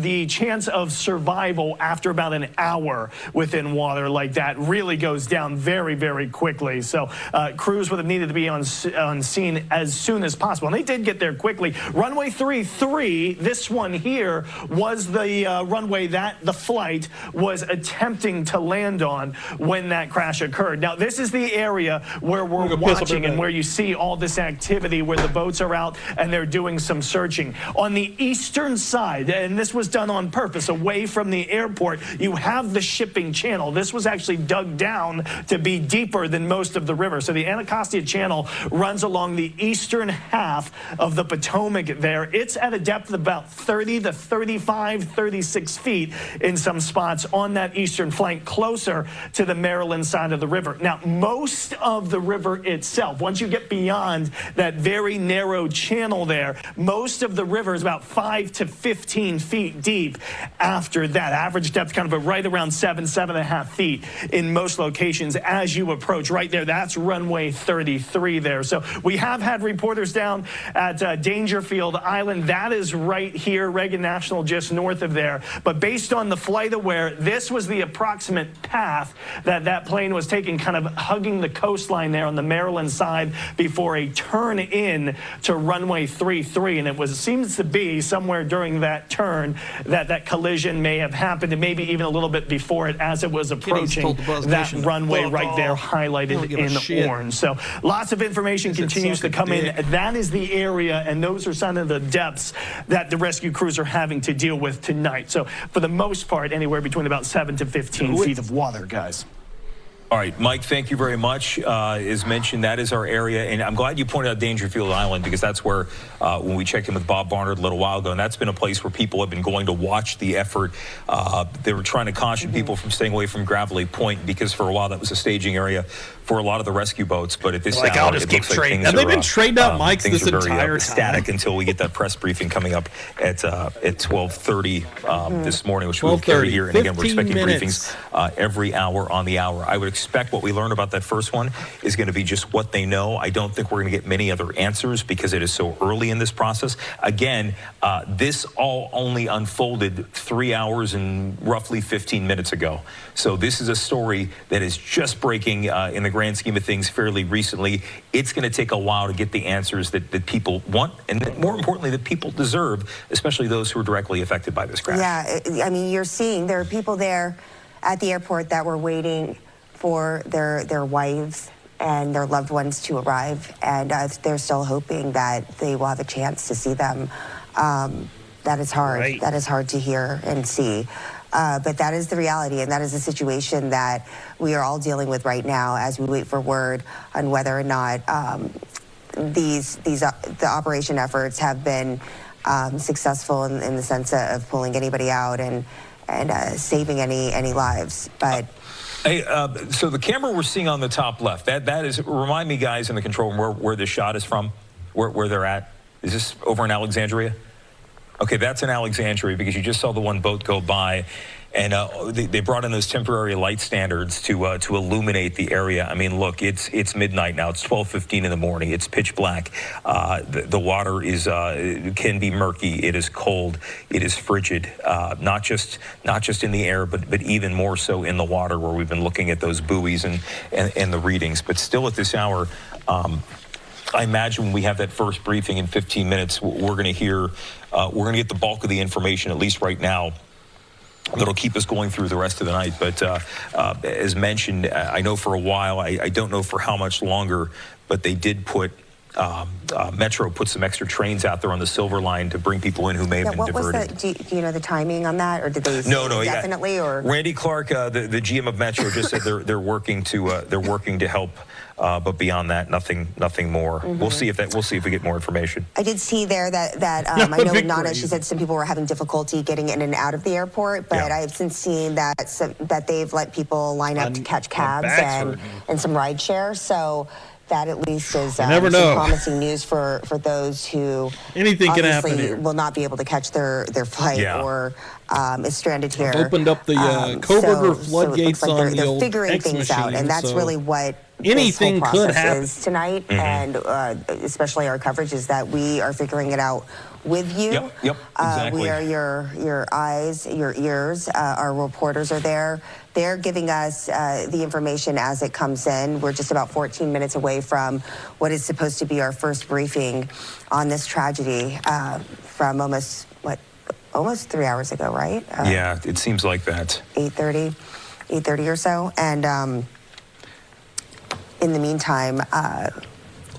the chance of survival after about an hour within water like that really goes down very, very quickly. So crews would have needed to be on scene as soon as possible. And they did get there quickly. quickly. Runway 33, this one here, was the runway that the flight was attempting to land on when that crash occurred. Now, this is the area where we're watching and where you see all this activity, where the boats are out and they're doing some searching. On the eastern side, and this was done on purpose, away from the airport, you have the shipping channel. This was actually dug down to be deeper than most of the river. So the Anacostia Channel runs along the eastern half of the Potomac there. It's at a depth of about 30 to 35, 36 feet in some spots on that eastern flank, closer to the Maryland side of the river. Now, most of the river itself, once you get beyond that very narrow channel there, most of the river is about 5 to 15 feet deep after that. Average depth kind of right around 7.5 feet in most locations as you approach. Right there, that's runway 33 there. So we have had reporters down at Dangerfield Island. That is right here, Reagan National, just north of there. But based on the flight aware, this was the approximate path that that plane was taking, kind of hugging the coastline there on the Maryland side before a turn in to runway 33. And it seems to be somewhere during that turn that that collision may have happened, and maybe even a little bit before it as it was approaching that runway right there highlighted in orange. So lots of information continues to come in. That is the area, and those are some of the depths that the rescue crews are having to deal with tonight. So for the most part, anywhere between about 7 to 15 feet of water, guys. All right, Mike, thank you very much. As mentioned, that is our area, and I'm glad you pointed out Dangerfield Island, because that's where, when we checked in with Bob Barnard a little while ago, and that's been a place where people have been going to watch the effort. They were trying to caution people from staying away from Gravelly Point, because for a while that was a staging area for a lot of the rescue boats. But at this hour, I'll just keep trading. Have they been trading out mics this entire time? Static until we get that press briefing coming up at 12:30 this morning, which we'll carry here. And again, we're expecting briefings every hour on the hour. I would expect what we learned about that first one is going to be just what they know. I don't think we're going to get many other answers because it is so early in this process. Again, this all only unfolded 3 hours and roughly 15 minutes ago. So this is a story that is just breaking in the grand scheme of things fairly recently. It's going to take a while to get the answers that people want, and that, more importantly, that people deserve, especially those who are directly affected by this crash. Yeah, I mean, you're seeing there are people there at the airport that were waiting for their wives and their loved ones to arrive, and they're still hoping that they will have a chance to see them. That is hard. Right. That is hard to hear and see. But that is the reality, and that is the situation that we are all dealing with right now as we wait for word on whether or not the operation efforts have been successful in the sense of pulling anybody out and saving any lives. But hey, so the camera we're seeing on the top left, that is, remind me, guys, in the control room where this shot is from, where they're at. Is this over in Alexandria? Okay, that's in Alexandria, because you just saw the one boat go by, and they brought in those temporary light standards to illuminate the area. I mean, look, it's midnight now. It's 12:15 in the morning. It's pitch black. The water is can be murky. It is cold. It is frigid. Not just in the air, but even more so in the water, where we've been looking at those buoys and the readings. But still, at this hour, I imagine when we have that first briefing in 15 minutes, we're going to hear, we're going to get the bulk of the information, at least right now, that'll keep us going through the rest of the night. But as mentioned, I know for a while, I don't know for how much longer, but they did put, Metro put some extra trains out there on the Silver Line to bring people in who may have been diverted. Do you know the timing on that, or did they say indefinitely? Yeah. Or Randy Clark, the GM of Metro, just said they're working to help. But beyond that, nothing more. Mm-hmm. We'll see if we get more information. I did see there that I know Nana, she said some people were having difficulty getting in and out of the airport, but I've since seen that they've let people line up to catch cabs and some ride share. So that at least is some promising news for those who obviously will not be able to catch their flight or is stranded here. Opened up the Coburger floodgates on the they're old figuring X things out, machine, and that's really what anything this whole could process happen is tonight, and especially our coverage is that we are figuring it out with you. Yep, exactly. We are your eyes, your ears. Our reporters are there. They're giving us the information as it comes in. We're just about 14 minutes away from what is supposed to be our first briefing on this tragedy from almost 3 hours ago, right? Yeah, it seems like that. 8:30 or so. And in the meantime,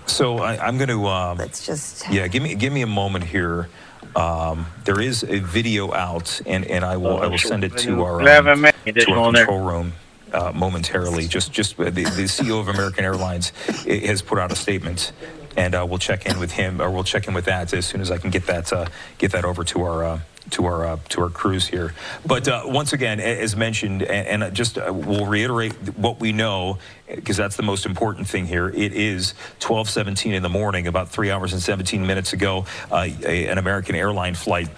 so I'm going to let's just give me a moment here. There is a video out, and I will send it to our control room momentarily. Just the CEO of American Airlines has put out a statement, and we'll check in with him, or we'll check in with that as soon as I can get that over to our crews here. But once again, as mentioned, and just we'll reiterate what we know, because that's the most important thing here. It is 12:17 in the morning, about 3 hours and 17 minutes ago, an American airline flight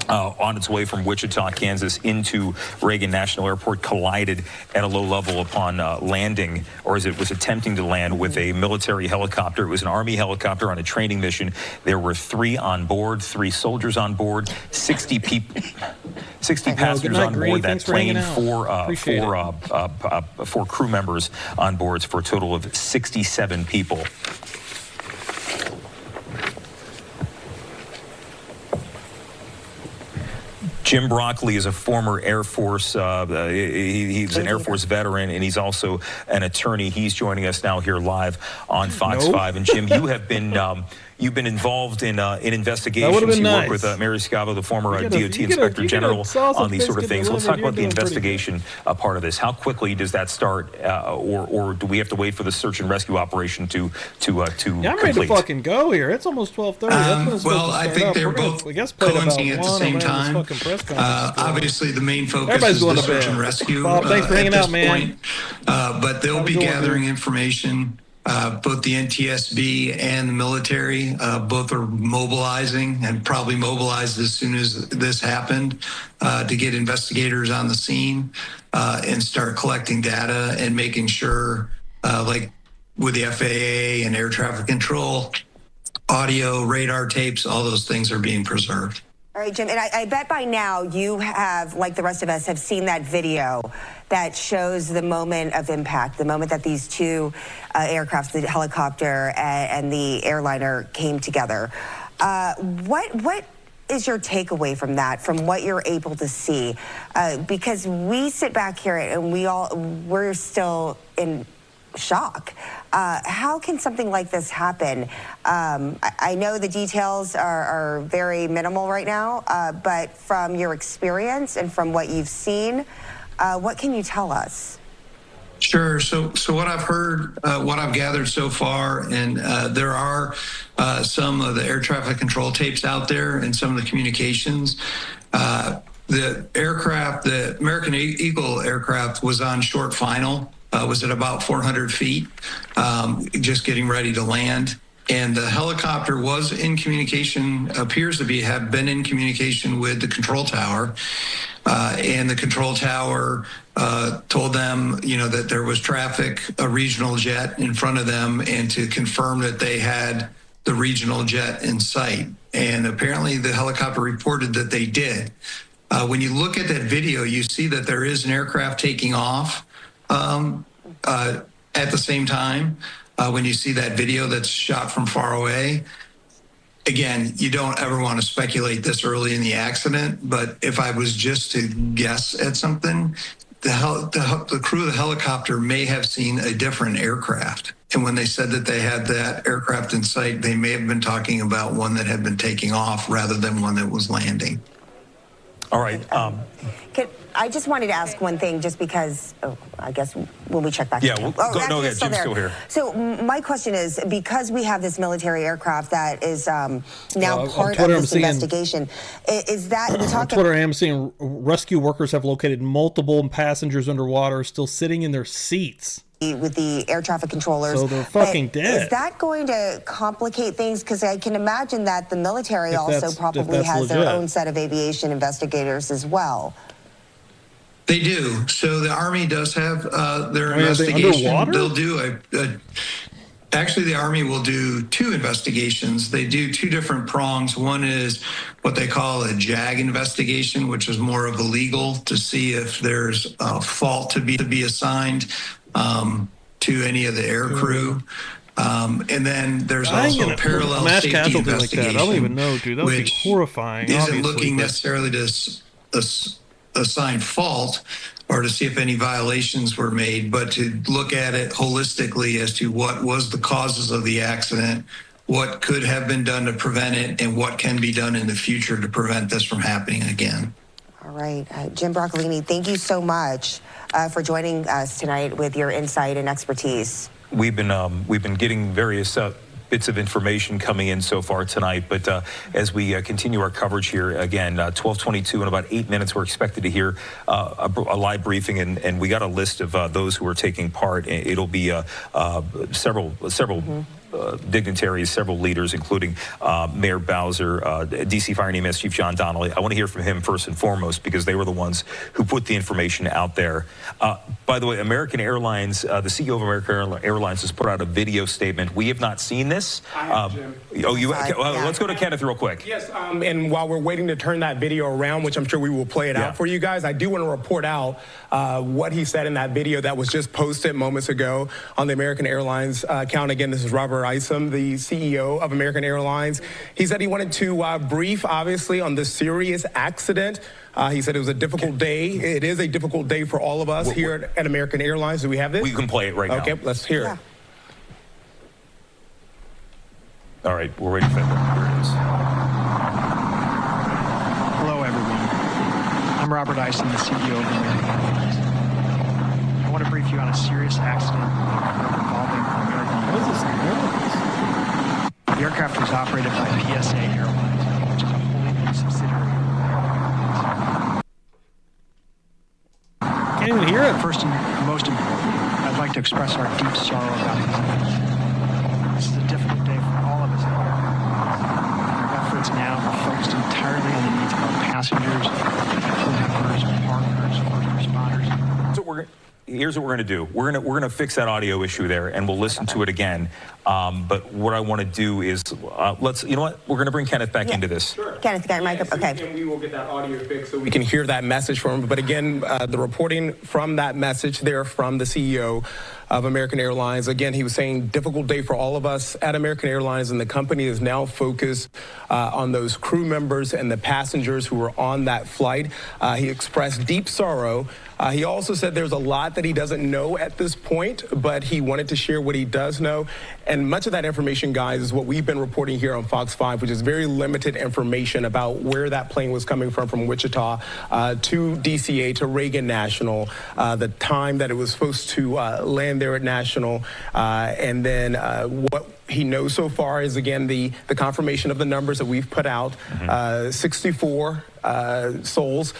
on its way from Wichita, Kansas into Reagan National Airport collided at a low level upon landing, or as it was attempting to land, with a military helicopter. It was an Army helicopter on a training mission. There were 3 on board, 3 soldiers on board, 60 passengers on board that plane, 4 crew members on board, for a total of 67 people. Jim Broccoli is a former Air Force, he's an Air Force veteran, and he's also an attorney. He's joining us now here live on Fox 5. And Jim, you have been you've been involved in investigations. You work with Mary Scavo, the former DOT Inspector General, on these sort of things. Let's talk about the investigation part of this. How quickly does that start, or do we have to wait for the search and rescue operation to I'm ready to fucking go here. It's almost 12:30. Well, I think they're both coinciding at the same time. Obviously, the main focus is the search and rescue thanks for hanging out, man. But they'll be gathering information. Both the NTSB and the military, both are mobilizing, and probably mobilized as soon as this happened, to get investigators on the scene and start collecting data and making sure, like with the FAA and air traffic control, audio, radar tapes, all those things are being preserved. All right, Jim, and I bet by now you have, like the rest of us, have seen that video that shows the moment of impact, the moment that these 2 aircrafts, the helicopter and the airliner, came together. What is your takeaway from that, from what you're able to see? Because we sit back here and we're still in shock. How can something like this happen? I know the details are very minimal right now, but from your experience and from what you've seen, what can you tell us? Sure. So what I've heard, what I've gathered so far, and there are some of the air traffic control tapes out there and some of the communications. The aircraft, the American Eagle aircraft, was on short final. Was at about 400 feet, just getting ready to land. And the helicopter was in communication, appears to have been in communication with the control tower. And the control tower told them, that there was traffic, a regional jet in front of them, and to confirm that they had the regional jet in sight. And apparently the helicopter reported that they did. When you look at that video, you see that there is an aircraft taking off at the same time. When you see that video that's shot from far away, again, you don't ever want to speculate this early in the accident, but if I was just to guess at something, the crew of the helicopter may have seen a different aircraft. And when they said that they had that aircraft in sight, they may have been talking about one that had been taking off rather than one that was landing. All right. I just wanted to ask one thing, just because, I guess when we check back. Yeah, Jim's still here. So my question is, because we have this military aircraft that is now part of this investigation, is that we on Twitter? I'm seeing rescue workers have located multiple passengers underwater, still sitting in their seats with the air traffic controllers. So they're fucking dead. Is that going to complicate things? Because I can imagine that the military also probably has their own set of aviation investigators as well. They do. So the Army does have their I mean, investigation. underwater? They'll do actually, the Army will do 2 investigations. They do 2 different prongs. One is what they call a JAG investigation, which is more of a legal to see if there's a fault to be assigned to any of the air crew. And then there's also a parallel mass safety casualty like investigation. that. I don't even know, dude. That would be horrifying. Isn't looking necessarily to assign fault or to see if any violations were made, but to look at it holistically as to what was the causes of the accident, what could have been done to prevent it, and what can be done in the future to prevent this from happening again. All right. Jim Broccolini, thank you so much for joining us tonight with your insight and expertise. We've been getting various bits of information coming in so far tonight, but as we continue our coverage here, again, 12:22 in about 8 minutes, we're expected to hear a live briefing, and we got a list of those who are taking part. It'll be several dignitaries, several leaders, including Mayor Bowser, D.C. Fire and EMS Chief John Donnelly. I want to hear from him first and foremost because they were the ones who put the information out there. By the way, American Airlines, the CEO of American Airlines has put out a video statement. We have not seen this. I have, Jim. Let's go to Kenneth real quick. Yes, and while we're waiting to turn that video around, which I'm sure we will play it out for you guys, I do want to report out what he said in that video that was just posted moments ago on the American Airlines account. Again, this is Robert Isom, the CEO of American Airlines. He said he wanted to brief, obviously, on the serious accident. He said it was a difficult day. It is a difficult day for all of us here at American Airlines. Do we have this? We can play it right now. Okay, let's hear it. All right, we're ready for that. Here it is. Hello, everyone. I'm Robert Isom, the CEO of American Airlines. I want to brief you on a serious accident involving American Airlines. The aircraft was operated by PSA Airlines, which is a wholly owned subsidiary of American Airlines. Can't even hear it. First and most importantly, I'd like to express our deep sorrow about these events. This is a difficult day for all of us at American Airlines. Our efforts now are focused entirely on the needs of our passengers, crew members, partners, first responders. Here's what we're going to do. We're going to fix that audio issue there, and we'll listen to it again. But what I want to do is you know what? We're going to bring Kenneth back into this. Sure. Kenneth, you got your mic up. Okay. And we will get that audio fixed so we can hear that message from him. But again, the reporting from that message there from the CEO of American Airlines. Again, he was saying difficult day for all of us at American Airlines, and the company is now focused on those crew members and the passengers who were on that flight. He expressed deep sorrow. He also said there's a lot that he doesn't know at this point, but he wanted to share what he does know. And much of that information, guys, is what we've been reporting here on Fox 5, which is very limited information about where that plane was coming from Wichita to DCA, to Reagan National, the time that it was supposed to land there at National, and then what he knows so far is, again, the confirmation of the numbers that we've put out, 64 souls,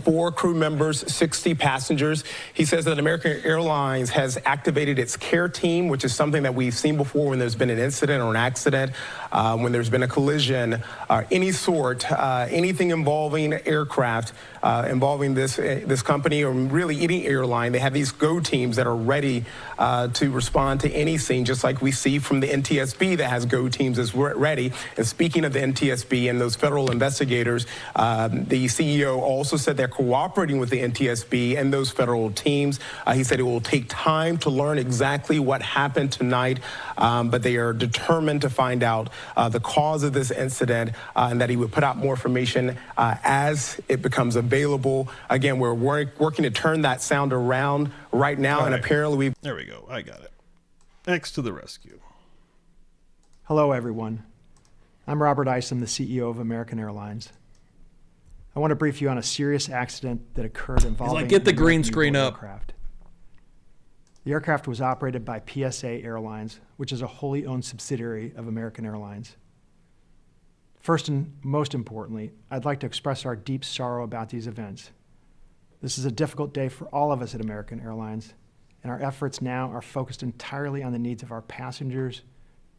4 crew members, 60 passengers. He says that American Airlines has activated its care team, which is something that we've seen before when there's been an incident or an accident, when there's been a collision, any sort, anything involving aircraft, involving this company or really any airline. They have these go teams that are ready to respond to any scene, just like we see from the NTSB that has go teams as ready. And speaking of the NTSB and those federal investigators, the CEO also said they're cooperating with the NTSB and those federal teams. He said it will take time to learn exactly what happened tonight, but they are determined to find out the cause of this incident, and that he would put out more information as it becomes available. Again, we're working to turn that sound around right now, and apparently There we go. I got it. X to the rescue. Hello, everyone. I'm Robert Isom, the CEO of American Airlines. I want to brief you on a serious accident that occurred involving He's like, get the green American screen up. aircraft. The aircraft was operated by PSA Airlines, which is a wholly owned subsidiary of American Airlines. First and most importantly, I'd like to express our deep sorrow about these events. This is a difficult day for all of us at American Airlines, and our efforts now are focused entirely on the needs of our passengers,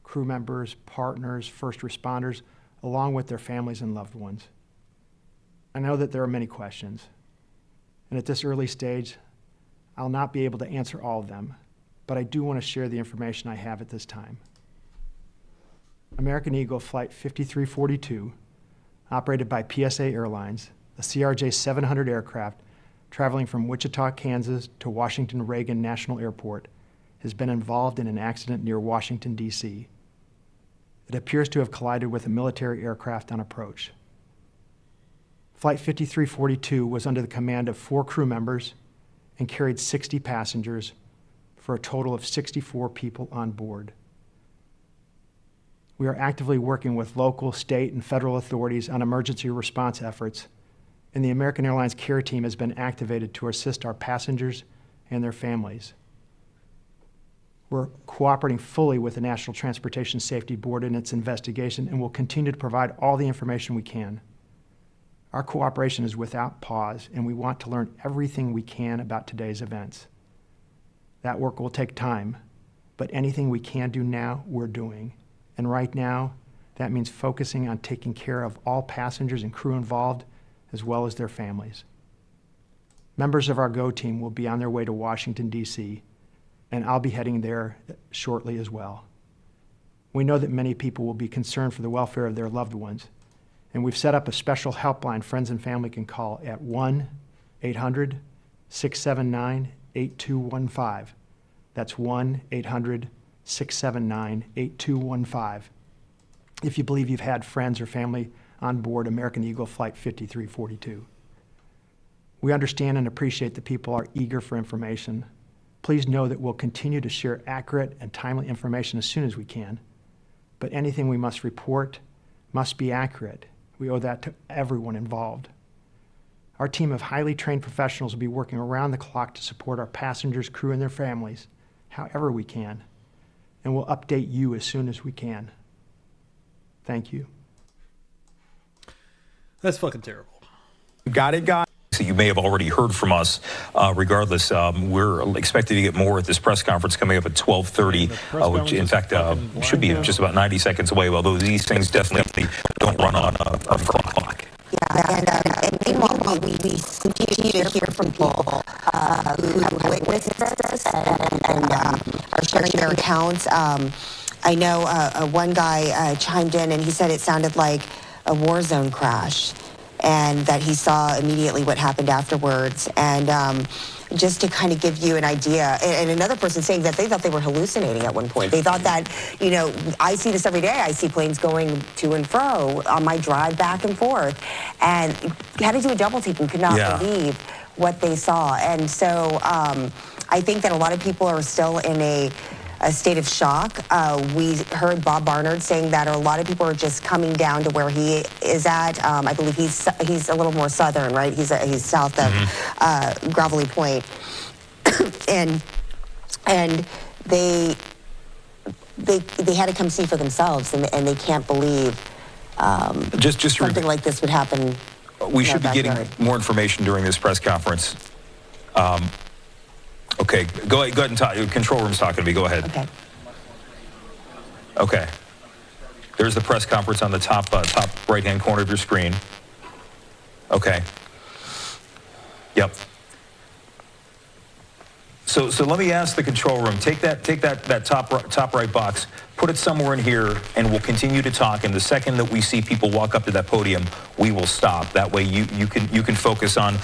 crew members, partners, first responders, along with their families and loved ones. I know that there are many questions, and at this early stage, I'll not be able to answer all of them, but I do want to share the information I have at this time. American Eagle Flight 5342, operated by PSA Airlines, a CRJ-700 aircraft traveling from Wichita, Kansas to Washington Reagan National Airport, has been involved in an accident near Washington, D.C. It appears to have collided with a military aircraft on approach. Flight 5342 was under the command of 4 crew members and carried 60 passengers for a total of 64 people on board. We are actively working with local, state, and federal authorities on emergency response efforts, and the American Airlines care team has been activated to assist our passengers and their families. We're cooperating fully with the National Transportation Safety Board in its investigation and will continue to provide all the information we can. Our cooperation is without pause, and we want to learn everything we can about today's events. That work will take time, but anything we can do now, we're doing. And right now, that means focusing on taking care of all passengers and crew involved, as well as their families. Members of our GO team will be on their way to Washington, D.C., and I'll be heading there shortly as well. We know that many people will be concerned for the welfare of their loved ones, and we've set up a special helpline friends and family can call at 1-800-679-8215. That's 1-800-679-8215. If you believe you've had friends or family on board American Eagle Flight 5342. We understand and appreciate that people are eager for information. Please know that we'll continue to share accurate and timely information as soon as we can, but anything we must report must be accurate. We owe that to everyone involved. Our team of highly trained professionals will be working around the clock to support our passengers, crew, and their families however we can, and we'll update you as soon as we can. Thank you. That's fucking terrible. Got it, guys. So you may have already heard from us. Regardless, we're expected to get more at this press conference coming up at 12:30, which in fact should be just about 90 seconds away, although these things definitely don't run on a clock. Yeah, and meanwhile, we continue to hear from people who have witnessed this and are sharing their accounts. I know one guy chimed in and he said it sounded like a war zone crash, and that he saw immediately what happened afterwards. And just to kind of give you an idea, and another person saying that they thought they were hallucinating at one point. They thought that, you know, I see this every day. I see planes going to and fro on my drive back and forth, and had to do a double take and could not believe what they saw. And so I think that a lot of people are still in a state of shock. We heard Bob Barnard saying that a lot of people are just coming down to where he is at. I believe he's a little more southern, right? He's south of Gravelly Point, and they had to come see for themselves, and they can't believe just something like this would happen. We should be getting more information during this press conference. Okay, go ahead and talk. Control room's talking to me. Go ahead. Okay. There's the press conference on the top right-hand corner of your screen. Okay. Yep. So let me ask the control room. Take that top right box. Put it somewhere in here, and we'll continue to talk. And the second that we see people walk up to that podium, we will stop. That way, you can focus on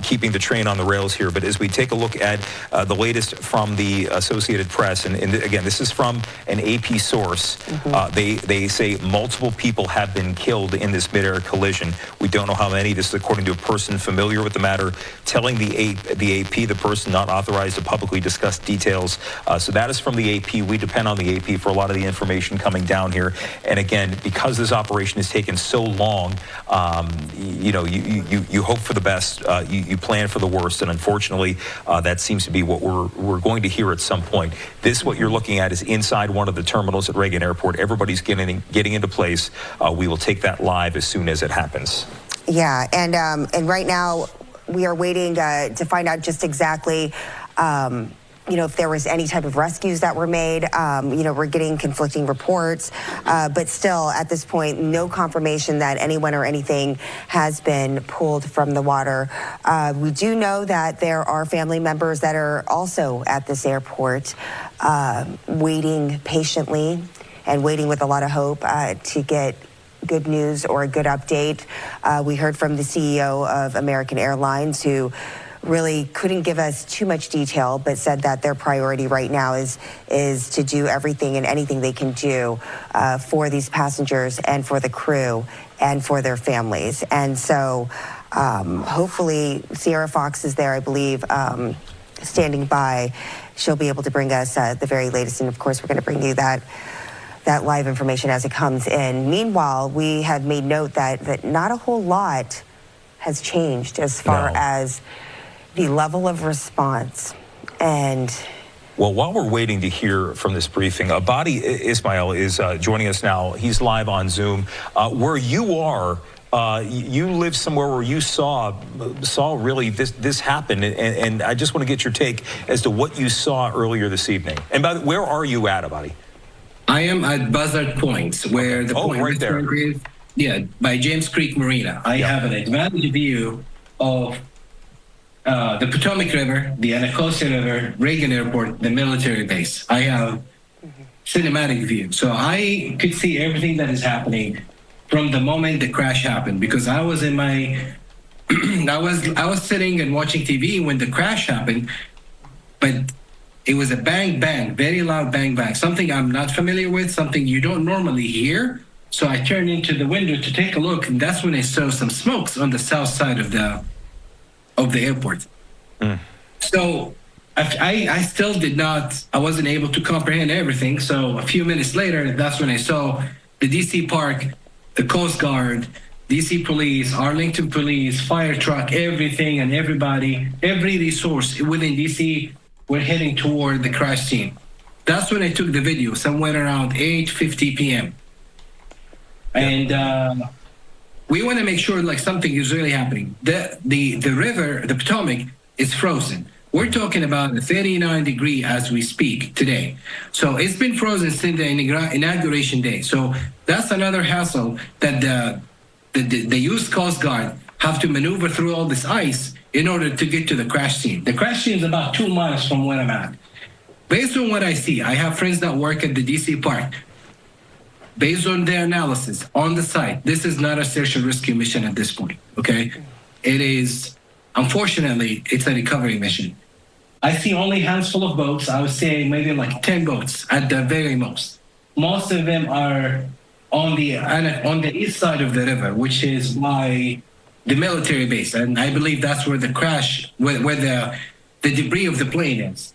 keeping the train on the rails here. But as we take a look at the latest from the Associated Press, and again, this is from an AP source. They say multiple people have been killed in this mid-air collision. We don't know how many. This is according to a person familiar with the matter, telling the AP, the person not authorized to publicly discuss details. So that is from the AP. We depend on the AP for a lot of the information coming down here. And again, because this operation has taken so long, you know, you hope for the best, you plan for the worst, and unfortunately, that seems to be what we're going to hear at some point. This, what you're looking at, is inside one of the terminals at Reagan Airport. Everybody's getting into place. We will take that live as soon as it happens. Yeah, and right now we are waiting to find out just exactly if there was any type of rescues that were made. We're getting conflicting reports, but still, at this point, no confirmation that anyone or anything has been pulled from the water. We do know that there are family members that are also at this airport, waiting patiently and waiting with a lot of hope to get good news or a good update. We heard from the CEO of American Airlines, who really couldn't give us too much detail, but said that their priority right now is to do everything and anything they can do for these passengers and for the crew and for their families. And so hopefully Sierra Fox is there, I believe, standing by. She'll be able to bring us the very latest. And of course, we're going to bring you that live information as it comes in. Meanwhile, we have made note that not a whole lot has changed as far as the level of response. And well, while we're waiting to hear from this briefing, Abadi Ismail is joining us now. He's live on Zoom. Where you are, you live somewhere where you saw really this happen, and I just want to get your take as to what you saw earlier this evening. And by the way, where are you at, Abadi? I am at Buzzard Point, where the point right there is, by James Creek Marina. I have an advantage view of the Potomac River, the Anacostia River, Reagan Airport, the military base. I have cinematic view. So I could see everything that is happening from the moment the crash happened, because I was in my, I was sitting and watching TV when the crash happened, but it was a bang, bang, very loud bang, bang, something I'm not familiar with, something you don't normally hear. So I turned into the window to take a look, and that's when I saw some smokes on the south side of the airport. So I still I wasn't able to comprehend everything. So a few minutes later, that's when I saw the DC Park, the Coast Guard, DC Police, Arlington Police, fire truck, everything and everybody, every resource within DC were heading toward the crash scene. That's when I took the video, somewhere around 8:50 p.m. And we want to make sure like something is really happening. The river, the Potomac, is frozen. We're talking about 39 degrees as we speak today. So it's been frozen since the inauguration day. So that's another hassle that the U.S. Coast Guard have to maneuver through all this ice in order to get to the crash scene. The crash scene is about 2 miles from where I'm at. Based on what I see, I have friends that work at the DC Park. Based on their analysis on the site, this is not a search and rescue mission at this point, okay? It is, unfortunately, it's a recovery mission. I see only a handful of boats. I would say maybe like 10 boats at the very most. Most of them are on the east side of the river, which is the military base. And I believe that's where the crash, where the debris of the plane is.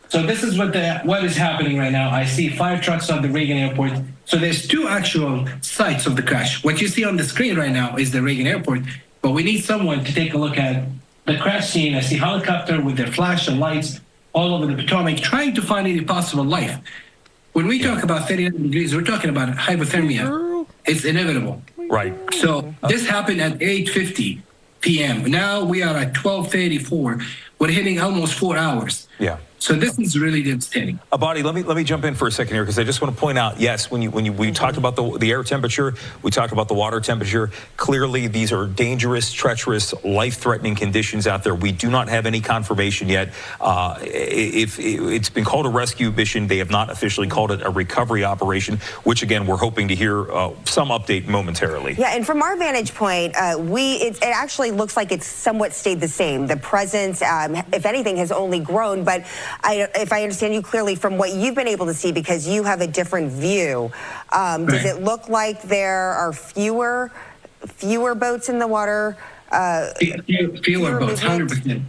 So this is what is happening right now. I see fire trucks on the Reagan Airport. So there's 2 actual sites of the crash. What you see on the screen right now is the Reagan Airport, but we need someone to take a look at the crash scene. I see helicopter with their flash and lights all over the Potomac, trying to find any possible life. When we talk about 39 degrees, we're talking about hypothermia. It's inevitable. Right. So this happened at 8:50 p.m. Now we are at 12:34. We're hitting almost 4 hours. Yeah. So this is really devastating. Abadi, let me jump in for a second here, because I just want to point out, yes, when we talked about the air temperature, we talked about the water temperature. Clearly, these are dangerous, treacherous, life-threatening conditions out there. We do not have any confirmation yet. If it's been called a rescue mission, they have not officially called it a recovery operation, which again we're hoping to hear some update momentarily. Yeah, and from our vantage point, it actually looks like it's somewhat stayed the same. The presence, if anything, has only grown, but if I understand you clearly from what you've been able to see, because you have a different view, does it look like there are fewer boats in the water? Fewer boats, 100%.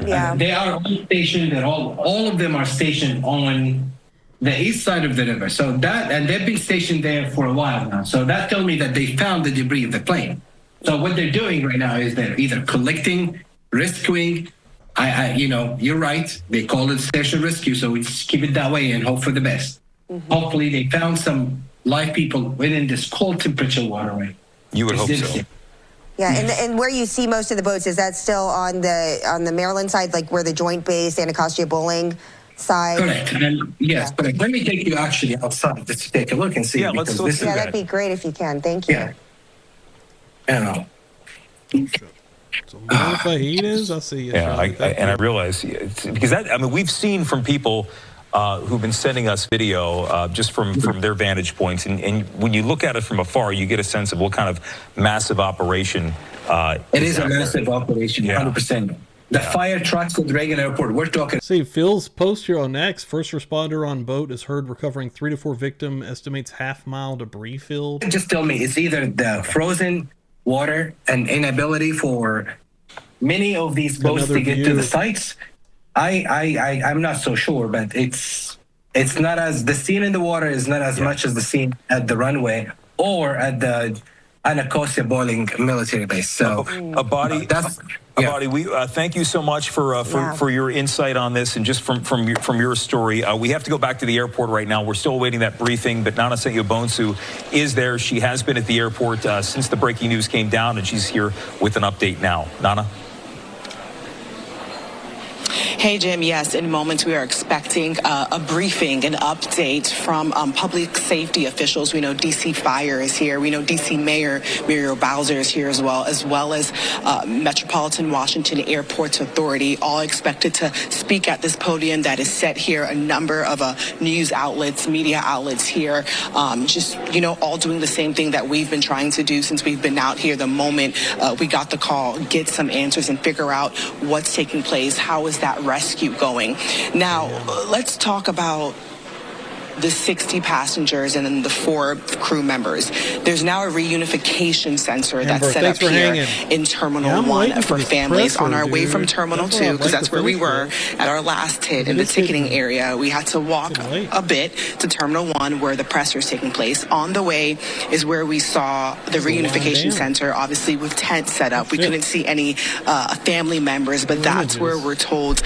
Yeah. They are all stationed, all of them are stationed on the east side of the river. So and they've been stationed there for a while now. So that tells me that they found the debris of the plane. So what they're doing right now is they're either collecting, rescuing. You're right. They call it search and rescue, so we just keep it that way and hope for the best. Mm-hmm. Hopefully, they found some live people within this cold temperature waterway. You would hope so. Yeah, and where you see most of the boats, is that still on the Maryland side, like where the Joint Base, Anacostia Bowling side? Correct. And yes, correct. Let me take you actually outside just to take a look and see. Yeah, let's do that. That'd be great if you can. Thank you. Yeah. Yeah. Some more fajitas. I see you. Yeah, I realize because I mean, we've seen from people who've been sending us video just from their vantage points, and when you look at it from afar, you get a sense of what kind of massive operation. It is a massive operation, 100%. The fire trucks at Reagan Airport, we're talking. See, Phil's post here on X, first responder on boat is heard recovering 3 to 4 victim, estimates half-mile debris field. Just tell me, it's either the frozen water and inability for many of these boats to get to the sites. I'm not so sure, but it's not as, the scene in the water is not as much as the scene at the runway or at the Anacostia Bowling military base. So Abadi, we thank you so much for your insight on this and just from your story. We have to go back to the airport right now. We're still awaiting that briefing, but Nana Sengubonsu is there. She has been at the airport since the breaking news came down, and she's here with an update now. Nana? Hey, Jim. Yes, in moments we are expecting a briefing, an update from public safety officials. We know D.C. Fire is here. We know D.C. Mayor Muriel Bowser is here as well as Metropolitan Washington Airports Authority, all expected to speak at this podium that is set here. A number of news outlets, media outlets here, just, you know, all doing the same thing that we've been trying to do since we've been out here. The moment we got the call, get some answers and figure out what's taking place. How is that rescue going? Now, let's talk about the 60 passengers and then the 4 crew members. There's now a reunification center that's set up here in Terminal 1 for families on our way from Terminal 2, because that's where we were at our last hit in the ticketing area. We had to walk a bit to Terminal 1 where the presser is taking place. On the way is where we saw the reunification center, obviously with tents set up. We couldn't see any family members, but that's where we're told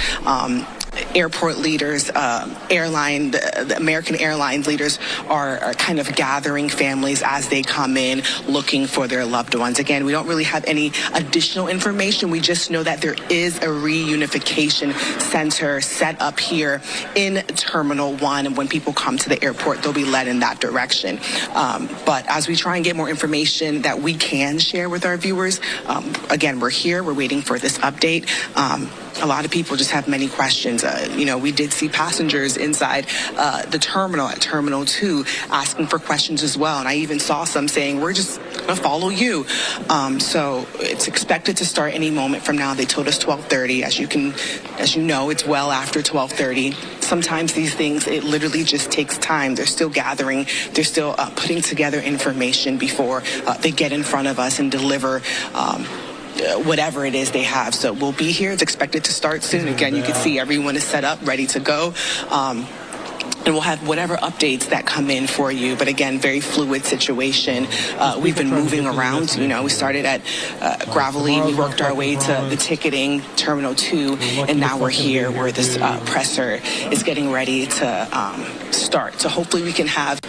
airport leaders, the American Airlines leaders are kind of gathering families as they come in looking for their loved ones. Again, we don't really have any additional information. We just know that there is a reunification center set up here in Terminal 1. And when people come to the airport, they'll be led in that direction. But as we try and get more information that we can share with our viewers, again, we're here. We're waiting for this update. A lot of people just have many questions. You know, we did see passengers inside the terminal at Terminal 2 asking for questions as well. And I even saw some saying, we're just going to follow you. So it's expected to start any moment from now. They told us 12:30. As you know, it's well after 12:30. Sometimes these things, it literally just takes time. They're still gathering. They're still putting together information before they get in front of us and deliver whatever it is they have. So we'll be here. It's expected to start soon. Again, you can see everyone is set up, ready to go. And we'll have whatever updates that come in for you. But again, very fluid situation. We've been moving around. You know, we started at Gravelly. We worked our way to the ticketing, Terminal 2, and now we're here where this presser is getting ready to start. So hopefully we can have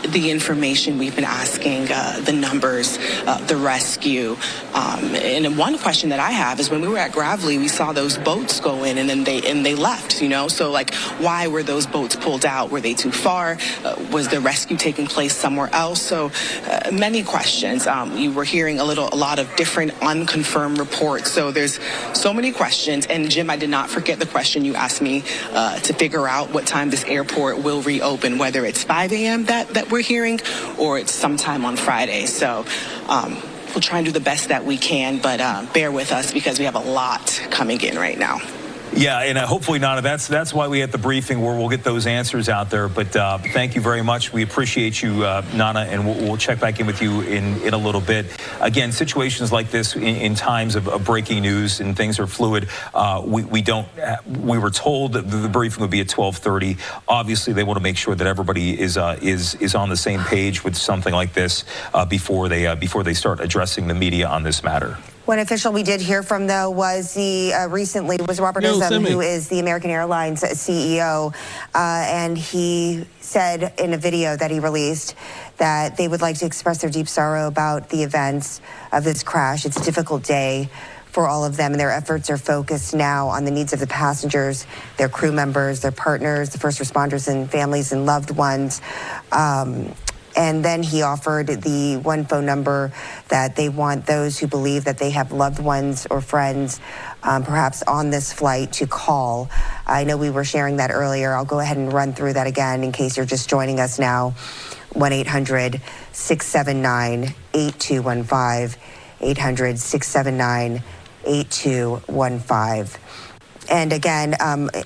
the information we've been asking, the numbers, the rescue. And one question that I have is when we were at Gravelly, we saw those boats go in and then they left, you know? So like, why were those boats pulled out? Were they too far? Was the rescue taking place somewhere else? So many questions. You were hearing a lot of different unconfirmed reports. So there's so many questions. And Jim, I did not forget the question you asked me to figure out what time this airport will reopen, whether it's 5 a.m. that we're hearing or it's sometime on Friday. So we'll try and do the best that we can, but bear with us because we have a lot coming in right now. Yeah, and hopefully, Nana, that's why we had the briefing where we'll get those answers out there. But thank you very much. We appreciate you, Nana, and we'll check back in with you in a little bit. Again, situations like this in times of breaking news and things are fluid, we were told that the briefing would be at 12:30. Obviously, they want to make sure that everybody is on the same page with something like this before they start addressing the media on this matter. One official we did hear from, though, was Robert Ism, who is the American Airlines CEO, and he said in a video that he released that they would like to express their deep sorrow about the events of this crash. It's a difficult day for all of them, and their efforts are focused now on the needs of the passengers, their crew members, their partners, the first responders and families and loved ones. And then he offered the one phone number that they want those who believe that they have loved ones or friends perhaps on this flight to call. I know we were sharing that earlier. I'll go ahead and run through that again in case you're just joining us now. 1-800-679-8215, 800-679-8215. And again,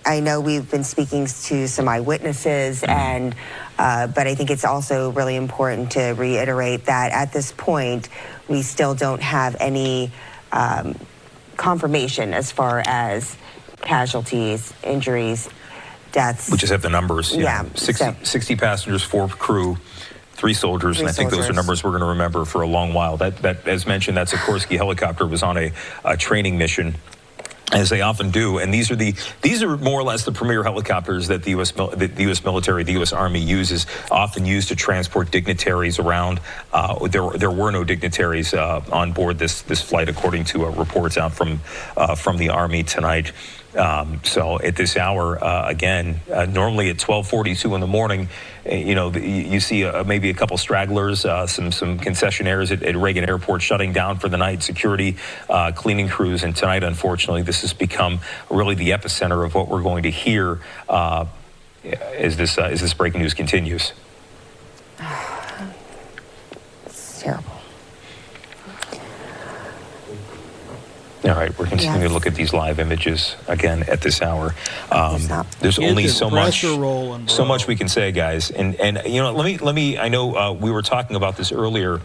I know we've been speaking to some eyewitnesses, and but I think it's also really important to reiterate that at this point, we still don't have any confirmation as far as casualties, injuries, deaths. We just have the numbers. Yeah. 60 passengers, 4 crew, 3 soldiers, and I think those are numbers we're going to remember for a long while. That as mentioned, that Sikorsky helicopter was on a training mission, as they often do, and these are more or less the premier helicopters that the U.S. military, the U.S. Army uses, often used to transport dignitaries around. There were no dignitaries on board this flight, according to reports out from the Army tonight. So at this hour, again, normally at 12:42 in the morning, you see maybe a couple stragglers, some concessionaires at Reagan Airport shutting down for the night, security, cleaning crews, and tonight, unfortunately, this has become really the epicenter of what we're going to hear as this breaking news continues. It's terrible. All right, we're continuing to look at these live images again at this hour. There's only so much we can say, guys. And let me. I know we were talking about this earlier.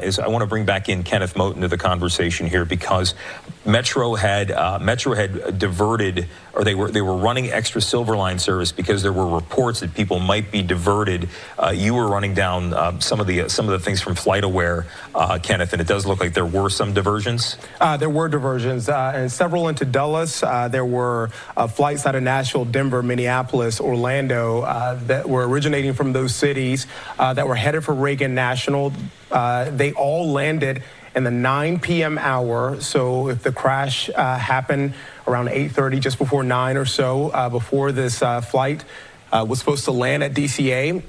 Is I want to bring back in Kenneth Moten to the conversation here, because Metro had diverted, or they were running extra Silverline service because there were reports that people might be diverted. You were running down some of the things from FlightAware, Kenneth, and it does look like there were some diversions. There were diversions, and several into Dulles. There were flights out of Nashville, Denver, Minneapolis, Orlando that were originating from those cities that were headed for Reagan National. They all landed in the 9 p.m. hour. So if the crash happened around 8:30, just before 9 or so, before this flight was supposed to land at DCA,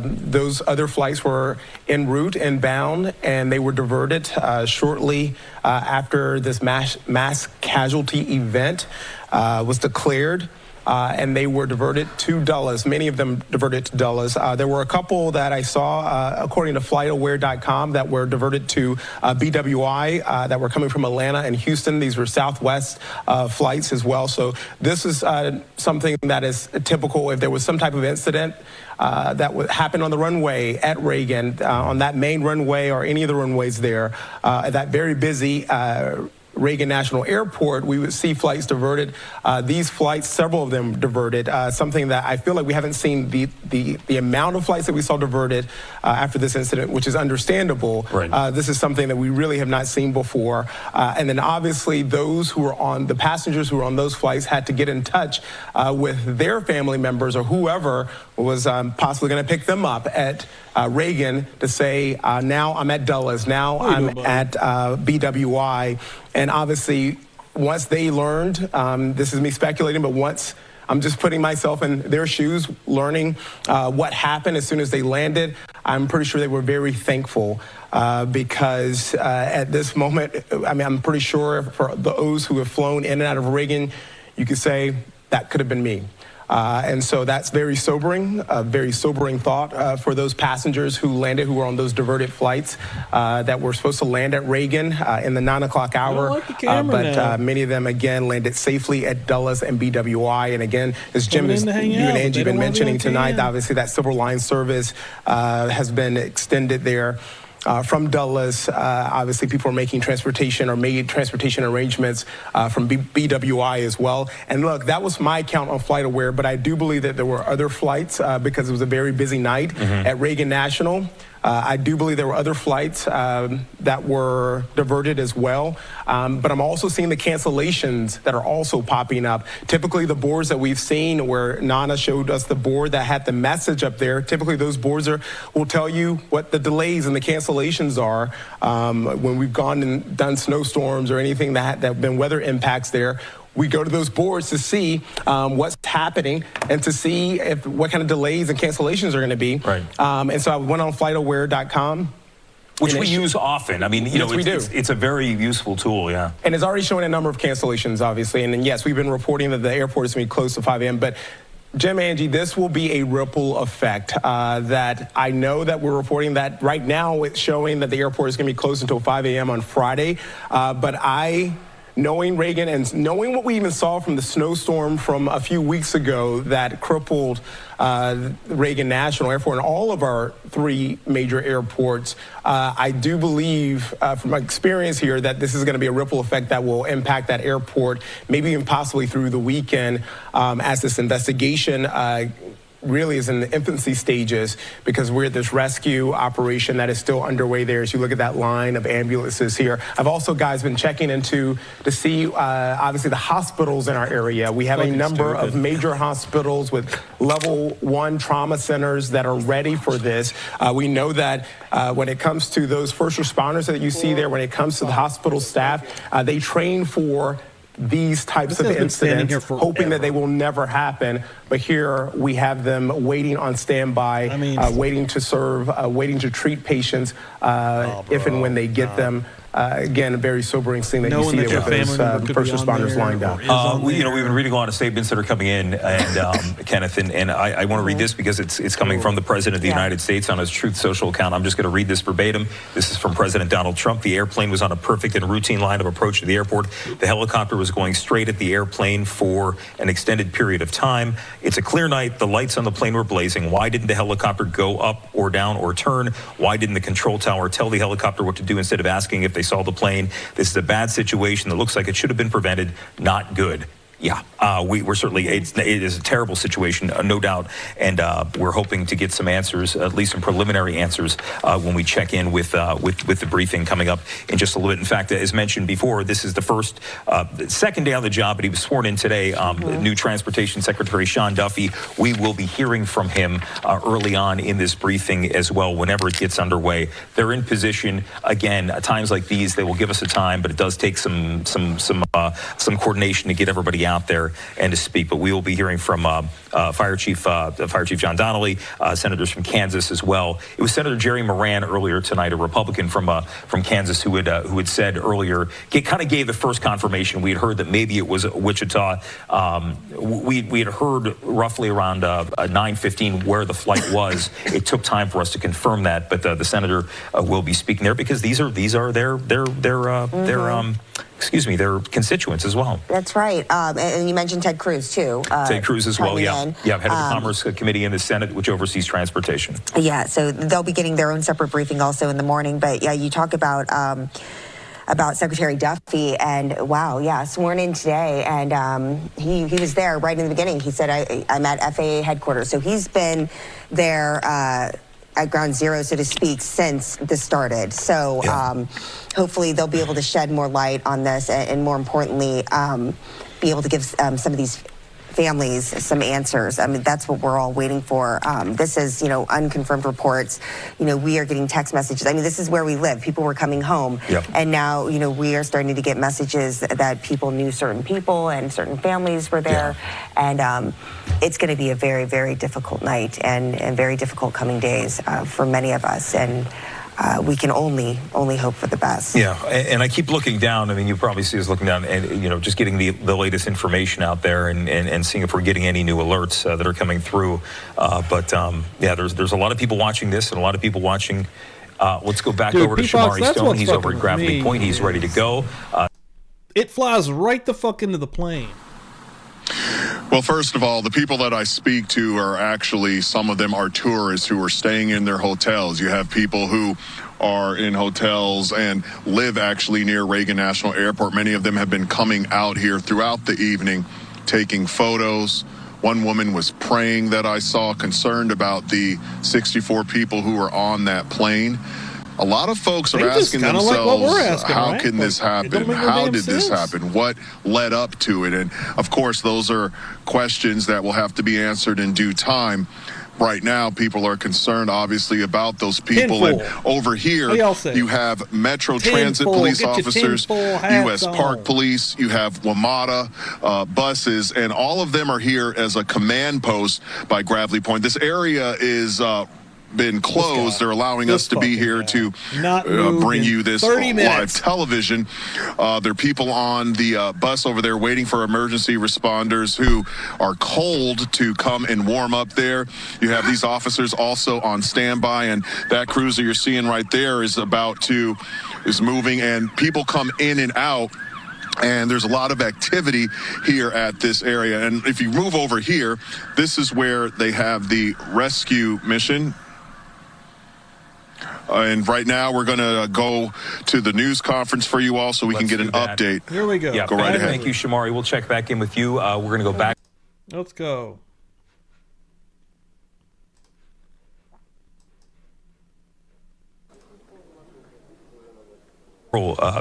those other flights were en route, inbound, and they were diverted shortly after this mass casualty event was declared. And they were diverted to Dulles. Many of them diverted to Dulles. There were a couple that I saw, according to FlightAware.com, that were diverted to BWI, that were coming from Atlanta and Houston. These were Southwest flights as well. So this is something that is typical. If there was some type of incident that would happen on the runway at Reagan, on that main runway or any of the runways there, that very busy Reagan National Airport, we would see flights diverted. These flights, several of them diverted, something that I feel like we haven't seen the amount of flights that we saw diverted after this incident, which is understandable. Right. This is something that we really have not seen before. And then obviously those who were on, the passengers who were on those flights had to get in touch with their family members or whoever was possibly going to pick them up at Reagan to say, now I'm at Dulles, now I'm at BWI. And obviously, once they learned, this is me speculating, but once I'm just putting myself in their shoes, learning what happened as soon as they landed, I'm pretty sure they were very thankful because at this moment, I mean, I'm pretty sure for those who have flown in and out of Reagan, you could say that could have been me. And so that's very sobering, a very sobering thought for those passengers who landed, who were on those diverted flights that were supposed to land at Reagan in the 9 o'clock hour. But many of them, again, landed safely at Dulles and BWI. And again, as Jim, you and Angie have been mentioning tonight, obviously that Silverline service has been extended there. From Dulles, obviously people are making transportation or made transportation arrangements from BWI as well. And look, that was my count on FlightAware, but I do believe that there were other flights because it was a very busy night at Reagan National. I do believe there were other flights that were diverted as well. But I'm also seeing the cancellations that are also popping up. Typically, the boards that we've seen where Nana showed us the board that had the message up there, typically those boards will tell you what the delays and the cancellations are. When we've gone and done snowstorms or anything that have been weather impacts there, we go to those boards to see what's happening and to see what kind of delays and cancellations are going to be. Right. And so I went on flightaware.com. Which we use often. I mean, you know, it's a very useful tool, yeah. And it's already showing a number of cancellations, obviously. And then, yes, we've been reporting that the airport is going to be closed to 5 a.m. But, Jim, Angie, this will be a ripple effect that I know that we're reporting that right now it's showing that the airport is going to be closed until 5 a.m. on Friday. But knowing Reagan and knowing what we even saw from the snowstorm from a few weeks ago that crippled Reagan National Airport and all of our 3 major airports, I do believe from my experience here that this is going to be a ripple effect that will impact that airport, maybe even possibly through the weekend as this investigation really is in the infancy stages, because we're at this rescue operation that is still underway there. As you look at that line of ambulances here, I've also, guys, been checking into to see, obviously, the hospitals in our area. We have a number of major hospitals with level 1 trauma centers that are ready for this. We know that when it comes to those first responders that you see there, when it comes to the hospital staff, they train for these types of incidents, hoping that they will never happen. But here we have them waiting on standby, waiting to serve, waiting to treat patients if and when they get them. Again, a very sobering thing that you see there with those first responders lined up. We've been reading a lot of statements that are coming in, and Kenneth, and I want to read this because it's coming from the President of the United States on his Truth Social account. I'm just going to read this verbatim. This is from President Donald Trump. The airplane was on a perfect and routine line of approach to the airport. The helicopter was going straight at the airplane for an extended period of time. It's a clear night. The lights on the plane were blazing. Why didn't the helicopter go up or down or turn? Why didn't the control tower tell the helicopter what to do instead of asking if they saw the plane? This is a bad situation that looks like it should have been prevented. Not good. Yeah, we're certainly, it is a terrible situation, no doubt, and we're hoping to get some answers, at least some preliminary answers, when we check in with the briefing coming up in just a little bit. In fact, as mentioned before, this is the second day on the job, but he was sworn in today. New Transportation Secretary Sean Duffy. We will be hearing from him early on in this briefing as well, whenever it gets underway. They're in position again. At times like these, they will give us a time, but it does take some coordination to get everybody out there and to speak. But we will be hearing from Fire Chief John Donnelly, senators from Kansas as well. It was Senator Jerry Moran earlier tonight, a Republican from Kansas, who had said earlier, kind of gave the first confirmation. We had heard that maybe it was Wichita. We had heard roughly around 9:15 where the flight was. It took time for us to confirm that, but the senator will be speaking there because these are their constituents as well. That's right. And you mentioned Ted Cruz, too. Ted Cruz as well, yeah. Yeah, head of the Commerce Committee in the Senate, which oversees transportation. Yeah, so they'll be getting their own separate briefing also in the morning. But, yeah, you talk about Secretary Duffy, and wow, yeah, sworn in today, and he was there right in the beginning. He said, I'm at FAA headquarters. So he's been there at ground zero, so to speak, since this started. So hopefully they'll be able to shed more light on this, and more importantly, be able to give some of these families some answers. I mean, that's what we're all waiting for. This is, unconfirmed reports. We are getting text messages. I mean, this is where we live. People were coming home. Yep. And now, we are starting to get messages that people knew certain people and certain families were there. Yeah. And it's going to be a very, very difficult night and very difficult coming days for many of us. And we can only hope for the best. Yeah, and I keep looking down. I mean, you probably see us looking down and, just getting the latest information out there and seeing if we're getting any new alerts that are coming through. But there's a lot of people watching this and a lot of people watching. Let's go back over to Shamari Stone. He's over at Gravity Point. He's ready to go. It flies right the fuck into the plane. Well, first of all, the people that I speak to are actually, some of them are tourists who are staying in their hotels. You have people who are in hotels and live actually near Reagan National Airport. Many of them have been coming out here throughout the evening, taking photos, One woman was praying that I saw, concerned about the 64 people who were on that plane. A lot of folks are asking themselves, like what we're asking, how right? can this happen? How did this happen? What led up to it? And of course, those are questions that will have to be answered in due time. Right now, people are concerned, obviously, about those people. And over here, you have Metro Transit police officers, U.S. Park Police, you have WMATA buses, and all of them are here as a command post by Gravely Point. This area is been closed. They're allowing us to be here to bring you this live television. There are people on the bus over there waiting for emergency responders who are cold to come and warm up there. You have these officers also on standby, and that cruiser you're seeing right there is moving, and people come in and out. And there's a lot of activity here at this area. And if you move over here, this is where they have the rescue mission. And right now, we're going to go to the news conference for you all so we can get an update. Here we go. Yeah, go right ahead. Thank you, Shamari. We'll check back in with you. We're going to go back. Let's go.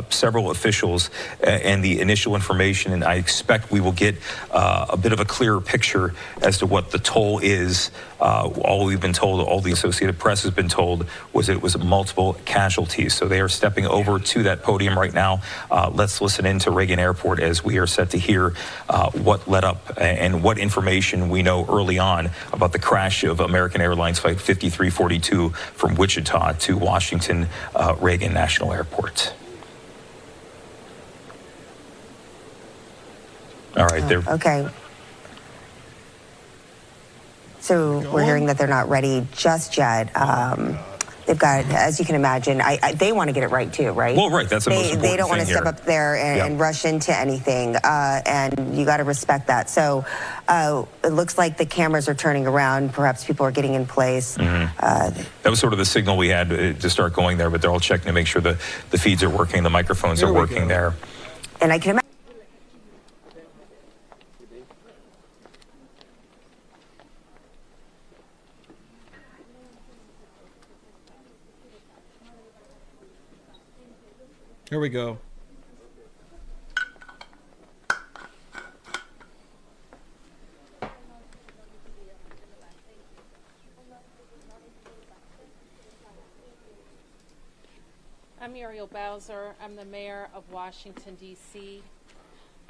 Several officials and the initial information, and I expect we will get a bit of a clearer picture as to what the toll is. All we've been told, all the Associated Press has been told, was it was multiple casualties. So they are stepping over to that podium right now. Let's listen in to Reagan Airport as we are set to hear what led up and what information we know early on about the crash of American Airlines Flight 5342 from Wichita to Washington Reagan National Airport. All right, there. Okay. So we're hearing that they're not ready just yet. They've got, as you can imagine, they want to get it right too, right? Well, right. That's the most important thing. They don't want to step up there and rush into anything, and you got to respect that. So it looks like the cameras are turning around. Perhaps people are getting in place. That was sort of the signal we had to start going there, but they're all checking to make sure the feeds are working, the microphones are working there. And I can imagine. Here we go. I'm Muriel Bowser. I'm the mayor of Washington, D.C.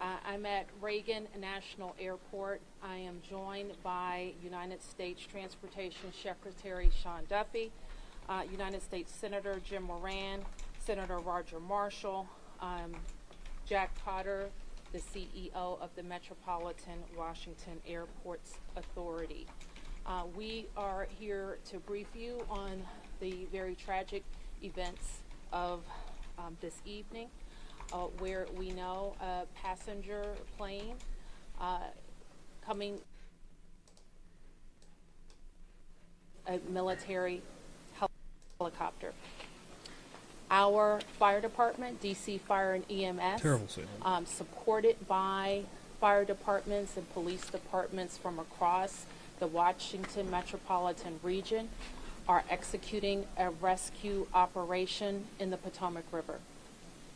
I'm at Reagan National Airport. I am joined by United States Transportation Secretary Sean Duffy, United States Senator Jim Moran, Senator Roger Marshall, Jack Potter, the CEO of the Metropolitan Washington Airports Authority. We are here to brief you on the very tragic events of this evening, where we know a passenger plane coming, a military helicopter. Our fire department, DC Fire and EMS, supported by fire departments and police departments from across the Washington metropolitan region, are executing a rescue operation in the Potomac River.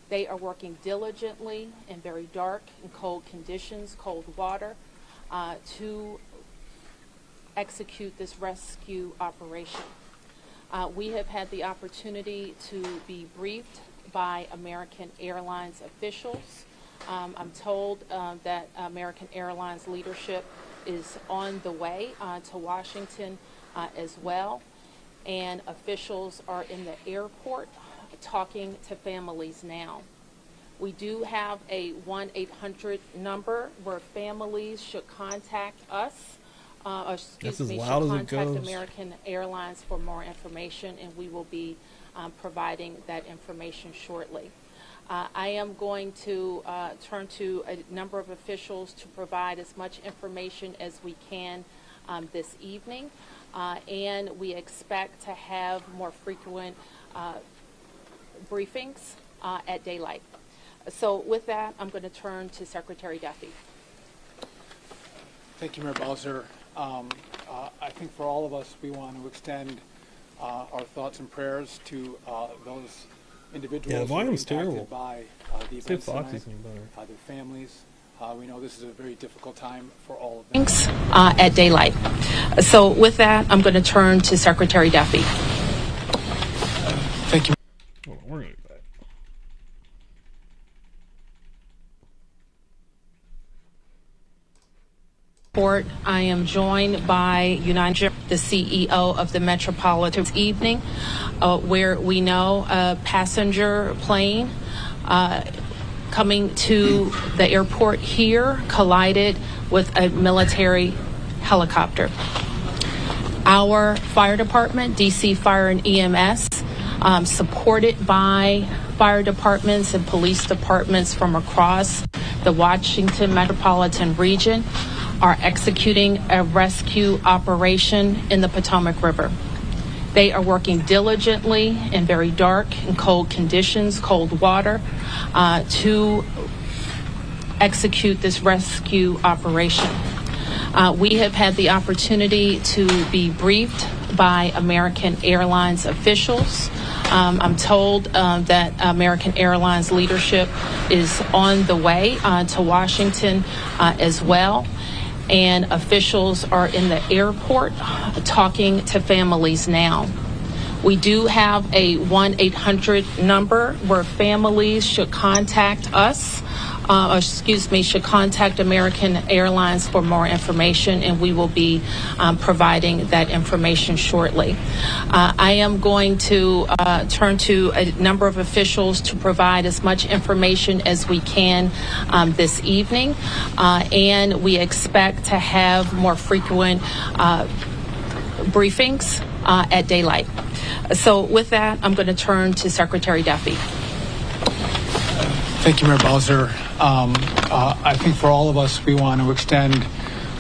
They are working diligently in very dark and cold conditions, cold water, to execute this rescue operation. We have had the opportunity to be briefed by American Airlines officials. I'm told that American Airlines leadership is on the way to Washington as well, and officials are in the airport talking to families now. We do have a 1-800 number where families should contact us. Should contact American Airlines for more information, and we will be providing that information shortly. I am going to turn to a number of officials to provide as much information as we can this evening, and we expect to have more frequent briefings at daylight. So with that, I'm going to turn to Secretary Duffy. Thank you, Mayor Bowser. I think for all of us, we want to extend our thoughts and prayers to those individuals who are impacted by the events tonight, their families. We know this is a very difficult time for all of them. Thanks at daylight. So with that, I'm going to turn to Secretary Duffy. Thank you. Hold on, we're going to be back. I am joined by United, the CEO of the Metropolitan this evening, where we know a passenger plane coming to the airport here collided with a military helicopter. Our fire department, DC Fire and EMS, supported by fire departments and police departments from across the Washington metropolitan region, are executing a rescue operation in the Potomac River. They are working diligently in very dark and cold conditions, cold water, to execute this rescue operation. We have had the opportunity to be briefed by American Airlines officials. I'm told that American Airlines leadership is on the way to Washington as well. And officials are in the airport talking to families now. We do have a 1-800 number where families should contact us, should contact American Airlines for more information, and we will be providing that information shortly. I am going to turn to a number of officials to provide as much information as we can this evening, and we expect to have more frequent briefings at daylight. So with that, I'm going to turn to Secretary Duffy. Thank you, Mayor Bowser. I think for all of us, we want to extend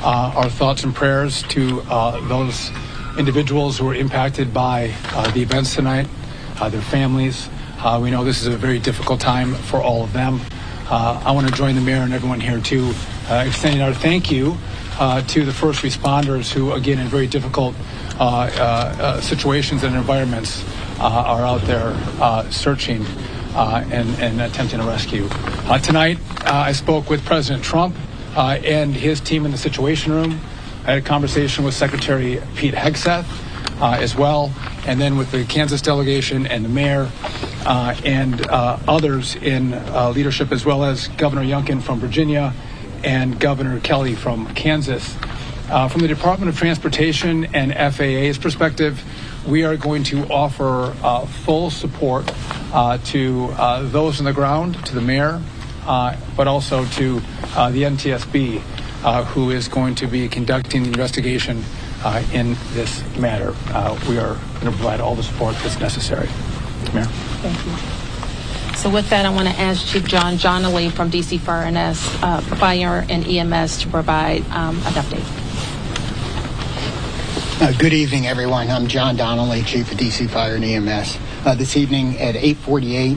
our thoughts and prayers to those individuals who were impacted by the events tonight, their families. We know this is a very difficult time for all of them. I want to join the mayor and everyone here to extending our thank you to the first responders who, again, in very difficult situations and environments, are out there searching and attempting to rescue. Tonight, I spoke with President Trump and his team in the Situation Room. I had a conversation with Secretary Pete Hegseth as well, and then with the Kansas delegation and the mayor and others in leadership, as well as Governor Youngkin from Virginia and Governor Kelly from Kansas. From the Department of Transportation and FAA's perspective, we are going to offer full support to those on the ground, to the mayor, but also to the NTSB, who is going to be conducting the investigation in this matter. We are going to provide all the support that's necessary. Mayor. Thank you. So with that, I want to ask Chief John Johnley from DC Fire and EMS to provide an update. Good evening, everyone. I'm John Donnelly, Chief of DC Fire and EMS. This evening at 8:48,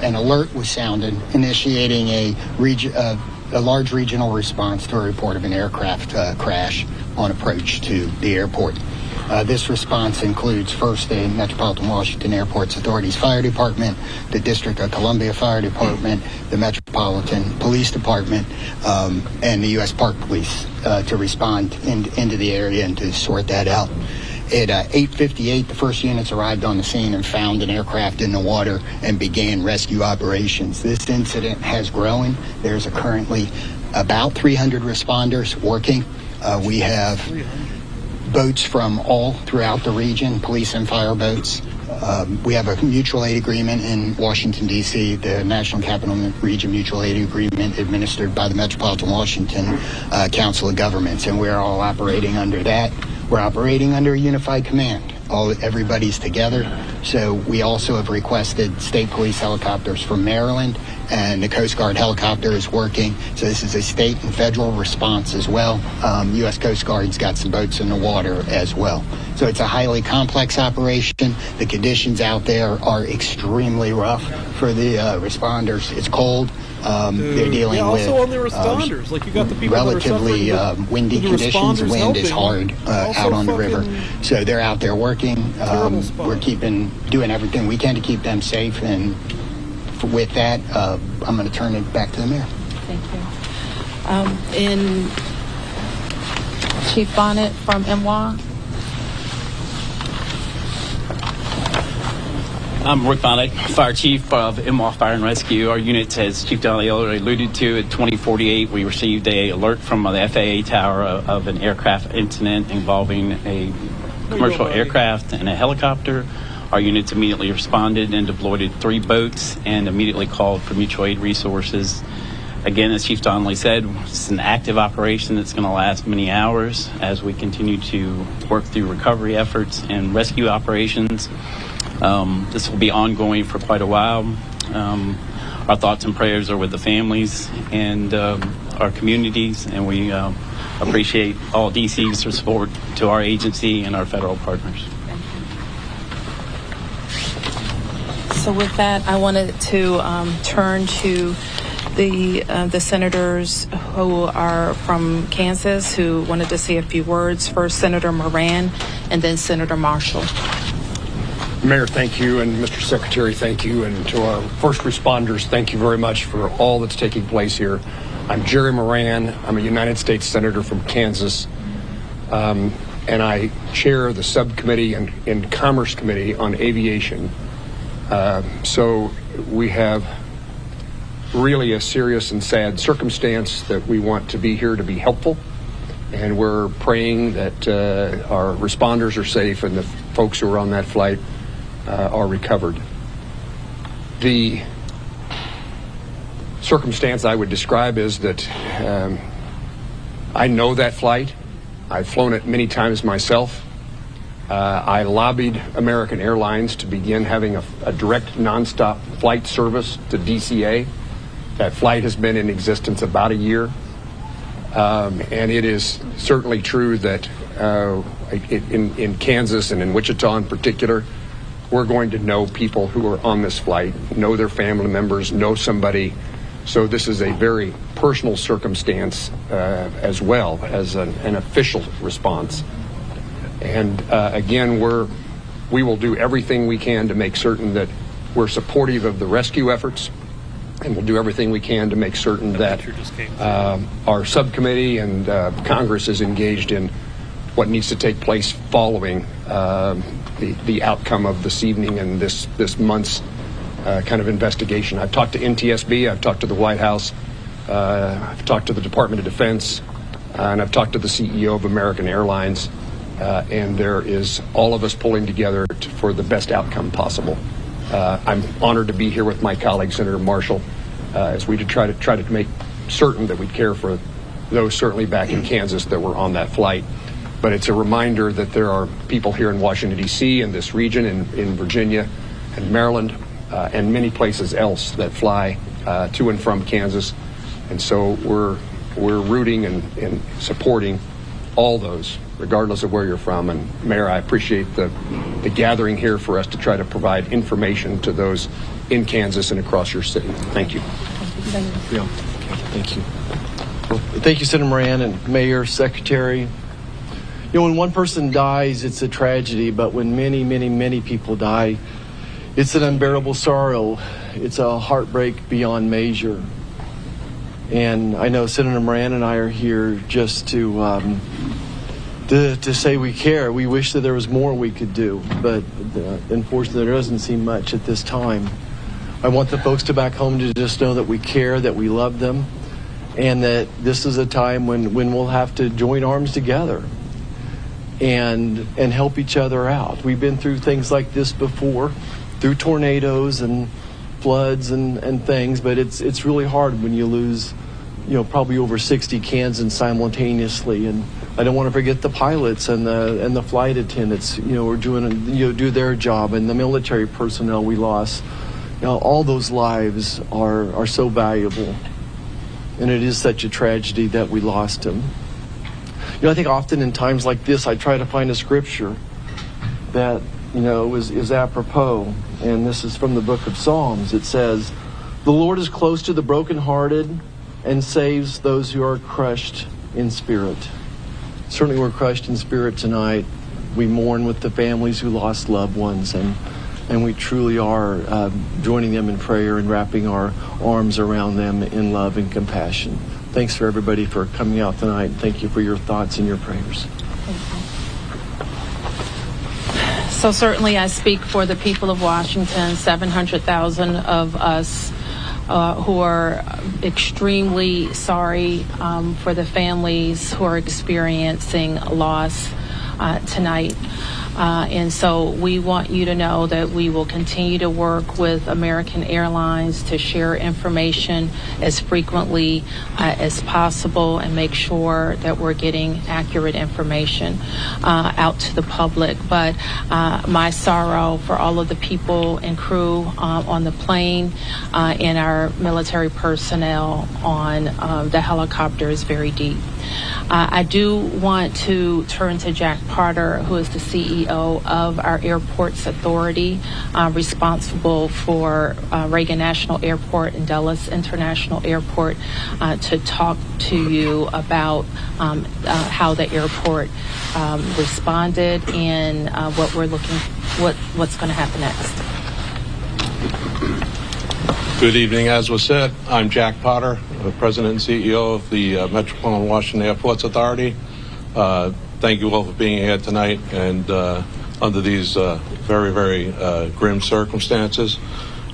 an alert was sounded, initiating a large regional response to a report of an aircraft crash on approach to the airport. This response includes first the Metropolitan Washington Airports Authority's Fire Department, the District of Columbia Fire Department, the Metropolitan Police Department, and the U.S. Park Police to respond into the area and to sort that out. At 8:58, the first units arrived on the scene and found an aircraft in the water and began rescue operations. This incident has grown. There's currently about 300 responders working. We have boats from all throughout the region, police and fire boats. We have a mutual aid agreement in Washington, D.C., the National Capital Region Mutual Aid Agreement administered by the Metropolitan Washington Council of Governments, and we're all operating under that. We're operating under a unified command. Everybody's together. So we also have requested state police helicopters from Maryland, and the Coast Guard helicopter is working. So this is a state and federal response as well. U.S. Coast Guard's got some boats in the water as well. So it's a highly complex operation. The conditions out there are extremely rough for the responders. It's cold. They're dealing also with on the responders, like you got the people relatively that are windy conditions. Wind is hard out on the river, so they're out there working. We're doing everything we can to keep them safe, and with that, I'm going to turn it back to the mayor. Thank you. In Chief Bonnet from MY. I'm Rick Bonnet, Fire Chief of MWA Fire and Rescue. Our unit, as Chief Donnelly already alluded to, at 2048, we received an alert from the FAA tower of an aircraft incident involving a commercial aircraft and a helicopter. Our units immediately responded and deployed 3 boats and immediately called for mutual aid resources. Again, as Chief Donnelly said, it's an active operation that's going to last many hours as we continue to work through recovery efforts and rescue operations. This will be ongoing for quite a while. Our thoughts and prayers are with the families and our communities, and we appreciate all DC's support to our agency and our federal partners. So with that, I wanted to turn to the senators who are from Kansas who wanted to say a few words. First, Senator Moran, and then Senator Marshall. Mayor, thank you, and Mr. Secretary, thank you, and to our first responders, thank you very much for all that's taking place here. I'm Jerry Moran. I'm a United States Senator from Kansas, and I chair the subcommittee and Commerce Committee on Aviation. So we have really a serious and sad circumstance that we want to be here to be helpful, and we're praying that our responders are safe and the folks who are on that flight are recovered. The circumstance I would describe is that I know that flight. I've flown it many times myself. I lobbied American Airlines to begin having a direct nonstop flight service to DCA. That flight has been in existence about a year. And it is certainly true that in Kansas and in Wichita in particular, we're going to know people who are on this flight, know their family members, know somebody. So this is a very personal circumstance as well as an official response. And again, we will do everything we can to make certain that we're supportive of the rescue efforts, and we'll do everything we can to make certain that our subcommittee and Congress is engaged in what needs to take place following the outcome of this evening and this month's kind of investigation. I've talked to NTSB, I've talked to the White House, I've talked to the Department of Defense, and I've talked to the CEO of American Airlines, and there is all of us pulling together for the best outcome possible. I'm honored to be here with my colleague, Senator Marshall, as we try to make certain that we care for those certainly back in Kansas that were on that flight. But it's a reminder that there are people here in Washington, D.C., in this region, in Virginia and Maryland, and many places else that fly to and from Kansas. And so we're rooting and supporting all those, regardless of where you're from. And Mayor, I appreciate the gathering here for us to try to provide information to those in Kansas and across your city. Thank you. Yeah. Thank you. Well, thank you, Senator Moran and Mayor, Secretary. You know, when one person dies, it's a tragedy, but when many, many, many people die, it's an unbearable sorrow. It's a heartbreak beyond measure. And I know Senator Moran and I are here just to say we care. We wish that there was more we could do, but unfortunately there doesn't seem much at this time. I want the folks to back home to just know that we care, that we love them, and that this is a time when we'll have to join arms together and help each other out. We've been through things like this before, through tornadoes and floods and things, but it's really hard when you lose, you know, probably over 60 Kansans simultaneously. And I don't want to forget the pilots and the flight attendants, you know, are do their job, and the military personnel we lost. You know, all those lives are so valuable, and it is such a tragedy that we lost them. You know, I think often in times like this, I try to find a scripture that, you know, is apropos, and this is from the book of Psalms. It says, The Lord is close to the brokenhearted and saves those who are crushed in spirit. Certainly we're crushed in spirit tonight. We mourn with the families who lost loved ones, and we truly are joining them in prayer and wrapping our arms around them in love and compassion. Thanks for everybody for coming out tonight. Thank you for your thoughts and your prayers. So certainly I speak for the people of Washington, 700,000 of us who are extremely sorry for the families who are experiencing loss tonight. And so we want you to know that we will continue to work with American Airlines to share information as frequently as possible and make sure that we're getting accurate information out to the public. But my sorrow for all of the people and crew on the plane and our military personnel on the helicopter is very deep. I do want to turn to Jack Potter, who is the CEO of our Airports Authority, responsible for Reagan National Airport and Dulles International Airport, to talk to you about how the airport responded and what we're what's going to happen next. Good evening. As was said, I'm Jack Potter, President and CEO of the Metropolitan Washington Airports Authority. Thank you all for being here tonight and under these very, very grim circumstances.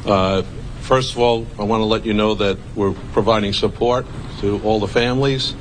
First of all, I want to let you know that we're providing support to all the families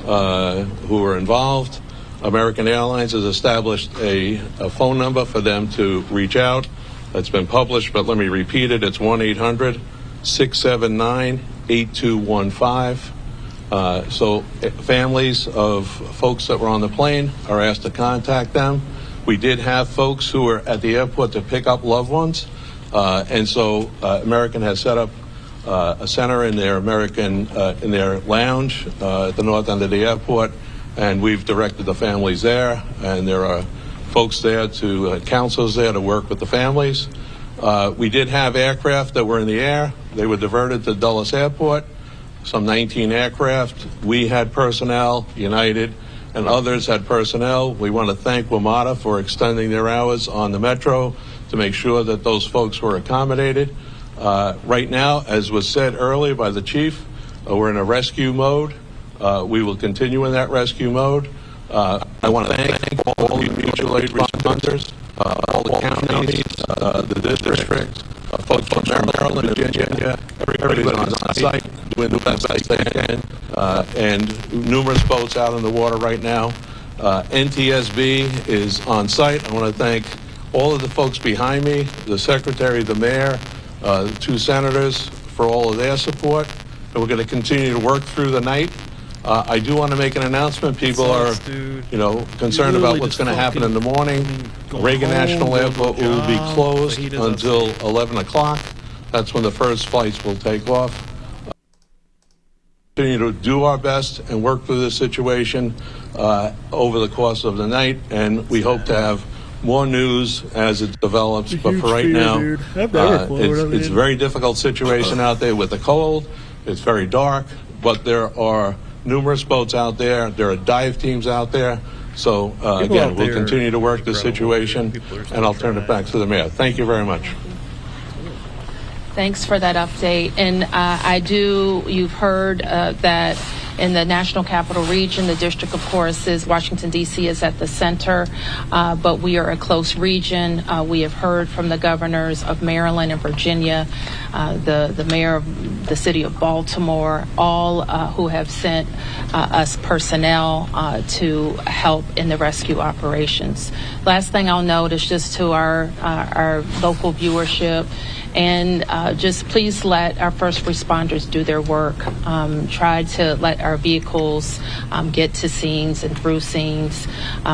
who are involved. American Airlines has established a phone number for them to reach out. It's been published, but let me repeat it. It's 1-800-679-8215. So families of folks that were on the plane are asked to contact them. We did have folks who were at the airport to pick up loved ones. And so American has set up a center in their in their lounge at the north end of the airport. And we've directed the families there. And there are folks there counselors there to work with the families. We did have aircraft that were in the air. They were diverted to Dulles Airport, some 19 aircraft. We had personnel, United, and others had personnel. We want to thank WMATA for extending their hours on the Metro to make sure that those folks were accommodated. Right now, as was said earlier by the chief, we're in a rescue mode. We will continue in that rescue mode. I want to thank all the mutual aid responders, all the counties, the districts, folks from Maryland, Virginia, everybody's on site doing the best they can, and numerous boats out in the water right now. NTSB is on site. I want to thank all of the folks behind me, the secretary, the mayor, the two senators for all of their support. And we're going to continue to work through the night. I do want to make an announcement. People are, concerned about what's going to happen in the morning. Reagan National Airport will be closed until 11 o'clock. That's when the first flights will take off. Continue to do our best and work through this situation over the course of the night, and we hope to have more news as it develops. But for right now, it's a very difficult situation out there with the cold. It's very dark, but there are numerous boats out there. There are dive teams out there. So, again, we'll continue to work the situation, and I'll turn it back to the mayor. Thank you very much. Thanks for that update. And you've heard that in the National Capital Region, the district, of course, is Washington, D.C. is at the center, but we are a close region. We have heard from the governors of Maryland and Virginia, the mayor of the city of Baltimore, all who have sent us personnel to help in the rescue operations. Last thing I'll note is just to our local viewership, and just please let our first responders do their work. Try to let our vehicles get to scenes and through scenes.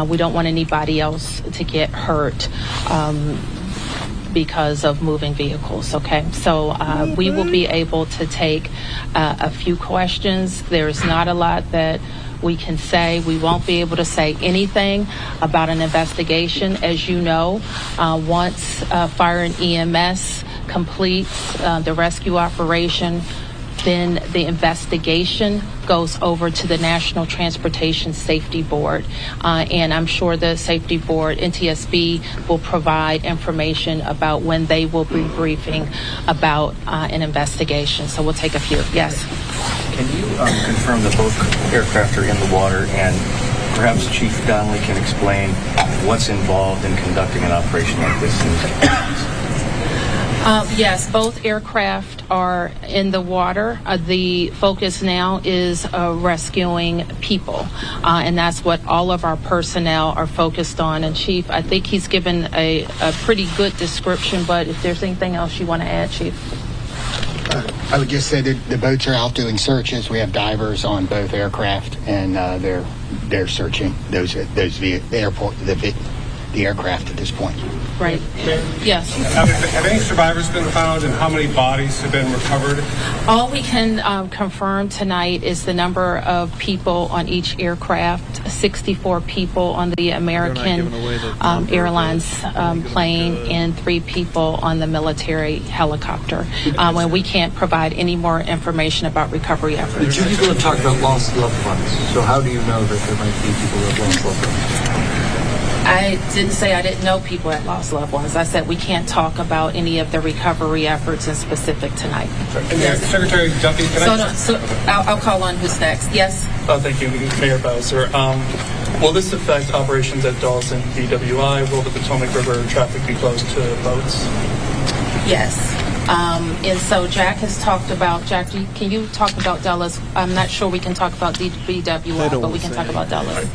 We don't want anybody else to get hurt because of moving vehicles, okay? So we will be able to take a few questions. There's not a lot that we can say. We won't be able to say anything about an investigation. As you know, once fire and EMS completes the rescue operation, then the investigation goes over to the National Transportation Safety Board. And I'm sure the Safety Board, NTSB, will provide information about when they will be briefing about an investigation. So we'll take a few. Yes? Can you confirm that both aircraft are in the water, and perhaps Chief Donnelly can explain what's involved in conducting an operation like this? Yes, both aircraft are in the water. The focus now is rescuing people, and that's what all of our personnel are focused on. And Chief, I think he's given a pretty good description, but if there's anything else you want to add, Chief? I would just say that the boats are out doing searches. We have divers on both aircraft, and they're searching the aircraft at this point. Right. Yes. Have any survivors been found, and how many bodies have been recovered? All we can confirm tonight is the number of people on each aircraft, 64 people on the American Airlines plane and 3 people on the military helicopter. And we can't provide any more information about recovery efforts. The 2 people have talked about lost loved ones. So how do you know that there might be people who have lost loved ones? I didn't say I didn't know people that lost loved ones. I said we can't talk about any of the recovery efforts in specific tonight. Yes. Secretary Duffy, I'll call on who's next. Yes? Thank you, Mayor Bowser. Will this affect operations at Dulles and BWI? Will the Potomac River traffic be closed to boats? Yes. And so Jack has talked about, can you talk about Dulles? I'm not sure we can talk about BWI, but we can talk about Dulles.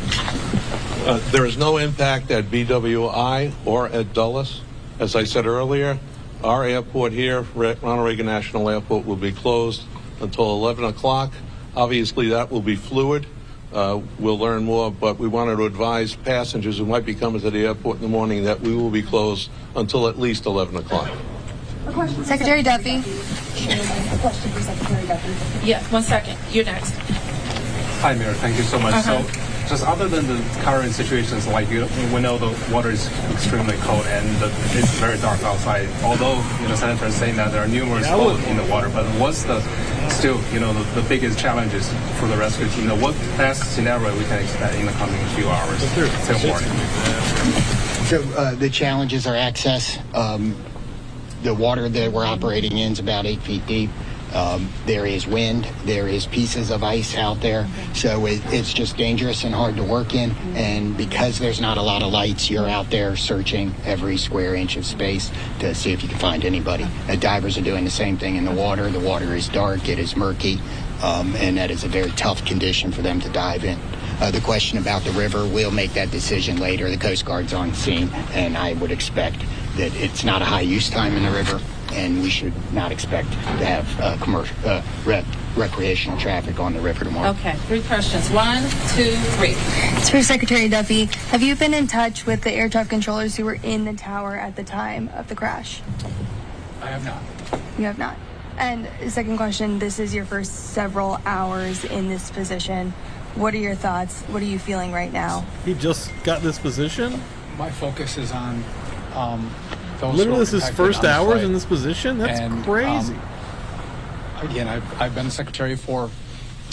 There is no impact at BWI or at Dulles. As I said earlier, our airport here, Ronald Reagan National Airport, will be closed until 11 o'clock. Obviously, that will be fluid. We'll learn more, but we wanted to advise passengers who might be coming to the airport in the morning that we will be closed until at least 11 o'clock. Secretary Duffy. A question for Secretary Duffy. Yeah, 1 second. You're next. Hi, Mayor. Thank you so much. So, just other than the current situations, like we know the water is extremely cold and it's very dark outside. Although Senator is saying that there are numerous boats in the water, but what's the the biggest challenges for the rescue team? What best scenario we can expect in the coming few hours? So the challenges are access. The water that we're operating in is about 8 feet deep. There is wind, there is pieces of ice out there, so it's just dangerous and hard to work in. And because there's not a lot of lights, you're out there searching every square inch of space to see if you can find anybody. Divers are doing the same thing in the water. The water is dark, it is murky, and that is a very tough condition for them to dive in. The question about the river, we'll make that decision later. The Coast Guard's on scene, and I would expect that it's not a high use time in the river, and we should not expect to have recreational traffic on the river tomorrow. Okay, 3 questions. 1, 2, 3. It's for Secretary Duffy. Have you been in touch with the air traffic controllers who were in the tower at the time of the crash? I have not. You have not. And second question, this is your first several hours in this position. What are your thoughts? What are you feeling right now? He just got this position? My focus is on literally, this is his first hours in this position? That's crazy. Again, I've been secretary for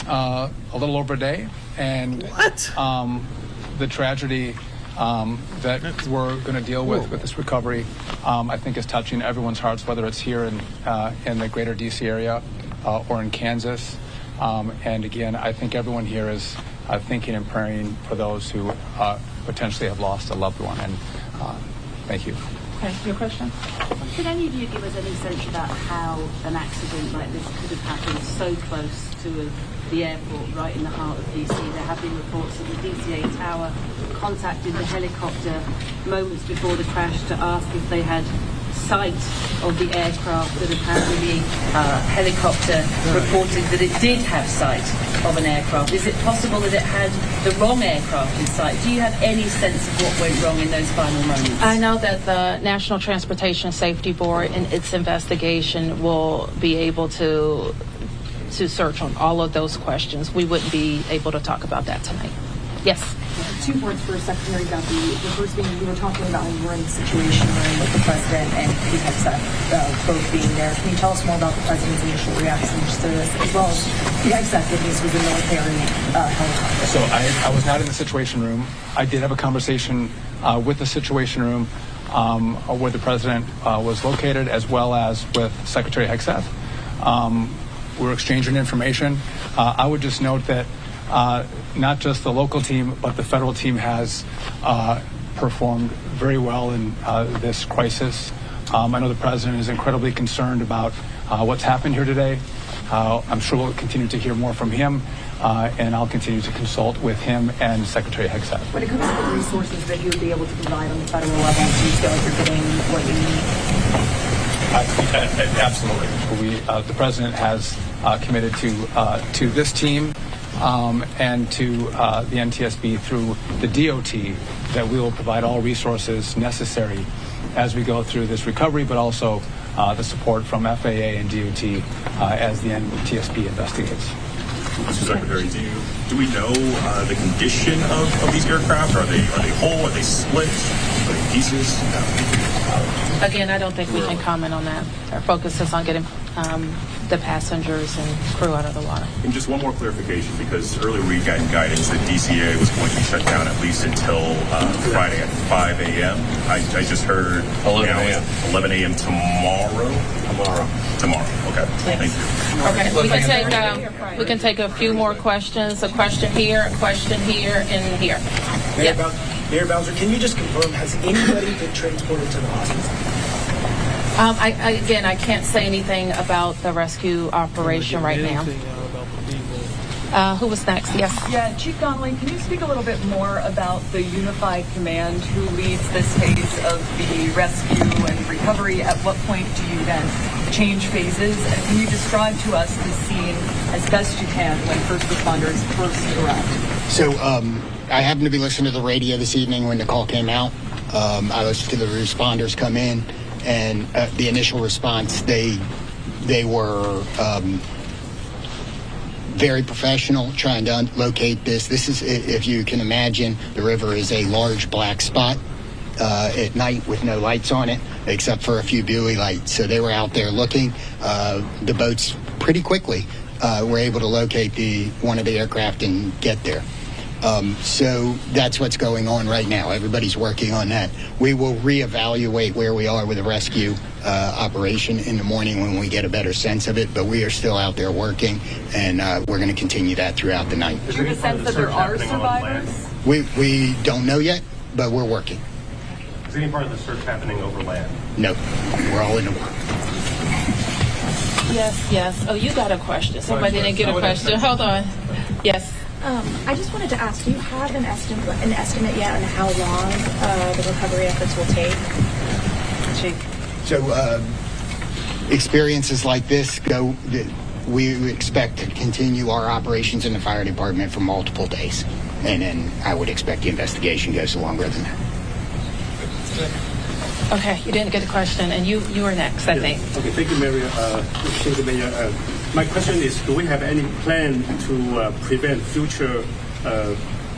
a little over a day, and the tragedy that we're going to deal with this recovery, I think is touching everyone's hearts, whether it's here in the greater DC area or in Kansas. And again, I think everyone here is thinking and praying for those who potentially have lost a loved one. And thank you. Okay, your question? Could any of you give us any sense about how an accident like this could have happened so close to the airport, right in the heart of DC? There have been reports that the DCA tower contacted the helicopter moments before the crash to ask if they had sight of the aircraft, that apparently the helicopter reported that it did have sight of an aircraft. Is it possible that it had the wrong aircraft in sight? Do you have any sense of what went wrong in those final moments? I know that the National Transportation Safety Board in its investigation will be able to search on all of those questions. We wouldn't be able to talk about that tonight. Yes? Two points for Secretary Duffy. The first being, you were talking about when you were in the Situation Room with the President and the Exec both being there. Can you tell us more about the President's initial reactions to this, as well as the Exec that this was a military helicopter? So I was not in the Situation Room. I did have a conversation with the Situation Room where the President was located, as well as with Secretary Hegseth. We're exchanging information. I would just note that not just the local team, but the federal team has performed very well in this crisis. I know the President is incredibly concerned about what's happened here today. I'm sure we'll continue to hear more from him, and I'll continue to consult with him and Secretary Hegseth. When it comes to the resources that you would be able to provide on the federal level, do you feel like you're getting what you need? Absolutely. The President has committed to this team and to the NTSB through the DOT that we will provide all resources necessary as we go through this recovery, but also the support from FAA and DOT as the NTSB investigates. Mr. Secretary, do we know the condition of these aircraft? Are they whole? Are they split? Are they pieces? Again, I don't think we can comment on that. Our focus is on getting the passengers and crew out of the water. And just one more clarification, because earlier we got guidance that DCA was going to be shut down at least until Friday at 5 a.m. I just heard 11 a.m. 11 a.m. tomorrow. Okay. Thank you. Okay, we can take a few more questions. A question here, and here. Mayor Bowser, can you just confirm, has anybody been transported to the hospital? I can't say anything about the rescue operation right now. Who was next? Yes. Yeah, Chief Donnelly, can you speak a little bit more about the unified command who leads this phase of the rescue and recovery? At what point do you then change phases? And can you describe to us the scene as best you can when first responders first arrive? So I happened to be listening to the radio this evening when the call came out. I listened to the responders come in, and the initial response, they were very professional, trying to locate this. This is, if you can imagine, the river is a large black spot at night with no lights on it, except for a few buoy lights. So they were out there looking. The boats pretty quickly were able to locate one of the aircraft and get there. So that's what's going on right now. Everybody's working on that. We will reevaluate where we are with the rescue operation in the morning when we get a better sense of it, but we are still out there working, and we're going to continue that throughout the night. Do you have a sense that there are survivors? We don't know yet, but we're working. Is any part of the search happening over land? No, we're all in the water. Yes. Oh, you got a question. Somebody didn't get a question. Hold on. Yes. I just wanted to ask, do you have an estimate yet on how long the recovery efforts will take? So experiences like this we expect to continue our operations in the fire department for multiple days. And then I would expect the investigation goes longer than that. Okay, you didn't get a question, and you were next, I think. Okay, thank you, Mayor. Thank you, Mayor. My question is, do we have any plan to prevent future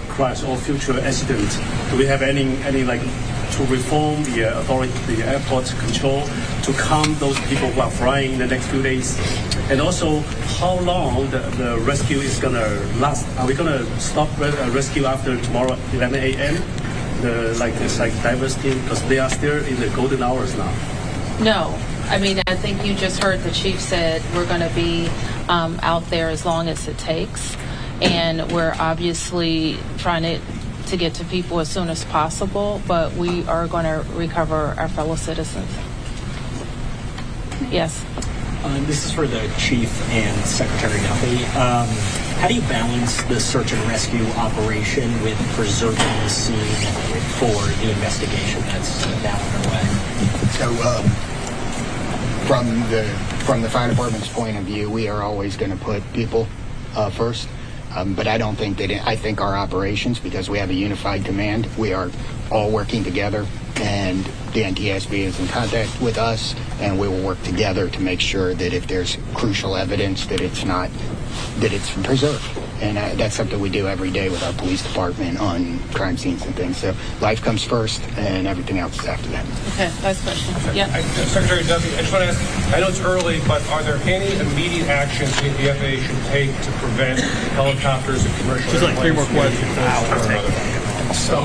crash or future accident? Do we have any like to reform the airport control to calm those people who are flying in the next few days? And also, how long the rescue is going to last? Are we going to stop rescue after tomorrow 11 a.m.? This divers team, because they are still in the golden hours now. No. I mean, I think you just heard the chief said we're going to be out there as long as it takes. And we're obviously trying to get to people as soon as possible, but we are going to recover our fellow citizens. Yes. This is for the chief and Secretary Duffy. How do you balance the search and rescue operation with preserving the scene for the investigation that's now underway? So, from the fire department's point of view, we are always going to put people first. But I don't think I think our operations, because we have a unified command, we are all working together, and the NTSB is in contact with us, and we will work together to make sure that if there's crucial evidence that it's not it's preserved. And that's something we do every day with our police department on crime scenes and things. So life comes first, and everything else is after that. Okay, last question. Yeah. Secretary Duffy, I just want to ask, I know it's early, but are there any immediate actions the FAA should take to prevent helicopters and commercial Just like 3 more questions. So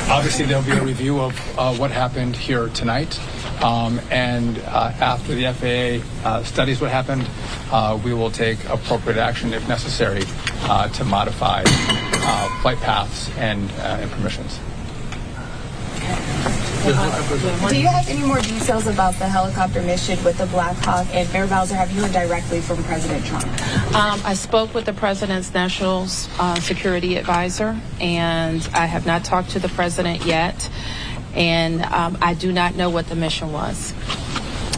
obviously there'll be a review of what happened here tonight. And after the FAA studies what happened, we will take appropriate action if necessary to modify flight paths and permissions. Do you have any more details about the helicopter mission with the Black Hawk? And Mayor Bowser, have you heard directly from President Trump? I spoke with the President's National Security Advisor, and I have not talked to the President yet. And I do not know what the mission was.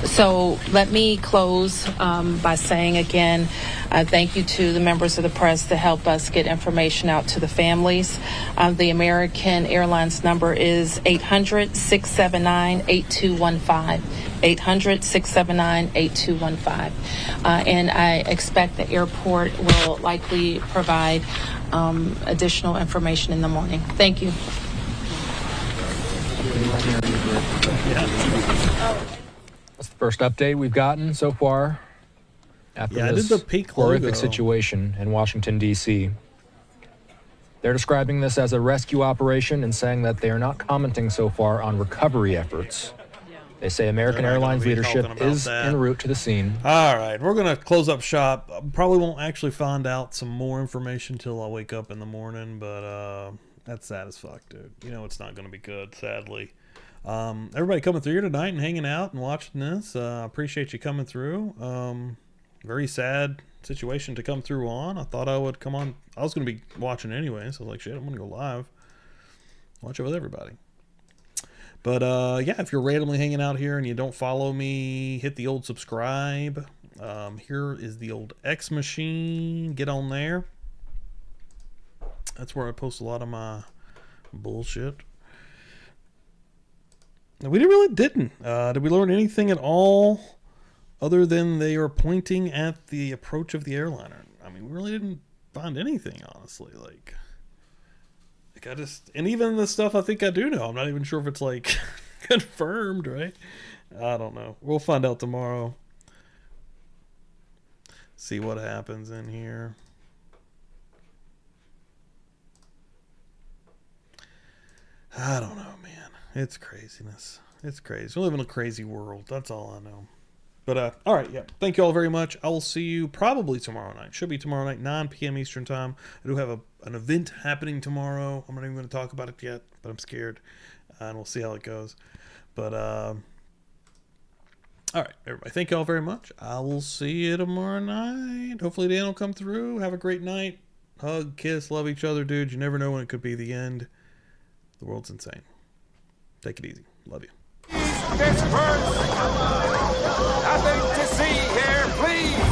So let me close by saying again, thank you to the members of the press to help us get information out to the families. The American Airlines number is 800-679-8215. 800-679-8215. And I expect the airport will likely provide additional information in the morning. Thank you. That's the first update we've gotten so far after this horrific situation in Washington, D.C. They're describing this as a rescue operation and saying that they are not commenting so far on recovery efforts. They say American Airlines leadership is en route to the scene. All right, we're going to close up shop. Probably won't actually find out some more information till I wake up in the morning, but that's sad as fuck, dude. You know it's not going to be good, sadly. Everybody coming through here tonight and hanging out and watching this. Appreciate you coming through. Very sad situation to come through on. I thought I would come on. I was going to be watching anyway, so I was like, shit, I'm going to go live. Watch it with everybody. But, yeah, if you're randomly hanging out here and you don't follow me, hit the old subscribe. Here is the old X machine. Get on there. That's where I post a lot of my bullshit. We really didn't. Did we learn anything at all other than they are pointing at the approach of the airliner? I mean, we really didn't find anything, honestly. Like I just, and even the stuff I think I do know, I'm not even sure if it's like confirmed, right? I don't know. We'll find out tomorrow. See what happens in here. I don't know, man. It's craziness. It's crazy. We live in a crazy world. That's all I know. But, all right, yeah. Thank you all very much. I will see you probably tomorrow night. Should be tomorrow night, 9 p.m. Eastern Time. I do have an event happening tomorrow. I'm not even going to talk about it yet, but I'm scared. And we'll see how it goes. But, all right, everybody. Thank you all very much. I will see you tomorrow night. Hopefully Dan will come through. Have a great night. Hug, kiss, love each other, dude. You never know when it could be the end. The world's insane. Take it easy. Love you. Nothing to see here, please.